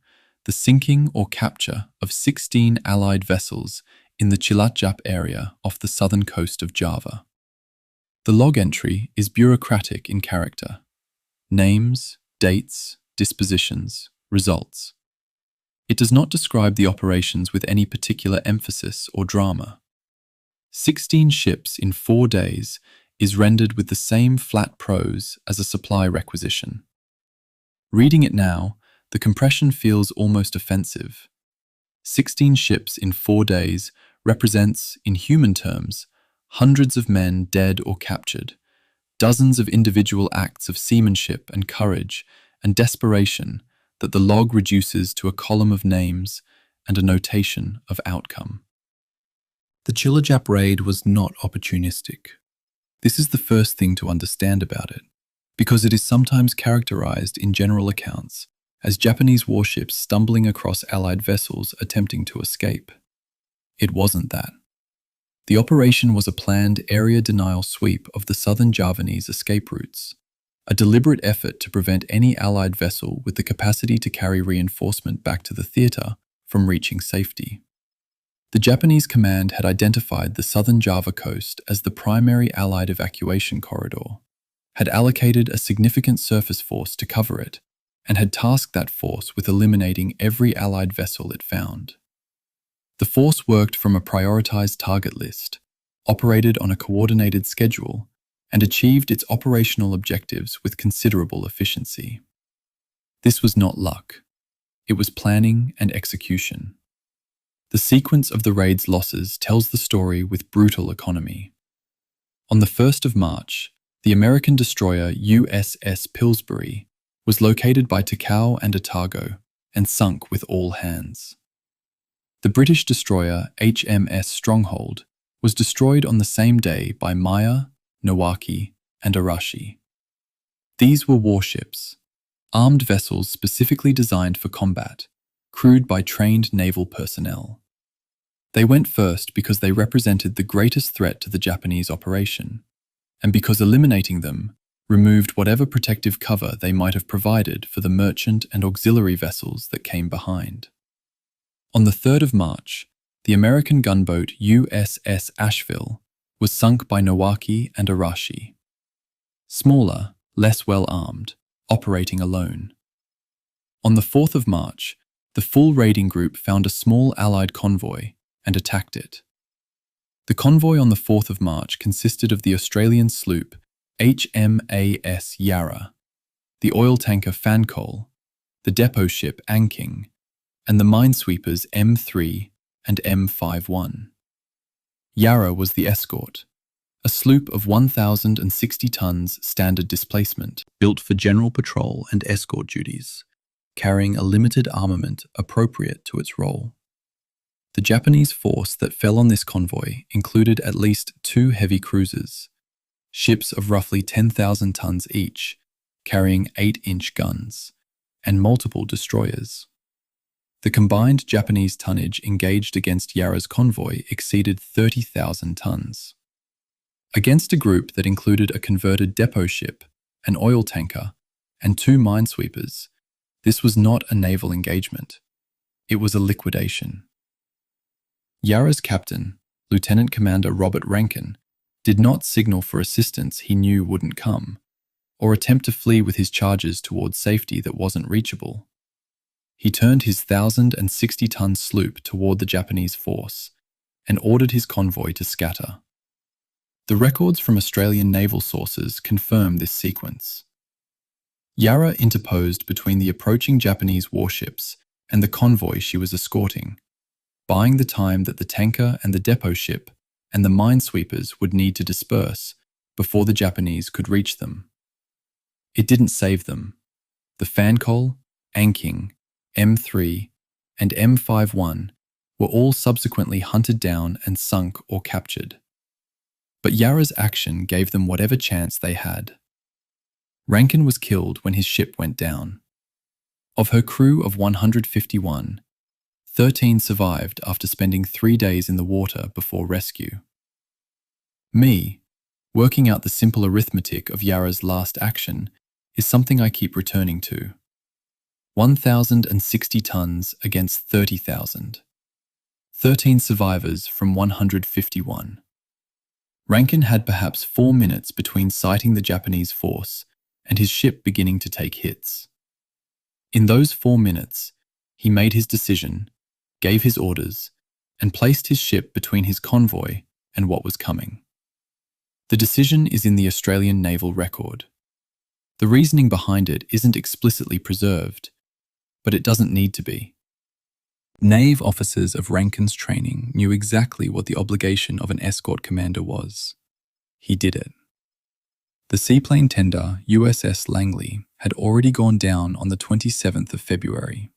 the sinking or capture of 16 Allied vessels in the Cilacap area off the southern coast of Java. The log entry is bureaucratic in character. Names, dates, dispositions, results. It does not describe the operations with any particular emphasis or drama. 16 ships in 4 days is rendered with the same flat prose as a supply requisition. Reading it now, the compression feels almost offensive. 16 ships in 4 days represents, in human terms, hundreds of men dead or captured, dozens of individual acts of seamanship and courage and desperation that the log reduces to a column of names and a notation of outcome. The Cilacap raid was not opportunistic. This is the first thing to understand about it, because it is sometimes characterized in general accounts as Japanese warships stumbling across Allied vessels attempting to escape. It wasn't that. The operation was a planned area denial sweep of the southern Javanese escape routes, a deliberate effort to prevent any Allied vessel with the capacity to carry reinforcement back to the theatre from reaching safety. The Japanese command had identified the southern Java coast as the primary Allied evacuation corridor, had allocated a significant surface force to cover it, and had tasked that force with eliminating every Allied vessel it found. The force worked from a prioritized target list, operated on a coordinated schedule, and achieved its operational objectives with considerable efficiency. This was not luck. It was planning and execution. The sequence of the raid's losses tells the story with brutal economy. On the 1st of March, the American destroyer USS Pillsbury was located by Takao and Atago and sunk with all hands. The British destroyer HMS Stronghold was destroyed on the same day by Maya, Nowaki, and Arashi. These were warships, armed vessels specifically designed for combat, crewed by trained naval personnel. They went first because they represented the greatest threat to the Japanese operation, and because eliminating them removed whatever protective cover they might have provided for the merchant and auxiliary vessels that came behind. On the 3rd of March, the American gunboat USS Asheville was sunk by Nowaki and Arashi. Smaller, less well-armed, operating alone. On the 4th of March, the full raiding group found a small Allied convoy and attacked it. The convoy on the 4th of March consisted of the Australian sloop HMAS Yarra, the oil tanker Fancol, the depot ship Anking, and the minesweepers M3 and M51. Yarra was the escort, a sloop of 1,060 tons standard displacement, built for general patrol and escort duties, carrying a limited armament appropriate to its role. The Japanese force that fell on this convoy included at least 2 heavy cruisers, ships of roughly 10,000 tons each, carrying 8-inch guns, and multiple destroyers. The combined Japanese tonnage engaged against Yarra's convoy exceeded 30,000 tons. Against a group that included a converted depot ship, an oil tanker, and 2 minesweepers, this was not a naval engagement. It was a liquidation. Yarra's captain, Lieutenant Commander Robert Rankin, did not signal for assistance he knew wouldn't come, or attempt to flee with his charges towards safety that wasn't reachable. He turned his 1,060-ton sloop toward the Japanese force and ordered his convoy to scatter. The records from Australian naval sources confirm this sequence. Yarra interposed between the approaching Japanese warships and the convoy she was escorting, buying the time that the tanker and the depot ship and the minesweepers would need to disperse before the Japanese could reach them. It didn't save them. The Fancol, Anking, M3, and M51 were all subsequently hunted down and sunk or captured. But Yarra's action gave them whatever chance they had. Rankin was killed when his ship went down. Of her crew of 151, 13 survived after spending 3 days in the water before rescue. Me, working out the simple arithmetic of Yarra's last action, is something I keep returning to. 1,060 tons against 30,000. 13 survivors from 151. Rankin had perhaps 4 minutes between sighting the Japanese force and his ship beginning to take hits. In those 4 minutes, he made his decision, gave his orders, and placed his ship between his convoy and what was coming. The decision is in the Australian Naval Record. The reasoning behind it isn't explicitly preserved, but it doesn't need to be. Nave officers of Rankin's training knew exactly what the obligation of an escort commander was. He did it. The seaplane tender USS Langley had already gone down on the 27th of February.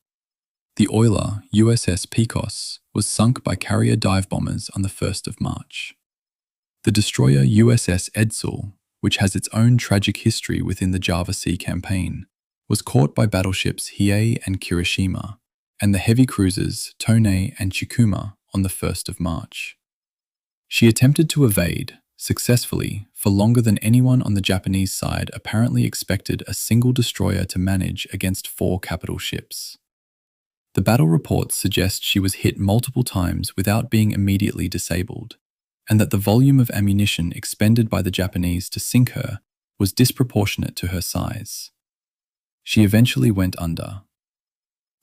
The oiler USS Pecos was sunk by carrier dive bombers on the 1st of March. The destroyer USS Edsall, which has its own tragic history within the Java Sea campaign, was caught by battleships Hiei and Kirishima, and the heavy cruisers Tone and Chikuma on the 1st of March. She attempted to evade, successfully, for longer than anyone on the Japanese side apparently expected a single destroyer to manage against 4 capital ships. The battle reports suggest she was hit multiple times without being immediately disabled, and that the volume of ammunition expended by the Japanese to sink her was disproportionate to her size. She eventually went under.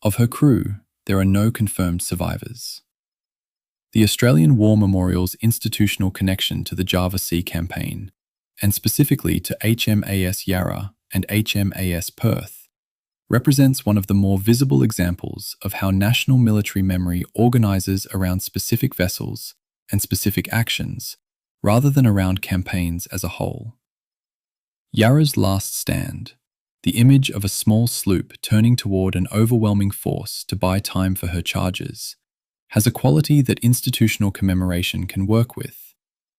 Of her crew, there are no confirmed survivors. The Australian War Memorial's institutional connection to the Java Sea campaign, and specifically to HMAS Yarra and HMAS Perth, represents one of the more visible examples of how national military memory organises around specific vessels and specific actions, rather than around campaigns as a whole. Yarra's last stand, the image of a small sloop turning toward an overwhelming force to buy time for her charges, has a quality that institutional commemoration can work with,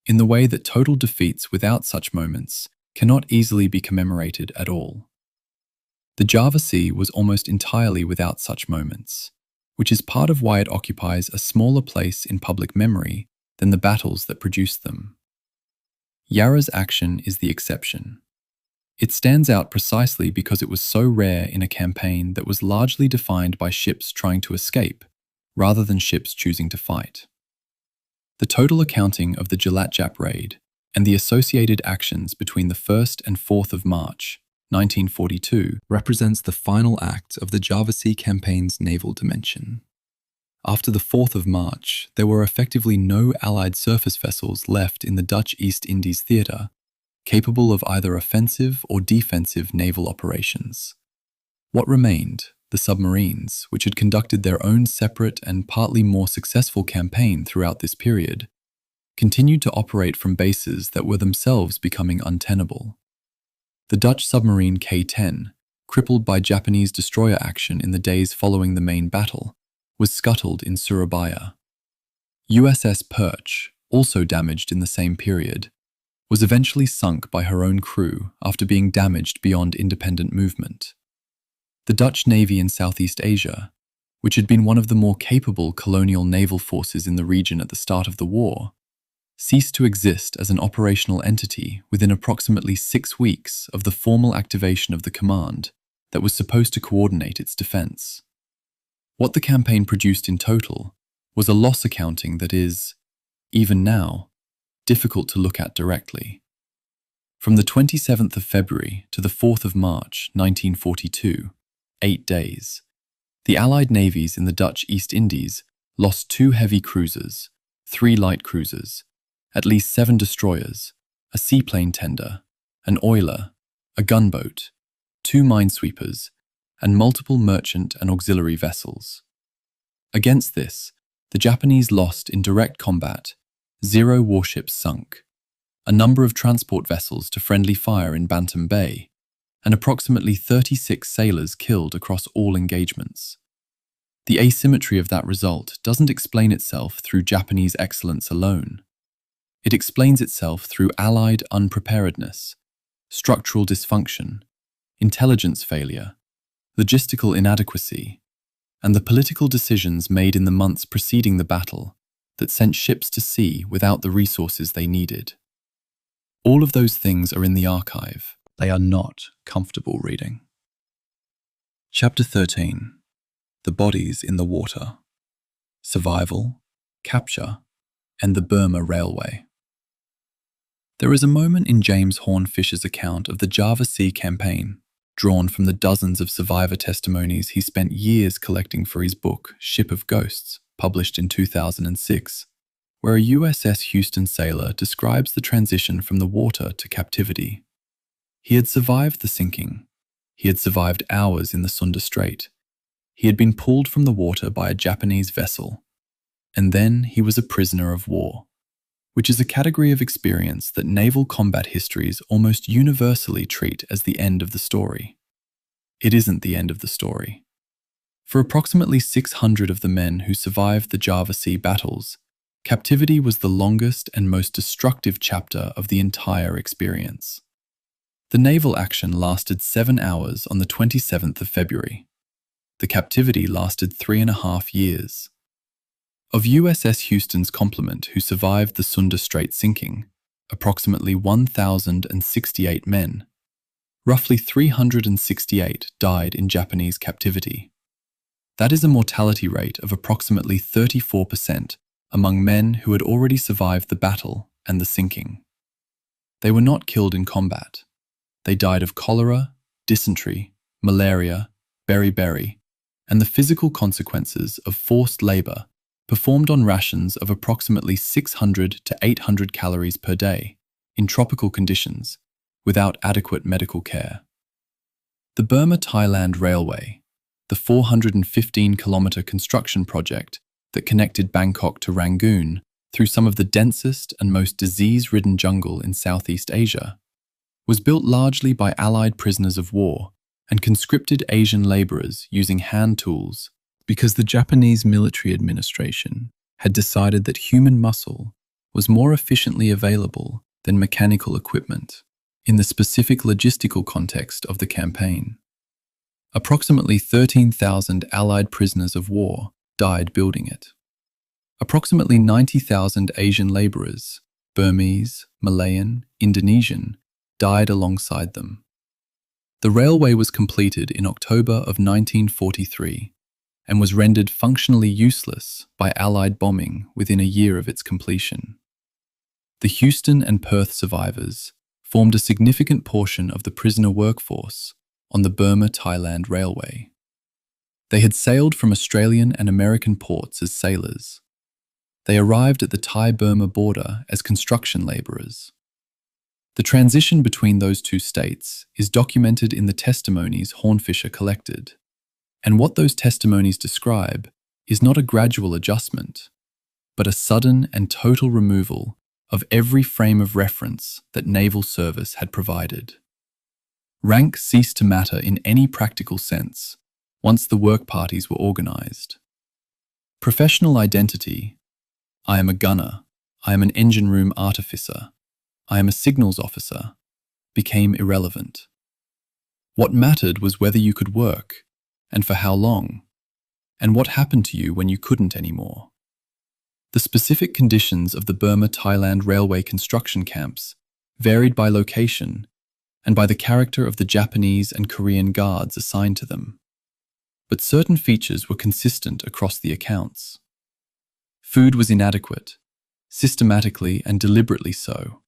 in the way that total defeats without such moments cannot easily be commemorated at all. The Java Sea was almost entirely without such moments, which is part of why it occupies a smaller place in public memory than the battles that produced them. Yarra's action is the exception. It stands out precisely because it was so rare in a campaign that was largely defined by ships trying to escape, rather than ships choosing to fight. The total accounting of the Jilat raid and the associated actions between the 1st and 4th of March, 1942, represents the final act of the Java Sea campaign's naval dimension. After the 4th of March, there were effectively no Allied surface vessels left in the Dutch East Indies theatre, capable of either offensive or defensive naval operations. What remained, the submarines, which had conducted their own separate and partly more successful campaign throughout this period, continued to operate from bases that were themselves becoming untenable. The Dutch submarine K-10, crippled by Japanese destroyer action in the days following the main battle, was scuttled in Surabaya. USS Perch, also damaged in the same period, was eventually sunk by her own crew after being damaged beyond independent movement. The Dutch Navy in Southeast Asia, which had been one of the more capable colonial naval forces in the region at the start of the war, ceased to exist as an operational entity within approximately 6 weeks of the formal activation of the command that was supposed to coordinate its defense. What the campaign produced in total was a loss accounting that is, even now, difficult to look at directly. From the 27th of February to the 4th of March 1942, 8 days, the Allied navies in the Dutch East Indies lost 2 heavy cruisers, 3 light cruisers, at least 7 destroyers, a seaplane tender, an oiler, a gunboat, 2 minesweepers, and multiple merchant and auxiliary vessels. Against this, the Japanese lost in direct combat 0 warships sunk, a number of transport vessels to friendly fire in Bantam Bay, and approximately 36 sailors killed across all engagements. The asymmetry of that result doesn't explain itself through Japanese excellence alone. It explains itself through Allied unpreparedness, structural dysfunction, intelligence failure, logistical inadequacy, and the political decisions made in the months preceding the battle that sent ships to sea without the resources they needed. All of those things are in the archive. They are not comfortable reading. Chapter 13. The Bodies in the Water. Survival, Capture, and the Burma Railway. There is a moment in James Horn Fisher's account of the Java Sea campaign, drawn from the dozens of survivor testimonies he spent years collecting for his book, Ship of Ghosts, published in 2006, where a USS Houston sailor describes the transition from the water to captivity. He had survived the sinking. He had survived hours in the Sunda Strait. He had been pulled from the water by a Japanese vessel. And then he was a prisoner of war, which is a category of experience that naval combat histories almost universally treat as the end of the story. It isn't the end of the story. For approximately 600 of the men who survived the Java Sea battles, captivity was the longest and most destructive chapter of the entire experience. The naval action lasted 7 hours on the 27th of February. The captivity lasted 3.5 years. Of USS Houston's complement who survived the Sunda Strait sinking, approximately 1,068 men, roughly 368 died in Japanese captivity. That is a mortality rate of approximately 34% among men who had already survived the battle and the sinking. They were not killed in combat. They died of cholera, dysentery, malaria, beriberi, and the physical consequences of forced labor performed on rations of approximately 600 to 800 calories per day in tropical conditions without adequate medical care. The Burma-Thailand Railway, the 415-kilometer construction project that connected Bangkok to Rangoon through some of the densest and most disease-ridden jungle in Southeast Asia, was built largely by Allied prisoners of war and conscripted Asian laborers using hand tools because the Japanese military administration had decided that human muscle was more efficiently available than mechanical equipment in the specific logistical context of the campaign. Approximately 13,000 Allied prisoners of war died building it. Approximately 90,000 Asian laborers, Burmese, Malayan, Indonesian, died alongside them. The railway was completed in October of 1943, and was rendered functionally useless by Allied bombing within a year of its completion. The Houston and Perth survivors formed a significant portion of the prisoner workforce on the Burma-Thailand Railway. They had sailed from Australian and American ports as sailors. They arrived at the Thai-Burma border as construction labourers. The transition between those two states is documented in the testimonies Hornfischer collected, and what those testimonies describe is not a gradual adjustment, but a sudden and total removal of every frame of reference that naval service had provided. Rank ceased to matter in any practical sense once the work parties were organised. Professional identity, I am a gunner, I am an engine room artificer, I am a signals officer, became irrelevant. What mattered was whether you could work, and for how long, and what happened to you when you couldn't anymore. The specific conditions of the Burma-Thailand railway construction camps varied by location and by the character of the Japanese and Korean guards assigned to them. But certain features were consistent across the accounts. Food was inadequate, systematically and deliberately so,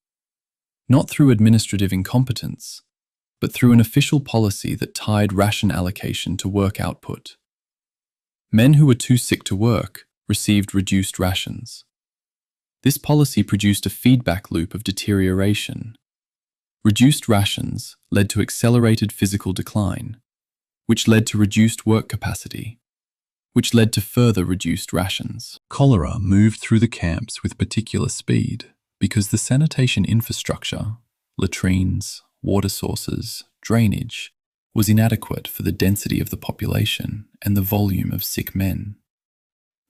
not through administrative incompetence, but through an official policy that tied ration allocation to work output. Men who were too sick to work received reduced rations. This policy produced a feedback loop of deterioration. Reduced rations led to accelerated physical decline, which led to reduced work capacity, which led to further reduced rations. Cholera moved through the camps with particular speed because the sanitation infrastructure, latrines, water sources, drainage, was inadequate for the density of the population and the volume of sick men.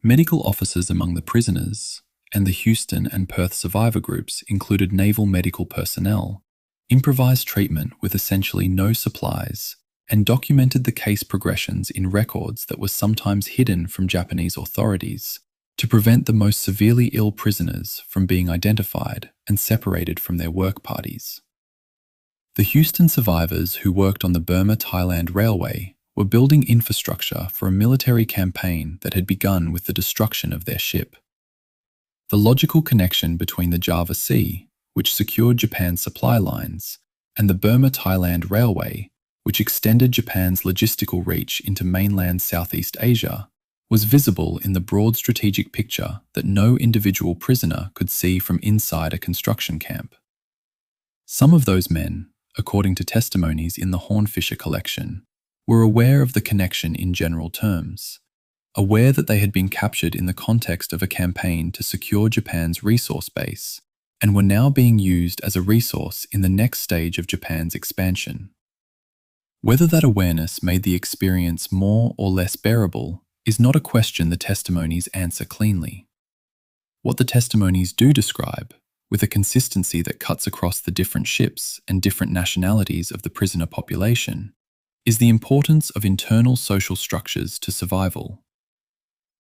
Medical officers among the prisoners and the Houston and Perth survivor groups included naval medical personnel, improvised treatment with essentially no supplies, and documented the case progressions in records that were sometimes hidden from Japanese authorities to prevent the most severely ill prisoners from being identified and separated from their work parties. The Houston survivors who worked on the Burma-Thailand Railway were building infrastructure for a military campaign that had begun with the destruction of their ship. The logical connection between the Java Sea, which secured Japan's supply lines, and the Burma-Thailand Railway, which extended Japan's logistical reach into mainland Southeast Asia, was visible in the broad strategic picture that no individual prisoner could see from inside a construction camp. Some of those men, according to testimonies in the Hornfischer collection, were aware of the connection in general terms, aware that they had been captured in the context of a campaign to secure Japan's resource base, and were now being used as a resource in the next stage of Japan's expansion. Whether that awareness made the experience more or less bearable is not a question the testimonies answer cleanly. What the testimonies do describe, with a consistency that cuts across the different ships and different nationalities of the prisoner population, is the importance of internal social structures to survival.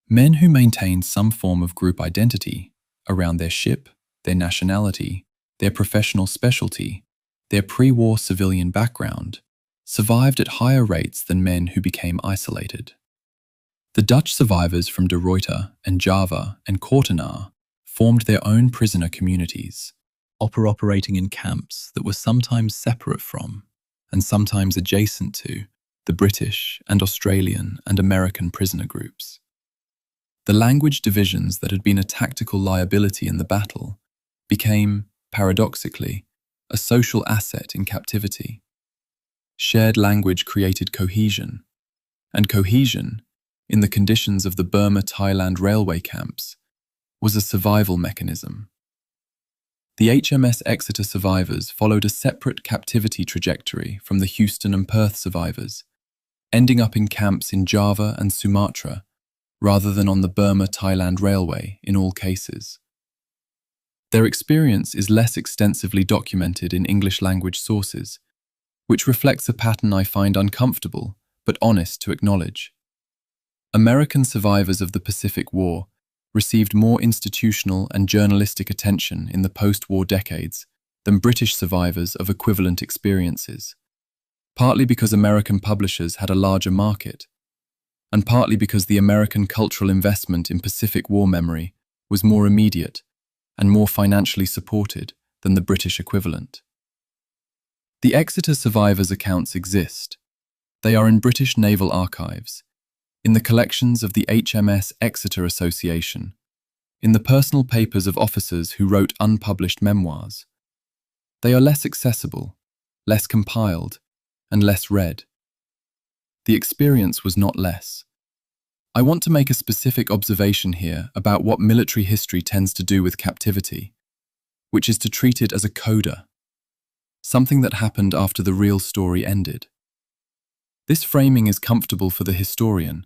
Men who maintained some form of group identity around their ship, their nationality, their professional specialty, their pre-war civilian background, survived at higher rates than men who became isolated. The Dutch survivors from De Ruyter and Java and Kortenaar formed their own prisoner communities, operating in camps that were sometimes separate from and sometimes adjacent to the British and Australian and American prisoner groups. The language divisions that had been a tactical liability in the battle became, paradoxically, a social asset in captivity. Shared language created cohesion, and cohesion, in the conditions of the Burma-Thailand railway camps, was a survival mechanism. The HMS Exeter survivors followed a separate captivity trajectory from the Houston and Perth survivors, ending up in camps in Java and Sumatra rather than on the Burma-Thailand Railway in all cases. Their experience is less extensively documented in English-language sources, which reflects a pattern I find uncomfortable but honest to acknowledge. American survivors of the Pacific War received more institutional and journalistic attention in the post-war decades than British survivors of equivalent experiences, partly because American publishers had a larger market, and partly because the American cultural investment in Pacific War memory was more immediate and more financially supported than the British equivalent. The Exeter survivors' accounts exist. They are in British naval archives, in the collections of the HMS Exeter Association, in the personal papers of officers who wrote unpublished memoirs. They are less accessible, less compiled, and less read. The experience was not less. I want to make a specific observation here about what military history tends to do with captivity, which is to treat it as a coda, something that happened after the real story ended. This framing is comfortable for the historian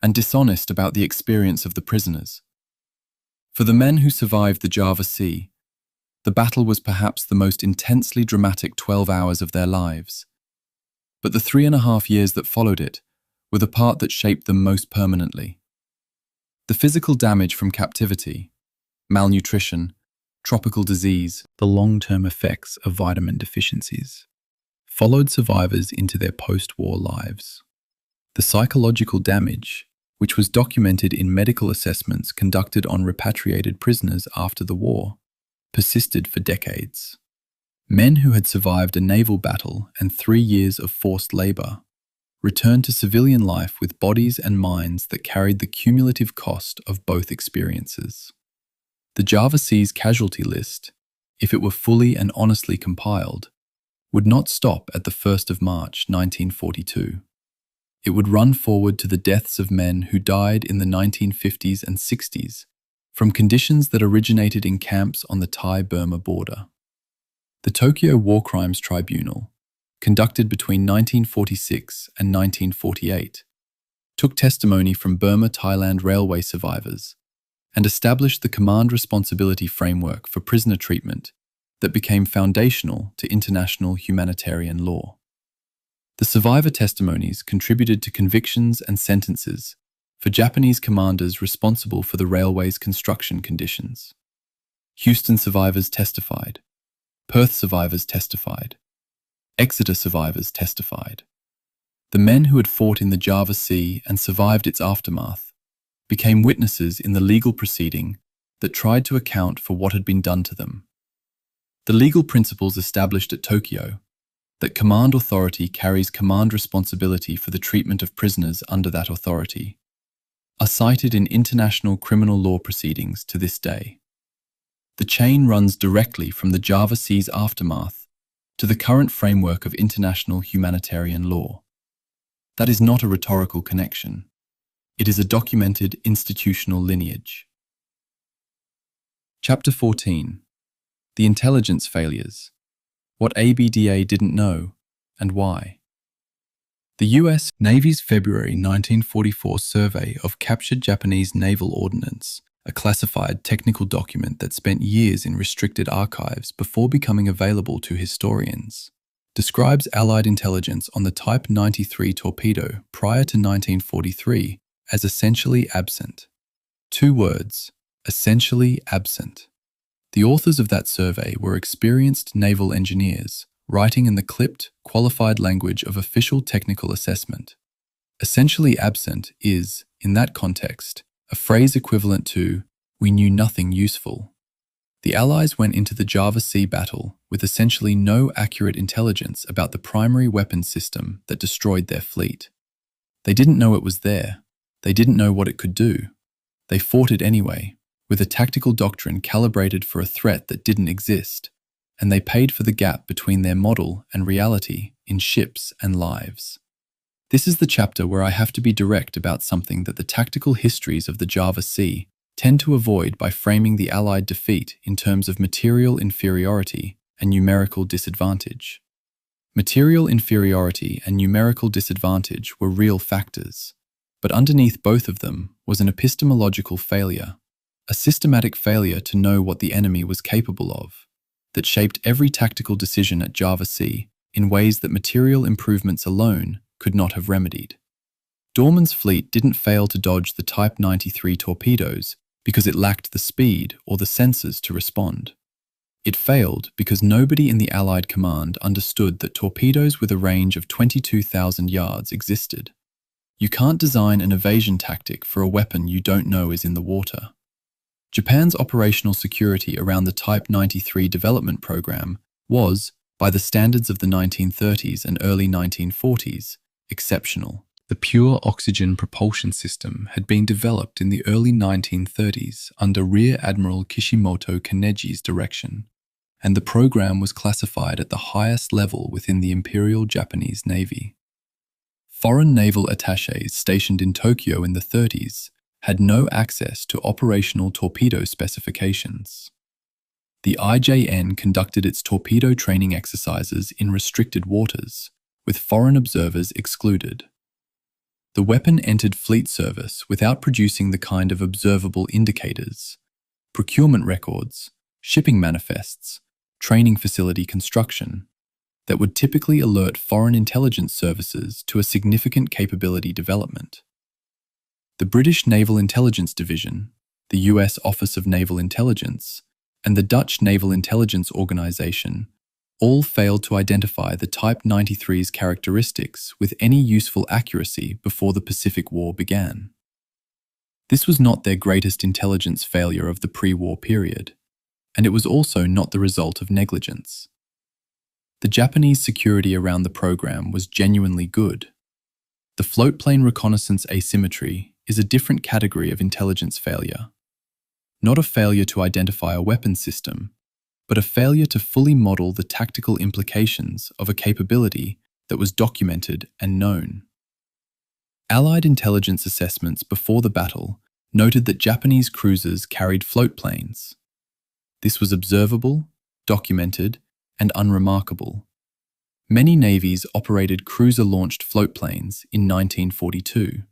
and dishonest about the experience of the prisoners. For the men who survived the Java Sea, the battle was perhaps the most intensely dramatic 12 hours of their lives. But the 3.5 years that followed it were the part that shaped them most permanently. The physical damage from captivity, malnutrition, tropical disease, the long-term effects of vitamin deficiencies, followed survivors into their post-war lives. The psychological damage, which was documented in medical assessments conducted on repatriated prisoners after the war, persisted for decades. Men who had survived a naval battle and 3 years of forced labor returned to civilian life with bodies and minds that carried the cumulative cost of both experiences. The Java Sea's casualty list, if it were fully and honestly compiled, would not stop at the 1st of March 1942. It would run forward to the deaths of men who died in the 1950s and 60s from conditions that originated in camps on the Thai-Burma border. The Tokyo War Crimes Tribunal, conducted between 1946 and 1948, took testimony from Burma-Thailand railway survivors and established the command responsibility framework for prisoner treatment that became foundational to international humanitarian law. The survivor testimonies contributed to convictions and sentences for Japanese commanders responsible for the railway's construction conditions. Houston survivors testified. Perth survivors testified. Exeter survivors testified. The men who had fought in the Java Sea and survived its aftermath became witnesses in the legal proceeding that tried to account for what had been done to them. The legal principles established at Tokyo, that command authority carries command responsibility for the treatment of prisoners under that authority, are cited in international criminal law proceedings to this day. The chain runs directly from the Java Sea's aftermath to the current framework of international humanitarian law. That is not a rhetorical connection. It is a documented institutional lineage. Chapter 14. The Intelligence Failures. What ABDA didn't know, and why. The U.S. Navy's February 1944 survey of captured Japanese naval ordnance, a classified technical document that spent years in restricted archives before becoming available to historians, describes Allied intelligence on the Type 93 torpedo prior to 1943 as essentially absent. 2 words, essentially absent. The authors of that survey were experienced naval engineers, writing in the clipped, qualified language of official technical assessment. Essentially absent is, in that context, a phrase equivalent to, "We knew nothing useful." The Allies went into the Java Sea battle with essentially no accurate intelligence about the primary weapons system that destroyed their fleet. They didn't know it was there. They didn't know what it could do. They fought it anyway, with a tactical doctrine calibrated for a threat that didn't exist, and they paid for the gap between their model and reality in ships and lives. This is the chapter where I have to be direct about something that the tactical histories of the Java Sea tend to avoid by framing the Allied defeat in terms of material inferiority and numerical disadvantage. Material inferiority and numerical disadvantage were real factors, but underneath both of them was an epistemological failure, a systematic failure to know what the enemy was capable of, that shaped every tactical decision at Java Sea in ways that material improvements alone could not have remedied. Dorman's fleet didn't fail to dodge the Type 93 torpedoes because it lacked the speed or the sensors to respond. It failed because nobody in the Allied command understood that torpedoes with a range of 22,000 yards existed. You can't design an evasion tactic for a weapon you don't know is in the water. Japan's operational security around the Type 93 development program was, by the standards of the 1930s and early 1940s, exceptional. The pure oxygen propulsion system had been developed in the early 1930s under Rear Admiral Kishimoto Kaneji's direction, and the program was classified at the highest level within the Imperial Japanese Navy. Foreign naval attachés stationed in Tokyo in the 30s had no access to operational torpedo specifications. The IJN conducted its torpedo training exercises in restricted waters, with foreign observers excluded. The weapon entered fleet service without producing the kind of observable indicators, procurement records, shipping manifests, training facility construction, that would typically alert foreign intelligence services to a significant capability development. The British Naval Intelligence Division, the US Office of Naval Intelligence, and the Dutch Naval Intelligence Organization all failed to identify the Type 93's characteristics with any useful accuracy before the Pacific War began. This was not their greatest intelligence failure of the pre-war period, and it was also not the result of negligence. The Japanese security around the program was genuinely good. The floatplane reconnaissance asymmetry is a different category of intelligence failure. Not a failure to identify a weapon system, but a failure to fully model the tactical implications of a capability that was documented and known. Allied intelligence assessments before the battle noted that Japanese cruisers carried floatplanes. This was observable, documented, and unremarkable. Many navies operated cruiser-launched floatplanes in 1942.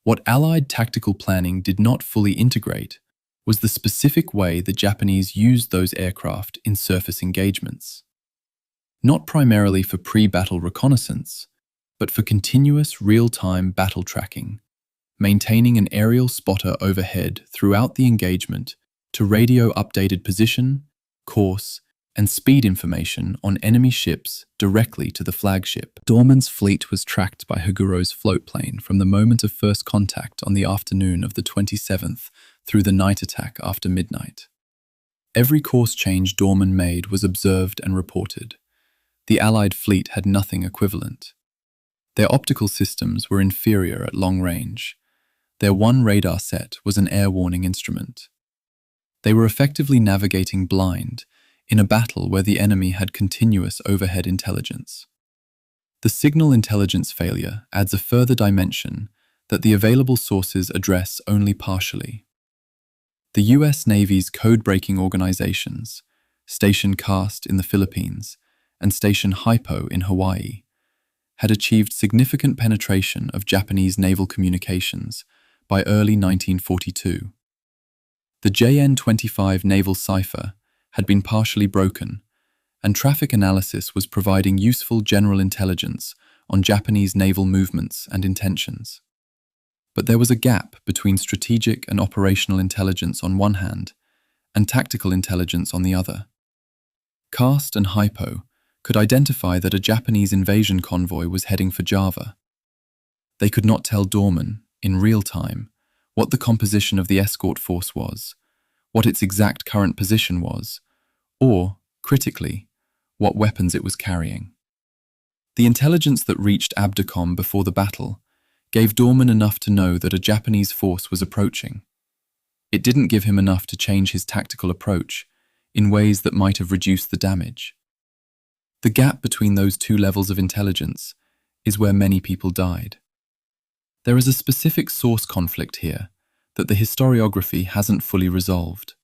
What Allied tactical planning did not fully integrate was the specific way the Japanese used those aircraft in surface engagements. Not primarily for pre-battle reconnaissance, but for continuous real-time battle tracking, maintaining an aerial spotter overhead throughout the engagement to radio updated position, course, and speed information on enemy ships directly to the flagship. Dorman's fleet was tracked by Higuro's floatplane from the moment of first contact on the afternoon of the 27th through the night attack after midnight. Every course change Dorman made was observed and reported. The Allied fleet had nothing equivalent. Their optical systems were inferior at long range. Their one radar set was an air warning instrument. They were effectively navigating blind in a battle where the enemy had continuous overhead intelligence. The signal intelligence failure adds a further dimension that the available sources address only partially. The US Navy's code-breaking organizations, Station CAST in the Philippines and Station HIPO in Hawaii, had achieved significant penetration of Japanese naval communications by early 1942. The JN-25 naval cipher had been partially broken, and traffic analysis was providing useful general intelligence on Japanese naval movements and intentions. But there was a gap between strategic and operational intelligence on one hand, and tactical intelligence on the other. CAST and HIPO could identify that a Japanese invasion convoy was heading for Java. They could not tell Dorman, in real time, what the composition of the escort force was, what its exact current position was, or, critically, what weapons it was carrying. The intelligence that reached ABDACOM before the battle gave Dorman enough to know that a Japanese force was approaching. It didn't give him enough to change his tactical approach in ways that might have reduced the damage. The gap between those two levels of intelligence is where many people died. There is a specific source conflict here that the historiography hasn't fully resolved.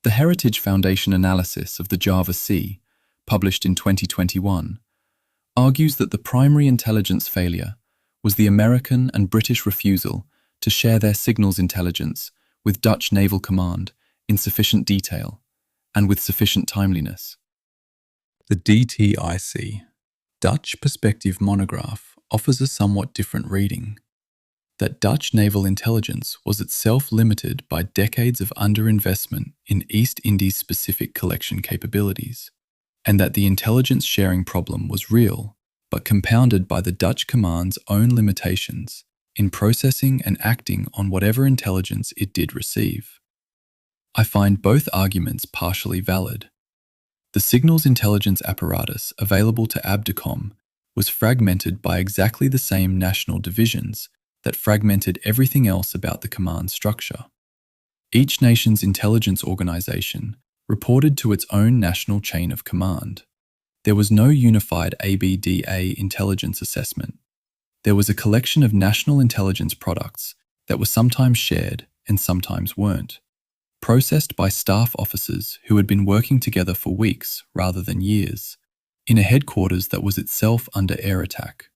The Heritage Foundation analysis of the Java Sea, published in 2021, argues that the primary intelligence failure was the American and British refusal to share their signals intelligence with Dutch Naval Command in sufficient detail and with sufficient timeliness. The DTIC, Dutch Perspective Monograph, offers a somewhat different reading. That Dutch naval intelligence was itself limited by decades of underinvestment in East Indies-specific collection capabilities, and that the intelligence sharing problem was real, but compounded by the Dutch command's own limitations in processing and acting on whatever intelligence it did receive. I find both arguments partially valid. The signals intelligence apparatus available to ABDACOM was fragmented by exactly the same national divisions that fragmented everything else about the command structure. Each nation's intelligence organization reported to its own national chain of command. There was no unified ABDA intelligence assessment. There was a collection of national intelligence products that were sometimes shared and sometimes weren't, processed by staff officers who had been working together for weeks rather than years, in a headquarters that was itself under air attack.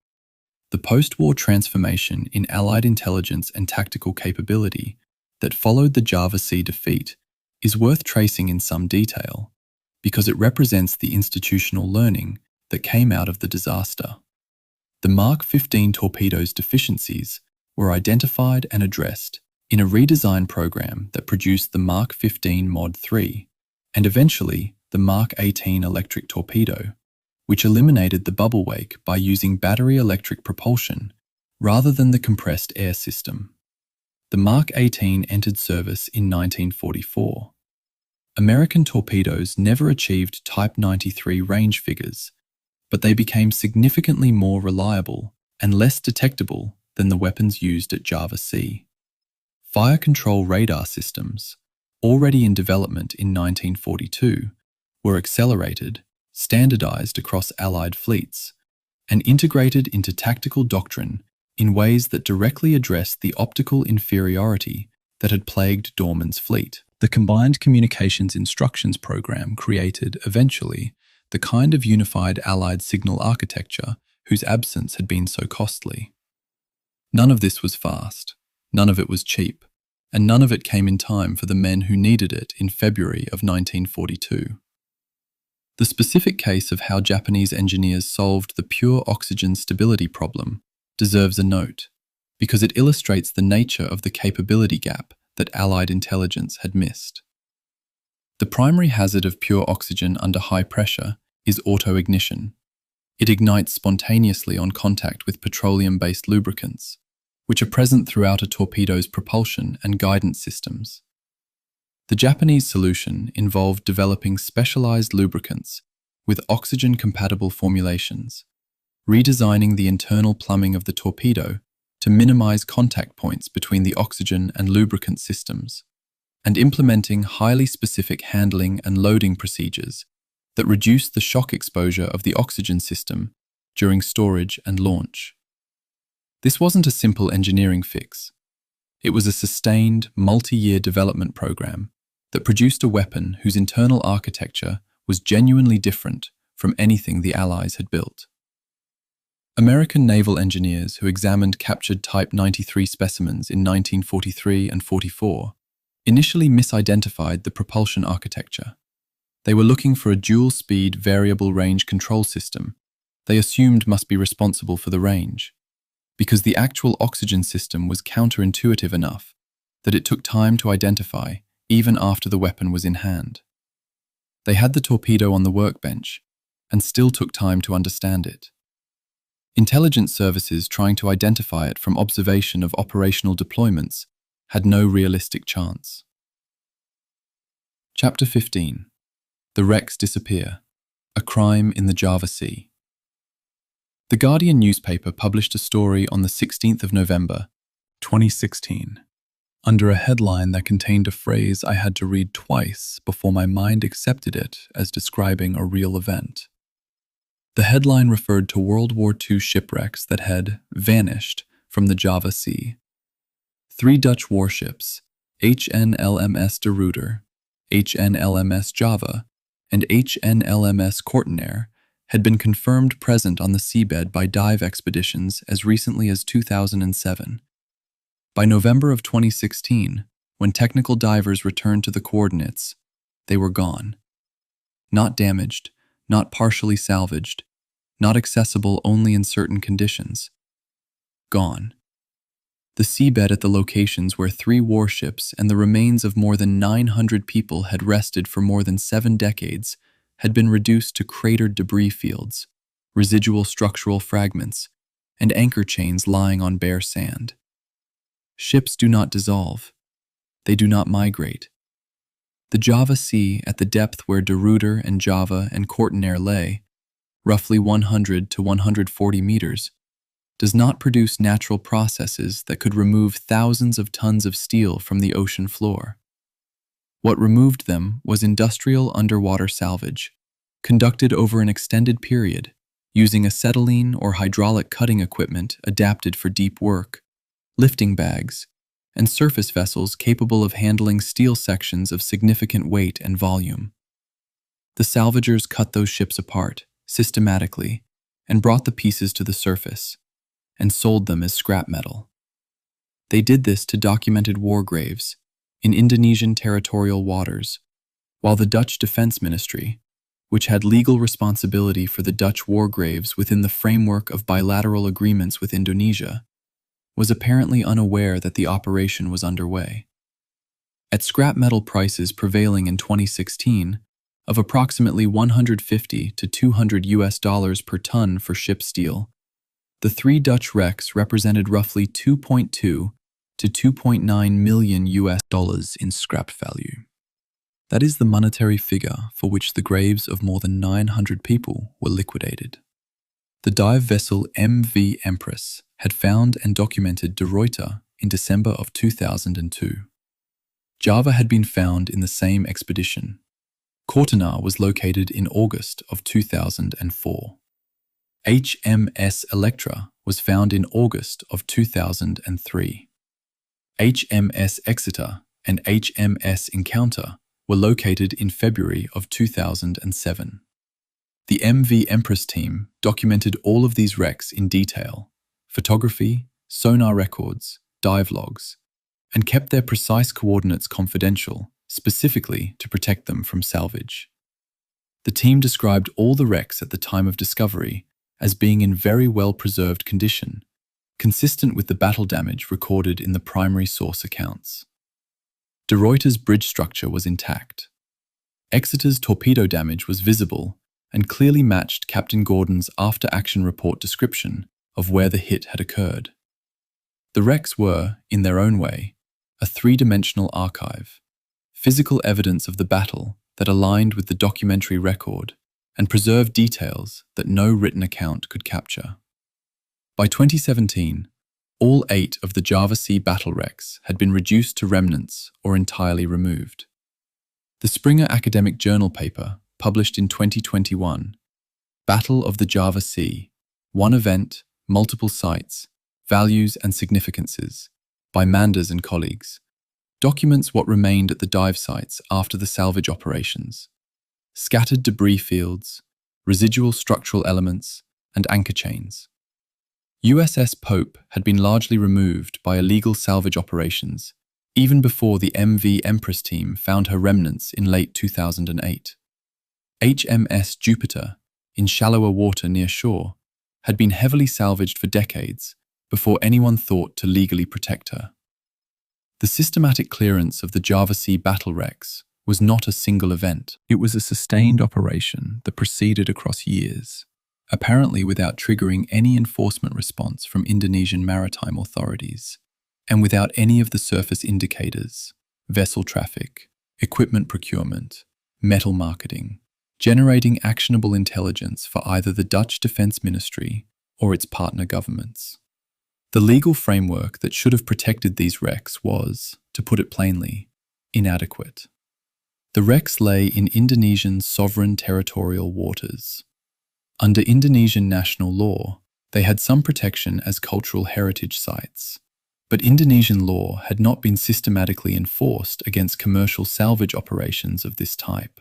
The post-war transformation in Allied intelligence and tactical capability that followed the Java Sea defeat is worth tracing in some detail, because it represents the institutional learning that came out of the disaster. The Mark 15 torpedoes' deficiencies were identified and addressed in a redesign program that produced the Mark 15 Mod 3, and eventually the Mark 18 electric torpedo, which eliminated the bubble wake by using battery electric propulsion rather than the compressed air system. The Mark 18 entered service in 1944. American torpedoes never achieved Type 93 range figures, but they became significantly more reliable and less detectable than the weapons used at Java Sea. Fire control radar systems, already in development in 1942, were accelerated, standardized across Allied fleets, and integrated into tactical doctrine in ways that directly addressed the optical inferiority that had plagued Dorman's fleet. The Combined Communications Instructions Program created, eventually, the kind of unified Allied signal architecture whose absence had been so costly. None of this was fast, none of it was cheap, and none of it came in time for the men who needed it in February of 1942. The specific case of how Japanese engineers solved the pure oxygen stability problem deserves a note, because it illustrates the nature of the capability gap that Allied intelligence had missed. The primary hazard of pure oxygen under high pressure is auto-ignition. It ignites spontaneously on contact with petroleum-based lubricants, which are present throughout a torpedo's propulsion and guidance systems. The Japanese solution involved developing specialized lubricants with oxygen-compatible formulations, redesigning the internal plumbing of the torpedo to minimize contact points between the oxygen and lubricant systems, and implementing highly specific handling and loading procedures that reduced the shock exposure of the oxygen system during storage and launch. This wasn't a simple engineering fix. It was a sustained, multi-year development program that produced a weapon whose internal architecture was genuinely different from anything the Allies had built. American naval engineers who examined captured Type 93 specimens in 1943 and 44 initially misidentified the propulsion architecture. They were looking for a dual-speed variable range control system they assumed must be responsible for the range, because the actual oxygen system was counterintuitive enough that it took time to identify even after the weapon was in hand. They had the torpedo on the workbench and still took time to understand it. Intelligence services trying to identify it from observation of operational deployments had no realistic chance. Chapter 15. The wrecks disappear. A crime in the Java Sea. The Guardian newspaper published a story on the 16th of November, 2016, under a headline that contained a phrase I had to read twice before my mind accepted it as describing a real event. The headline referred to World War II shipwrecks that had vanished from the Java Sea. 3 Dutch warships, HNLMS De Ruyter, HNLMS Java, and HNLMS Kortenaar, had been confirmed present on the seabed by dive expeditions as recently as 2007. By November of 2016, when technical divers returned to the coordinates, they were gone. Not damaged, not partially salvaged, not accessible only in certain conditions. Gone. The seabed at the locations where 3 warships and the remains of more than 900 people had rested for more than 7 decades had been reduced to cratered debris fields, residual structural fragments, and anchor chains lying on bare sand. Ships do not dissolve. They do not migrate. The Java Sea, at the depth where De Ruyter and Java and Kortenaer lay, roughly 100 to 140 meters, does not produce natural processes that could remove thousands of tons of steel from the ocean floor. What removed them was industrial underwater salvage, conducted over an extended period, using acetylene or hydraulic cutting equipment adapted for deep work, lifting bags, and surface vessels capable of handling steel sections of significant weight and volume. The salvagers cut those ships apart, systematically, and brought the pieces to the surface, and sold them as scrap metal. They did this to documented war graves in Indonesian territorial waters, while the Dutch Defense Ministry, which had legal responsibility for the Dutch war graves within the framework of bilateral agreements with Indonesia, was apparently unaware that the operation was underway. At scrap metal prices prevailing in 2016 of approximately $150 to $200 per ton for ship steel, the 3 Dutch wrecks represented roughly 2.2 to 2.9 million US dollars in scrap value. That is the monetary figure for which the graves of more than 900 people were liquidated. The dive vessel MV Empress had found and documented De Ruyter in December of 2002. Java had been found in the same expedition. Kortenaer was located in August of 2004. HMS Electra was found in August of 2003. HMS Exeter and HMS Encounter were located in February of 2007. The MV Empress team documented all of these wrecks in detail, photography, sonar records, dive logs, and kept their precise coordinates confidential, specifically to protect them from salvage. The team described all the wrecks at the time of discovery as being in very well-preserved condition, consistent with the battle damage recorded in the primary source accounts. De Ruyter's bridge structure was intact. Exeter's torpedo damage was visible and clearly matched Captain Gordon's after-action report description of where the hit had occurred. The wrecks were, in their own way, a three-dimensional archive, physical evidence of the battle that aligned with the documentary record and preserved details that no written account could capture. By 2017, all 8 of the Java Sea battle wrecks had been reduced to remnants or entirely removed. The Springer Academic Journal paper, published in 2021, Battle of the Java Sea, One Event, Multiple Sites, Values and Significances, by Manders and colleagues, documents what remained at the dive sites after the salvage operations: scattered debris fields, residual structural elements, and anchor chains. USS Pope had been largely removed by illegal salvage operations even before the MV Empress team found her remnants in late 2008. HMS Jupiter, in shallower water near shore, had been heavily salvaged for decades before anyone thought to legally protect her. The systematic clearance of the Java Sea battle wrecks was not a single event. It was a sustained operation that proceeded across years, apparently without triggering any enforcement response from Indonesian maritime authorities, and without any of the surface indicators, vessel traffic, equipment procurement, metal marketing, generating actionable intelligence for either the Dutch Defense Ministry or its partner governments. The legal framework that should have protected these wrecks was, to put it plainly, inadequate. The wrecks lay in Indonesian sovereign territorial waters. Under Indonesian national law, they had some protection as cultural heritage sites, but Indonesian law had not been systematically enforced against commercial salvage operations of this type.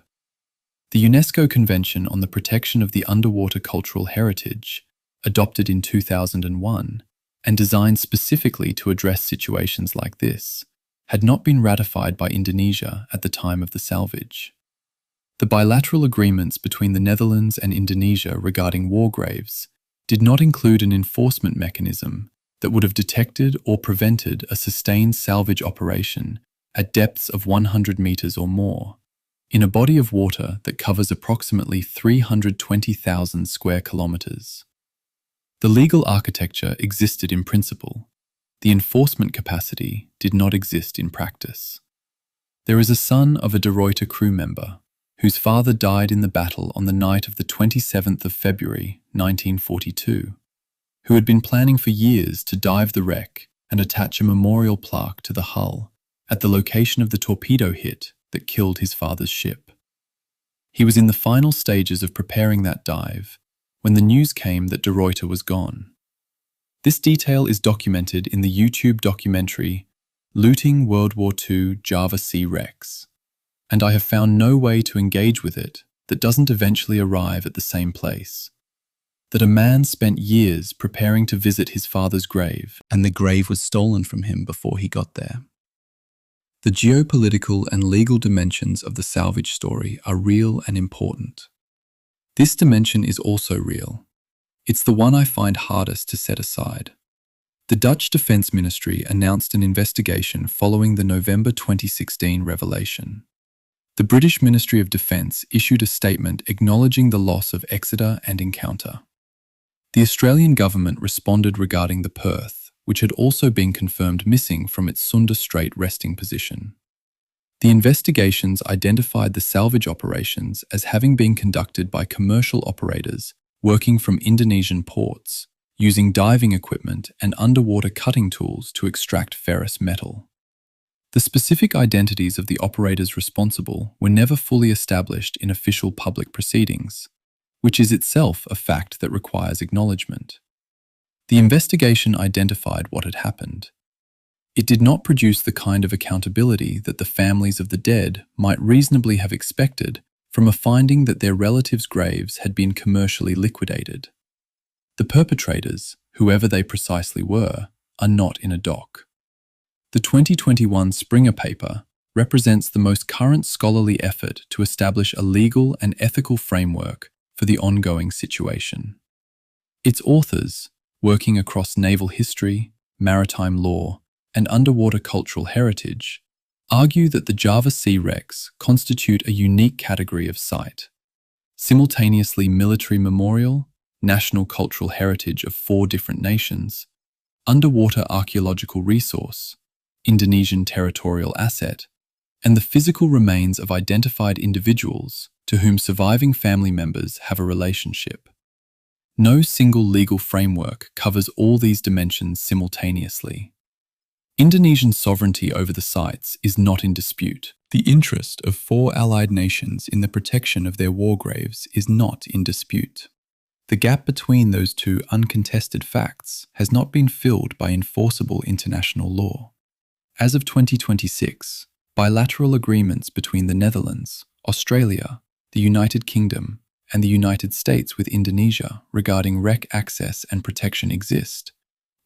The UNESCO Convention on the Protection of the Underwater Cultural Heritage, adopted in 2001, and designed specifically to address situations like this, had not been ratified by Indonesia at the time of the salvage. The bilateral agreements between the Netherlands and Indonesia regarding war graves did not include an enforcement mechanism that would have detected or prevented a sustained salvage operation at depths of 100 meters or more, in a body of water that covers approximately 320,000 square kilometers. The legal architecture existed in principle. The enforcement capacity did not exist in practice. There is a son of a De Ruyter crew member whose father died in the battle on the night of the 27th of February, 1942, who had been planning for years to dive the wreck and attach a memorial plaque to the hull at the location of the torpedo hit that killed his father's ship. He was in the final stages of preparing that dive when the news came that De Ruyter was gone. This detail is documented in the YouTube documentary Looting World War II Java Sea Wrecks, and I have found no way to engage with it that doesn't eventually arrive at the same place. That a man spent years preparing to visit his father's grave, and the grave was stolen from him before he got there. The geopolitical and legal dimensions of the salvage story are real and important. This dimension is also real. It's the one I find hardest to set aside. The Dutch Defense Ministry announced an investigation following the November 2016 revelation. The British Ministry of Defence issued a statement acknowledging the loss of Exeter and Encounter. The Australian government responded regarding the Perth, which had also been confirmed missing from its Sunda Strait resting position. The investigations identified the salvage operations as having been conducted by commercial operators working from Indonesian ports, using diving equipment and underwater cutting tools to extract ferrous metal. The specific identities of the operators responsible were never fully established in official public proceedings, which is itself a fact that requires acknowledgement. The investigation identified what had happened. It did not produce the kind of accountability that the families of the dead might reasonably have expected from a finding that their relatives' graves had been commercially liquidated. The perpetrators, whoever they precisely were, are not in a dock. The 2021 Springer paper represents the most current scholarly effort to establish a legal and ethical framework for the ongoing situation. Its authors, working across naval history, maritime law, and underwater cultural heritage, argue that the Java Sea wrecks constitute a unique category of site, simultaneously military memorial, national cultural heritage of 4 different nations, underwater archaeological resource, Indonesian territorial asset, and the physical remains of identified individuals to whom surviving family members have a relationship. No single legal framework covers all these dimensions simultaneously. Indonesian sovereignty over the sites is not in dispute. The interest of 4 allied nations in the protection of their war graves is not in dispute. The gap between those two uncontested facts has not been filled by enforceable international law. As of 2026, bilateral agreements between the Netherlands, Australia, the United Kingdom, and the United States with Indonesia regarding wreck access and protection exist,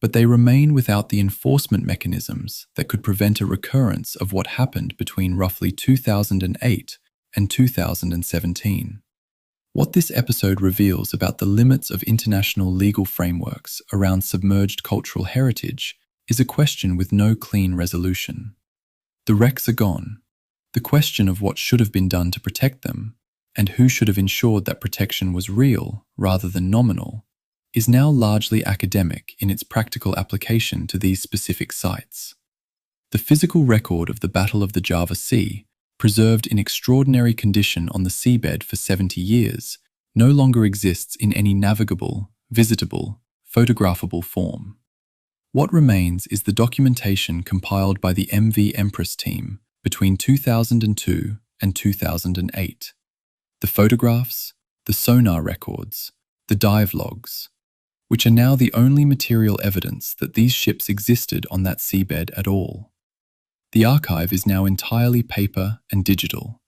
but they remain without the enforcement mechanisms that could prevent a recurrence of what happened between roughly 2008 and 2017. What this episode reveals about the limits of international legal frameworks around submerged cultural heritage is a question with no clean resolution. The wrecks are gone. The question of what should have been done to protect them, and who should have ensured that protection was real rather than nominal, is now largely academic in its practical application to these specific sites. The physical record of the Battle of the Java Sea, preserved in extraordinary condition on the seabed for 70 years, no longer exists in any navigable, visitable, photographable form. What remains is the documentation compiled by the MV Empress team between 2002 and 2008. The photographs, the sonar records, the dive logs, which are now the only material evidence that these ships existed on that seabed at all. The archive is now entirely paper and digital.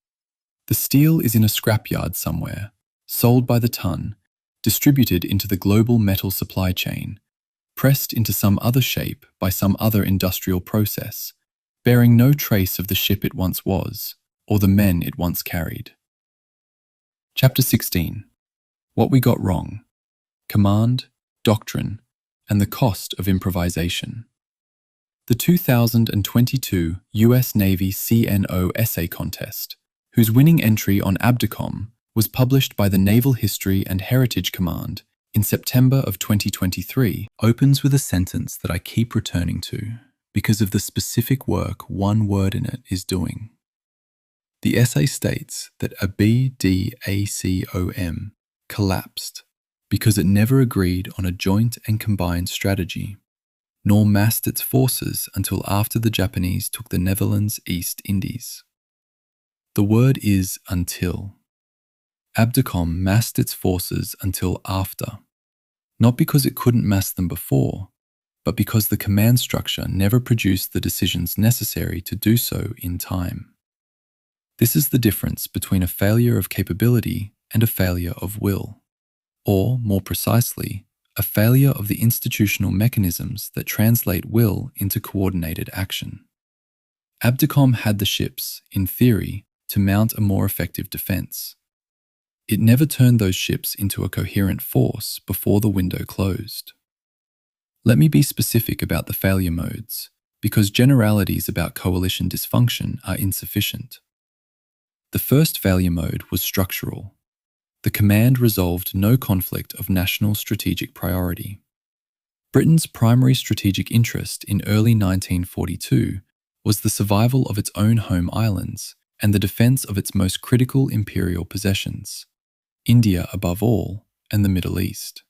The steel is in a scrapyard somewhere, sold by the ton, distributed into the global metal supply chain, pressed into some other shape by some other industrial process, bearing no trace of the ship it once was, or the men it once carried. Chapter 16. What we got wrong. Command, doctrine, and the cost of improvisation. The 2022 US Navy CNO essay contest whose winning entry on ABDACOM was published by the Naval History and Heritage Command in September of 2023, opens with a sentence that I keep returning to because of the specific work one word in it is doing. The essay states that ABDACOM collapsed because it never agreed on a joint and combined strategy, nor massed its forces until after the Japanese took the Netherlands East Indies. The word is until. ABDACOM massed its forces until after, not because it couldn't mass them before, but because the command structure never produced the decisions necessary to do so in time. This is the difference between a failure of capability and a failure of will, or, more precisely, a failure of the institutional mechanisms that translate will into coordinated action. ABDACOM had the ships, in theory, to mount a more effective defense. It never turned those ships into a coherent force before the window closed. Let me be specific about the failure modes, because generalities about coalition dysfunction are insufficient. The first failure mode was structural. The command resolved no conflict of national strategic priority. Britain's primary strategic interest in early 1942 was the survival of its own home islands and the defense of its most critical imperial possessions, India above all, and the Middle East.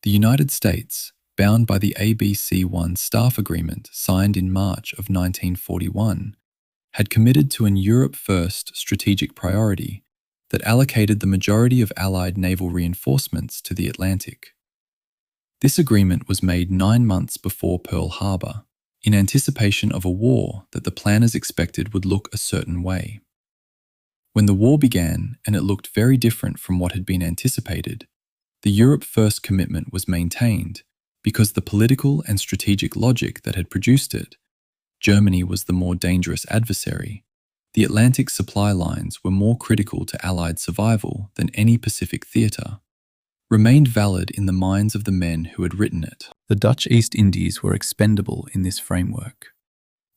The United States, bound by the ABC-1 staff agreement signed in March of 1941, had committed to an Europe-first strategic priority that allocated the majority of Allied naval reinforcements to the Atlantic. This agreement was made 9 months before Pearl Harbor, in anticipation of a war that the planners expected would look a certain way. When the war began and it looked very different from what had been anticipated, the Europe-first commitment was maintained because the political and strategic logic that had produced it, Germany was the more dangerous adversary, the Atlantic supply lines were more critical to Allied survival than any Pacific theatre, remained valid in the minds of the men who had written it. The Dutch East Indies were expendable in this framework,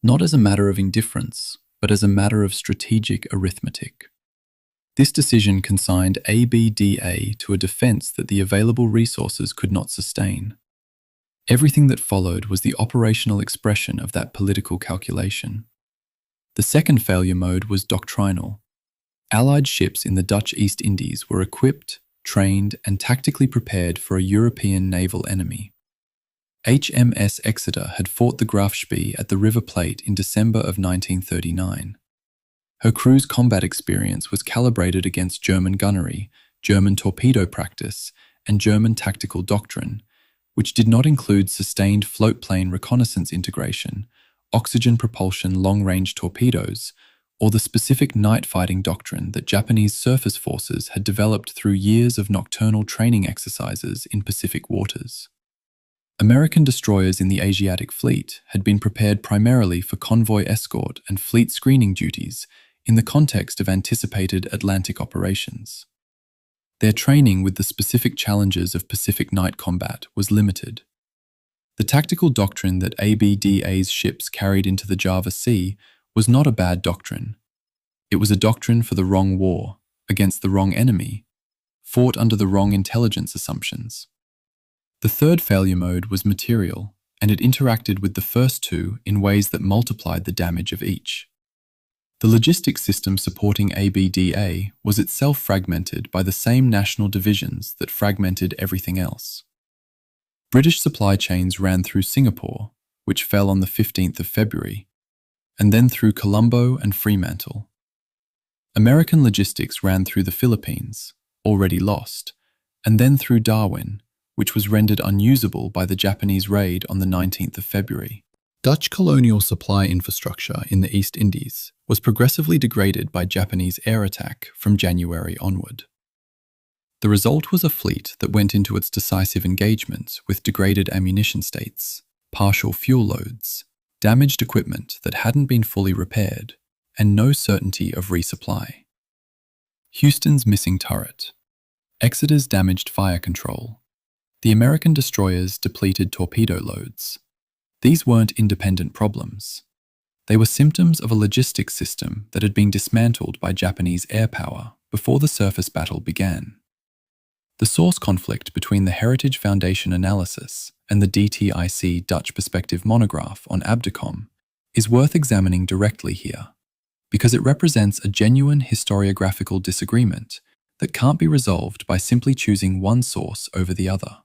not as a matter of indifference, but as a matter of strategic arithmetic. This decision consigned ABDA to a defence that the available resources could not sustain. Everything that followed was the operational expression of that political calculation. The second failure mode was doctrinal. Allied ships in the Dutch East Indies were equipped, trained, and tactically prepared for a European naval enemy. HMS Exeter had fought the Grafspee at the River Plate in December of 1939. Her crew's combat experience was calibrated against German gunnery, German torpedo practice, and German tactical doctrine, which did not include sustained floatplane reconnaissance integration, oxygen propulsion long-range torpedoes, or the specific night-fighting doctrine that Japanese surface forces had developed through years of nocturnal training exercises in Pacific waters. American destroyers in the Asiatic Fleet had been prepared primarily for convoy escort and fleet screening duties in the context of anticipated Atlantic operations. Their training with the specific challenges of Pacific night combat was limited. The tactical doctrine that ABDA's ships carried into the Java Sea was not a bad doctrine. It was a doctrine for the wrong war, against the wrong enemy, fought under the wrong intelligence assumptions. The third failure mode was material, and it interacted with the first two in ways that multiplied the damage of each. The logistics system supporting ABDA was itself fragmented by the same national divisions that fragmented everything else. British supply chains ran through Singapore, which fell on the 15th of February, and then through Colombo and Fremantle. American logistics ran through the Philippines, already lost, and then through Darwin, which was rendered unusable by the Japanese raid on the 19th of February. Dutch colonial supply infrastructure in the East Indies was progressively degraded by Japanese air attack from January onward. The result was a fleet that went into its decisive engagements with degraded ammunition states, partial fuel loads, damaged equipment that hadn't been fully repaired, and no certainty of resupply. Houston's missing turret, Exeter's damaged fire control, the American destroyers' depleted torpedo loads. These weren't independent problems. They were symptoms of a logistics system that had been dismantled by Japanese air power before the surface battle began. The source conflict between the Heritage Foundation analysis and the DTIC Dutch perspective monograph on ABDACOM is worth examining directly here, because it represents a genuine historiographical disagreement that can't be resolved by simply choosing one source over the other.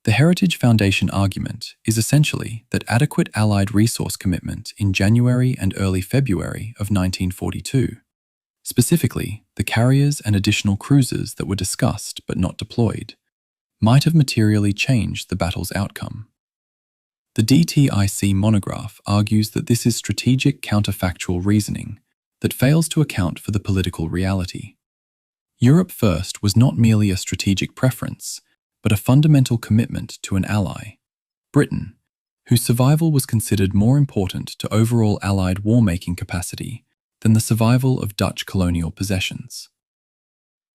The Heritage Foundation argument is essentially that adequate Allied resource commitment in January and early February of 1942, specifically the carriers and additional cruisers that were discussed but not deployed, might have materially changed the battle's outcome. The DTIC monograph argues that this is strategic counterfactual reasoning that fails to account for the political reality. Europe First was not merely a strategic preference, but a fundamental commitment to an ally, Britain, whose survival was considered more important to overall Allied war-making capacity than the survival of Dutch colonial possessions.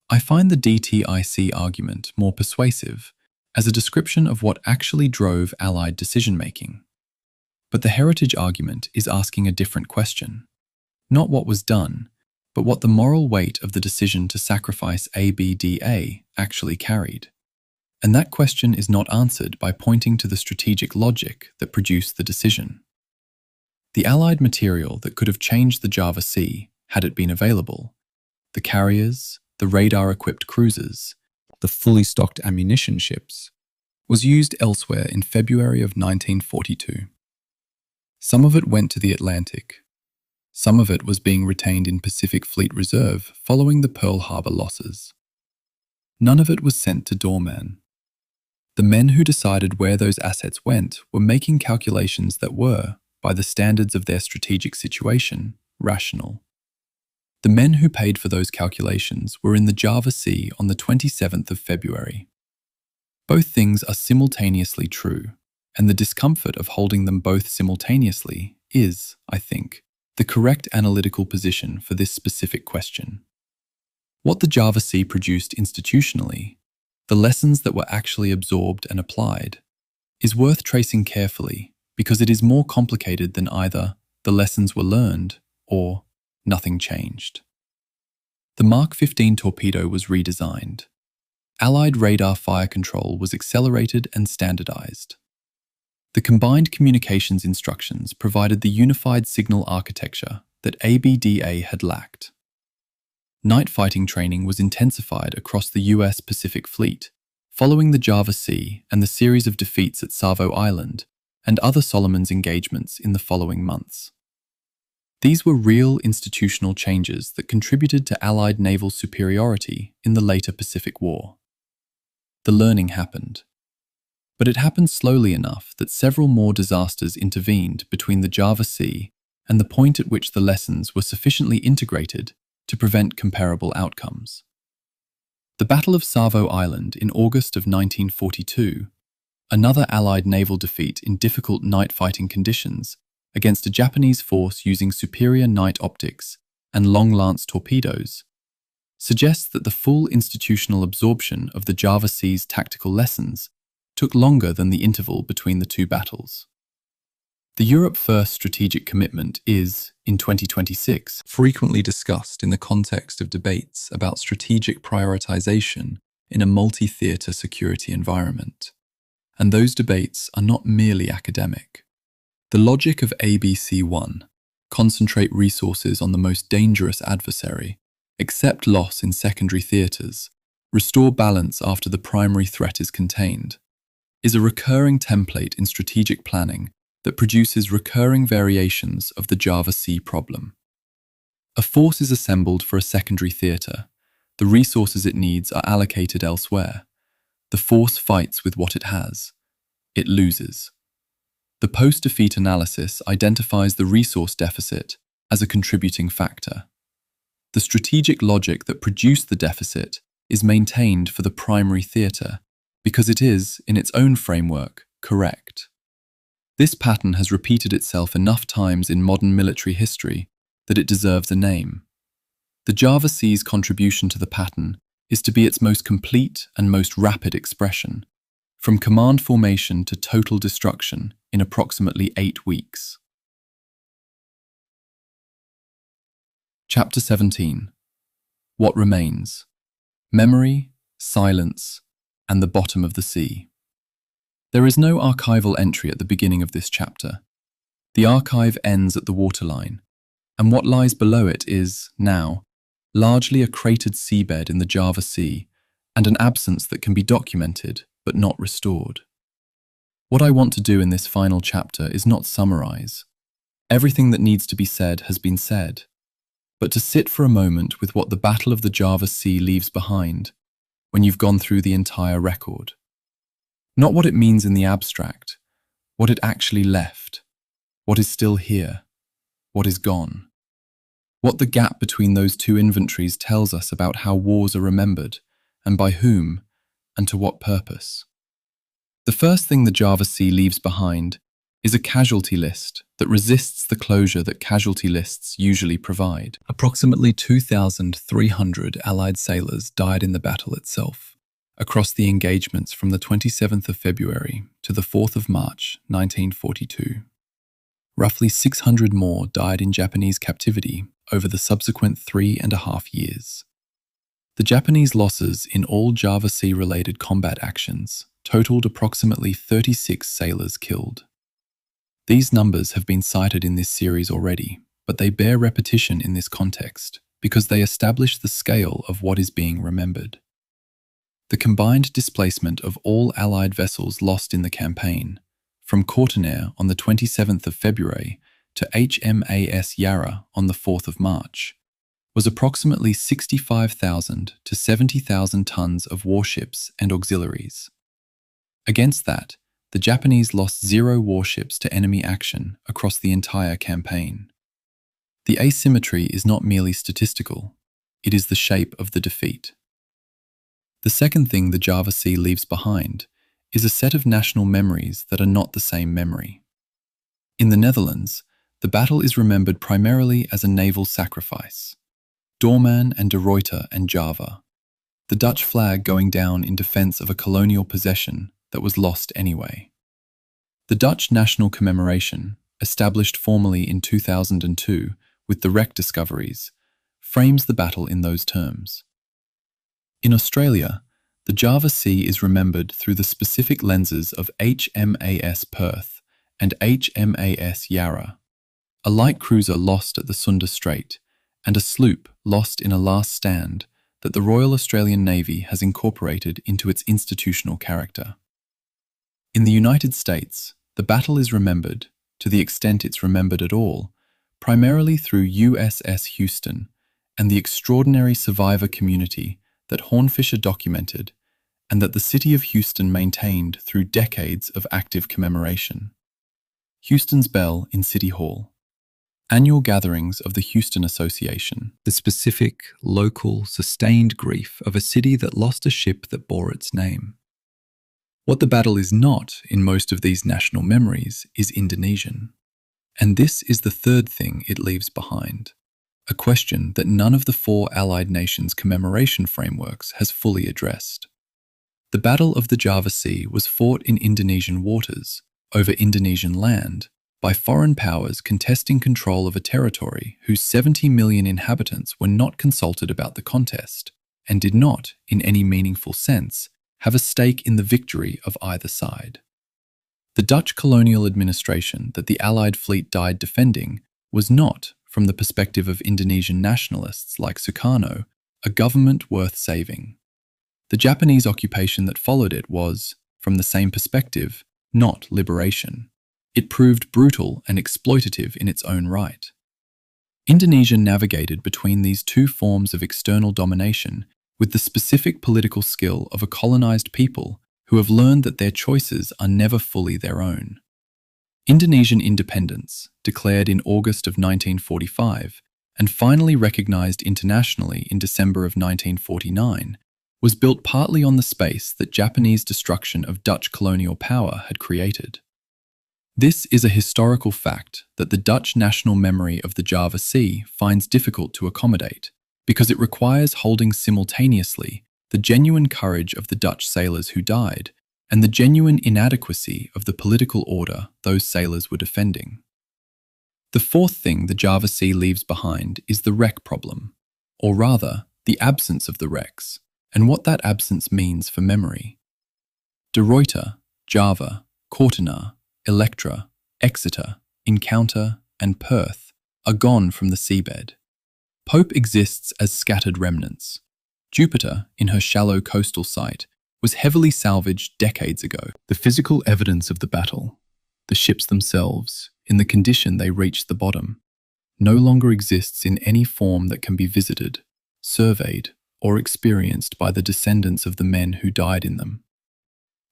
I find the DTIC argument more persuasive as a description of what actually drove Allied decision-making. But the heritage argument is asking a different question. Not what was done, but what the moral weight of the decision to sacrifice ABDA actually carried. And that question is not answered by pointing to the strategic logic that produced the decision. The Allied material that could have changed the Java Sea had it been available, the carriers, the radar-equipped cruisers, the fully stocked ammunition ships, was used elsewhere in February of 1942. Some of it went to the Atlantic. Some of it was being retained in Pacific Fleet Reserve following the Pearl Harbor losses. None of it was sent to Doorman. The men who decided where those assets went were making calculations that were, by the standards of their strategic situation, rational. The men who paid for those calculations were in the Java Sea on the 27th of February. Both things are simultaneously true, and the discomfort of holding them both simultaneously is, I think, the correct analytical position for this specific question. What the Java Sea produced institutionally, the lessons that were actually absorbed and applied, is worth tracing carefully because it is more complicated than either the lessons were learned or nothing changed. The Mark 15 torpedo was redesigned. Allied radar fire control was accelerated and standardized. The combined communications instructions provided the unified signal architecture that ABDA had lacked. Night fighting training was intensified across the US Pacific Fleet, following the Java Sea and the series of defeats at Savo Island and other Solomons engagements in the following months. These were real institutional changes that contributed to Allied naval superiority in the later Pacific War. The learning happened. But it happened slowly enough that several more disasters intervened between the Java Sea and the point at which the lessons were sufficiently integrated to prevent comparable outcomes. The Battle of Savo Island in August of 1942, another Allied naval defeat in difficult night fighting conditions against a Japanese force using superior night optics and long-lance torpedoes, suggests that the full institutional absorption of the Java Sea's tactical lessons took longer than the interval between the two battles. The Europe First strategic commitment is, in 2026, frequently discussed in the context of debates about strategic prioritization in a multi-theater security environment. And those debates are not merely academic. The logic of ABC1, concentrate resources on the most dangerous adversary, accept loss in secondary theaters, restore balance after the primary threat is contained, is a recurring template in strategic planning that produces recurring variations of the Java Sea problem. A force is assembled for a secondary theater. The resources it needs are allocated elsewhere. The force fights with what it has. It loses. The post-defeat analysis identifies the resource deficit as a contributing factor. The strategic logic that produced the deficit is maintained for the primary theater because it is, in its own framework, correct. This pattern has repeated itself enough times in modern military history that it deserves a name. The Java Sea's contribution to the pattern is to be its most complete and most rapid expression, from command formation to total destruction in approximately 8 weeks. Chapter 17. What Remains? Memory, Silence, and the Bottom of the Sea. There is no archival entry at the beginning of this chapter. The archive ends at the waterline, and what lies below it is, now, largely a cratered seabed in the Java Sea and an absence that can be documented but not restored. What I want to do in this final chapter is not summarize. Everything that needs to be said has been said, but to sit for a moment with what the Battle of the Java Sea leaves behind when you've gone through the entire record. Not what it means in the abstract, what it actually left, what is still here, what is gone. What the gap between those two inventories tells us about how wars are remembered, and by whom, and to what purpose. The first thing the Java Sea leaves behind is a casualty list that resists the closure that casualty lists usually provide. Approximately 2,300 Allied sailors died in the battle itself, across the engagements from the 27th of February to the 4th of March 1942. Roughly 600 more died in Japanese captivity over the subsequent 3.5 years. The Japanese losses in all Java Sea-related combat actions totaled approximately 36 sailors killed. These numbers have been cited in this series already, but they bear repetition in this context because they establish the scale of what is being remembered. The combined displacement of all Allied vessels lost in the campaign, from Courtenaire on the 27th of February to HMAS Yarra on the 4th of March, was approximately 65,000 to 70,000 tons of warships and auxiliaries. Against that, the Japanese lost 0 warships to enemy action across the entire campaign. The asymmetry is not merely statistical, it is the shape of the defeat. The second thing the Java Sea leaves behind is a set of national memories that are not the same memory. In the Netherlands, the battle is remembered primarily as a naval sacrifice. Doorman and de Ruyter and Java, the Dutch flag going down in defense of a colonial possession that was lost anyway. The Dutch National Commemoration, established formally in 2002 with the wreck discoveries, frames the battle in those terms. In Australia, the Java Sea is remembered through the specific lenses of HMAS Perth and HMAS Yarra, a light cruiser lost at the Sunda Strait, and a sloop lost in a last stand that the Royal Australian Navy has incorporated into its institutional character. In the United States, the battle is remembered, to the extent it's remembered at all, primarily through USS Houston and the extraordinary survivor community that Hornfisher documented and that the city of Houston maintained through decades of active commemoration. Houston's Bell in City Hall. Annual gatherings of the Houston Association. The specific, local, sustained grief of a city that lost a ship that bore its name. What the battle is not in most of these national memories is Indonesian. And this is the third thing it leaves behind, a question that none of the 4 Allied nations' commemoration frameworks has fully addressed. The Battle of the Java Sea was fought in Indonesian waters, over Indonesian land, by foreign powers contesting control of a territory whose 70 million inhabitants were not consulted about the contest, and did not, in any meaningful sense, have a stake in the victory of either side. The Dutch colonial administration that the Allied fleet died defending was not, from the perspective of Indonesian nationalists like Sukarno, a government worth saving. The Japanese occupation that followed it was, from the same perspective, not liberation. It proved brutal and exploitative in its own right. Indonesia navigated between these two forms of external domination with the specific political skill of a colonized people who have learned that their choices are never fully their own. Indonesian independence, declared in August of 1945 and finally recognized internationally in December of 1949, was built partly on the space that Japanese destruction of Dutch colonial power had created. This is a historical fact that the Dutch national memory of the Java Sea finds difficult to accommodate, because it requires holding simultaneously the genuine courage of the Dutch sailors who died and the genuine inadequacy of the political order those sailors were defending. The fourth thing the Java Sea leaves behind is the wreck problem, or rather, the absence of the wrecks, and what that absence means for memory. De Ruyter, Java, Cortana, Electra, Exeter, Encounter, and Perth are gone from the seabed. Pope exists as scattered remnants. Jupiter, in her shallow coastal site, was heavily salvaged decades ago. The physical evidence of the battle, the ships themselves, in the condition they reached the bottom, no longer exists in any form that can be visited, surveyed, or experienced by the descendants of the men who died in them.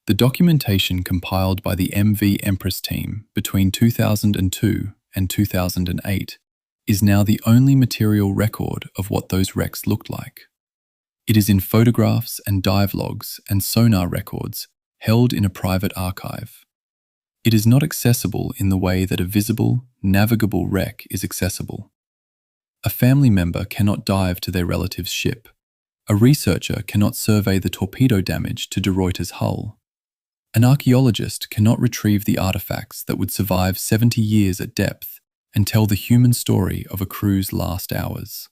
The documentation compiled by the MV Empress team between 2002 and 2008 is now the only material record of what those wrecks looked like. It is in photographs and dive logs and sonar records held in a private archive. It is not accessible in the way that a visible, navigable wreck is accessible. A family member cannot dive to their relative's ship. A researcher cannot survey the torpedo damage to De Ruyter's hull. An archaeologist cannot retrieve the artifacts that would survive 70 years at depth and tell the human story of a crew's last hours.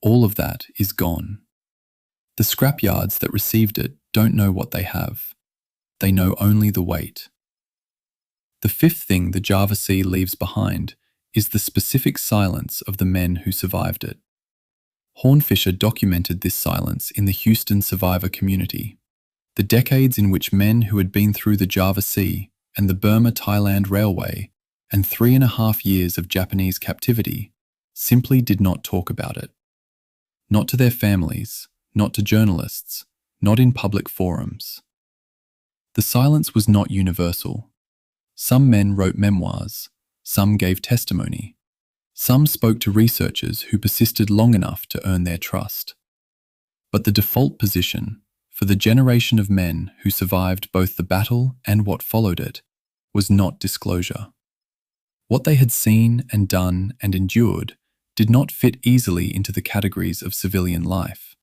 All of that is gone. The scrapyards that received it don't know what they have. They know only the weight. The fifth thing the Java Sea leaves behind is the specific silence of the men who survived it. Hornfisher documented this silence in the Houston survivor community. The decades in which men who had been through the Java Sea and the Burma-Thailand Railway and 3.5 years of Japanese captivity simply did not talk about it. Not to their families, not to journalists, not in public forums. The silence was not universal. Some men wrote memoirs, some gave testimony, some spoke to researchers who persisted long enough to earn their trust. But the default position, for the generation of men who survived both the battle and what followed it, was not disclosure. What they had seen and done and endured did not fit easily into the categories of civilian life,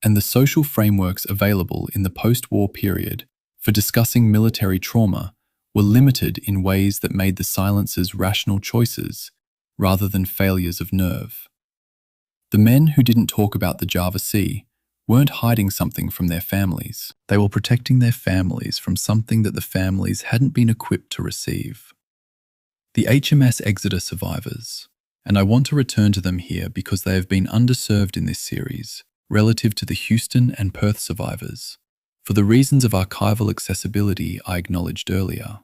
and the social frameworks available in the post-war period for discussing military trauma were limited in ways that made the silences rational choices rather than failures of nerve. The men who didn't talk about the Java Sea weren't hiding something from their families. They were protecting their families from something that the families hadn't been equipped to receive. The HMS Exeter survivors, and I want to return to them here because they have been underserved in this series relative to the Houston and Perth survivors, for the reasons of archival accessibility I acknowledged earlier,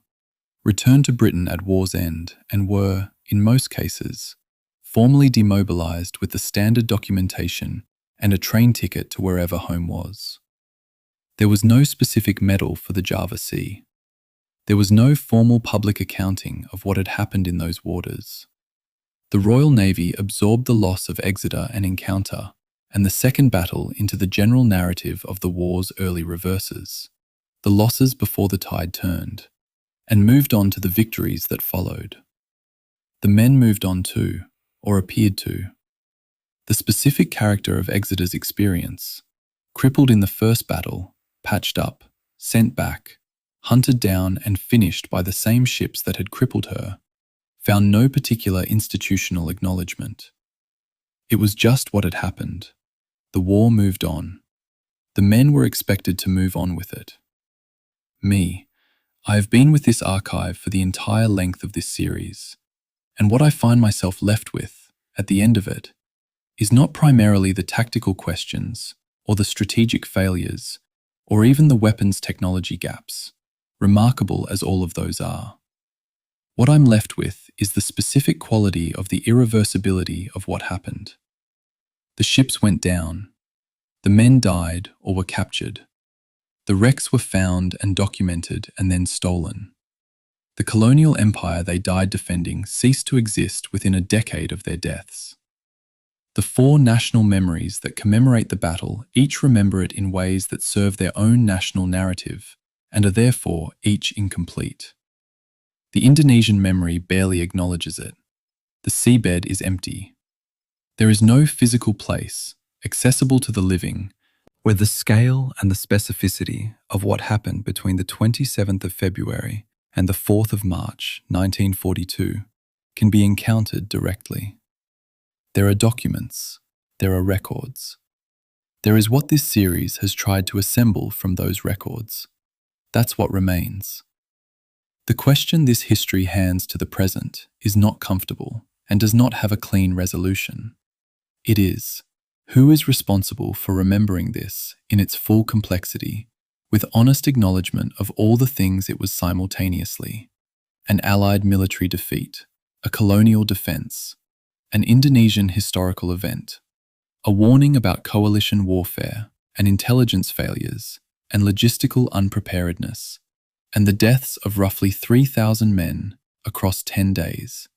returned to Britain at war's end and were, in most cases, formally demobilised with the standard documentation and a train ticket to wherever home was. There was no specific medal for the Java Sea. There was no formal public accounting of what had happened in those waters. The Royal Navy absorbed the loss of Exeter and Encounter and the second battle into the general narrative of the war's early reverses, the losses before the tide turned, and moved on to the victories that followed. The men moved on too, or appeared to. The specific character of Exeter's experience, crippled in the first battle, patched up, sent back, hunted down and finished by the same ships that had crippled her, found no particular institutional acknowledgement. It was just what had happened. The war moved on. The men were expected to move on with it. Me, I have been with this archive for the entire length of this series, and what I find myself left with, at the end of it, is not primarily the tactical questions or the strategic failures or even the weapons technology gaps, remarkable as all of those are. What I'm left with is the specific quality of the irreversibility of what happened. The ships went down. The men died or were captured. The wrecks were found and documented and then stolen. The colonial empire they died defending ceased to exist within a decade of their deaths. The 4 national memories that commemorate the battle each remember it in ways that serve their own national narrative and are therefore each incomplete. The Indonesian memory barely acknowledges it. The seabed is empty. There is no physical place, accessible to the living, where the scale and the specificity of what happened between the 27th of February and the 4th of March, 1942, can be encountered directly. There are documents, there are records. There is what this series has tried to assemble from those records. That's what remains. The question this history hands to the present is not comfortable and does not have a clean resolution. It is, who is responsible for remembering this in its full complexity, with honest acknowledgement of all the things it was simultaneously: an Allied military defeat, a colonial defense, an Indonesian historical event, a warning about coalition warfare and intelligence failures and logistical unpreparedness, and the deaths of roughly 3,000 men across 10 days,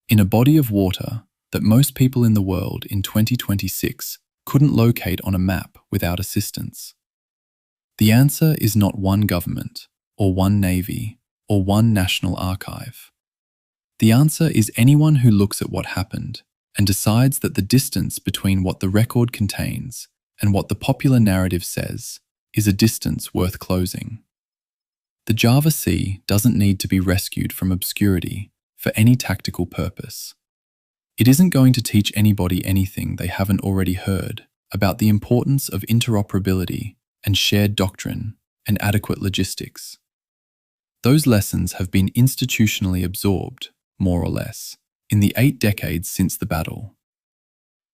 in a body of water that most people in the world in 2026 couldn't locate on a map without assistance. The answer is not one government, or one navy, or one national archive. The answer is anyone who looks at what happened and decides that the distance between what the record contains and what the popular narrative says is a distance worth closing. The Java Sea doesn't need to be rescued from obscurity for any tactical purpose. It isn't going to teach anybody anything they haven't already heard about the importance of interoperability and shared doctrine and adequate logistics. Those lessons have been institutionally absorbed, more or less, in the 8 decades since the battle.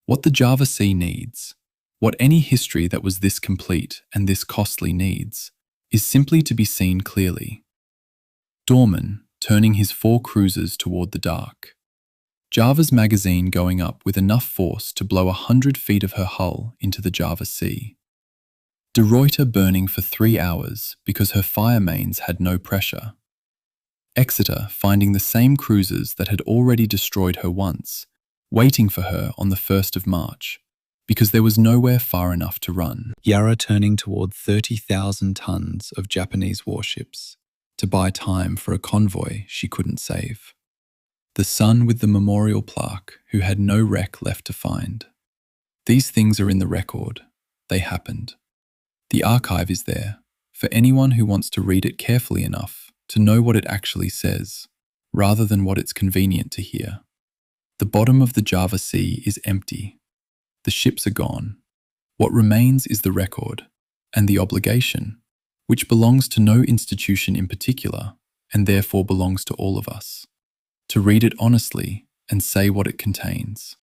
What the Java Sea needs, what any history that was this complete and this costly needs, is simply to be seen clearly. Dorman turning his 4 cruisers toward the dark. Java's magazine going up with enough force to blow 100 feet of her hull into the Java Sea. De Ruyter burning for 3 hours because her fire mains had no pressure. Exeter finding the same cruisers that had already destroyed her once, waiting for her on the 1st of March, because there was nowhere far enough to run. Yarra turning toward 30,000 tons of Japanese warships to buy time for a convoy she couldn't save. The son with the memorial plaque who had no wreck left to find. These things are in the record. They happened. The archive is there for anyone who wants to read it carefully enough to know what it actually says, rather than what it's convenient to hear. The bottom of the Java Sea is empty. The ships are gone. What remains is the record and the obligation, which belongs to no institution in particular and therefore belongs to all of us, to read it honestly and say what it contains.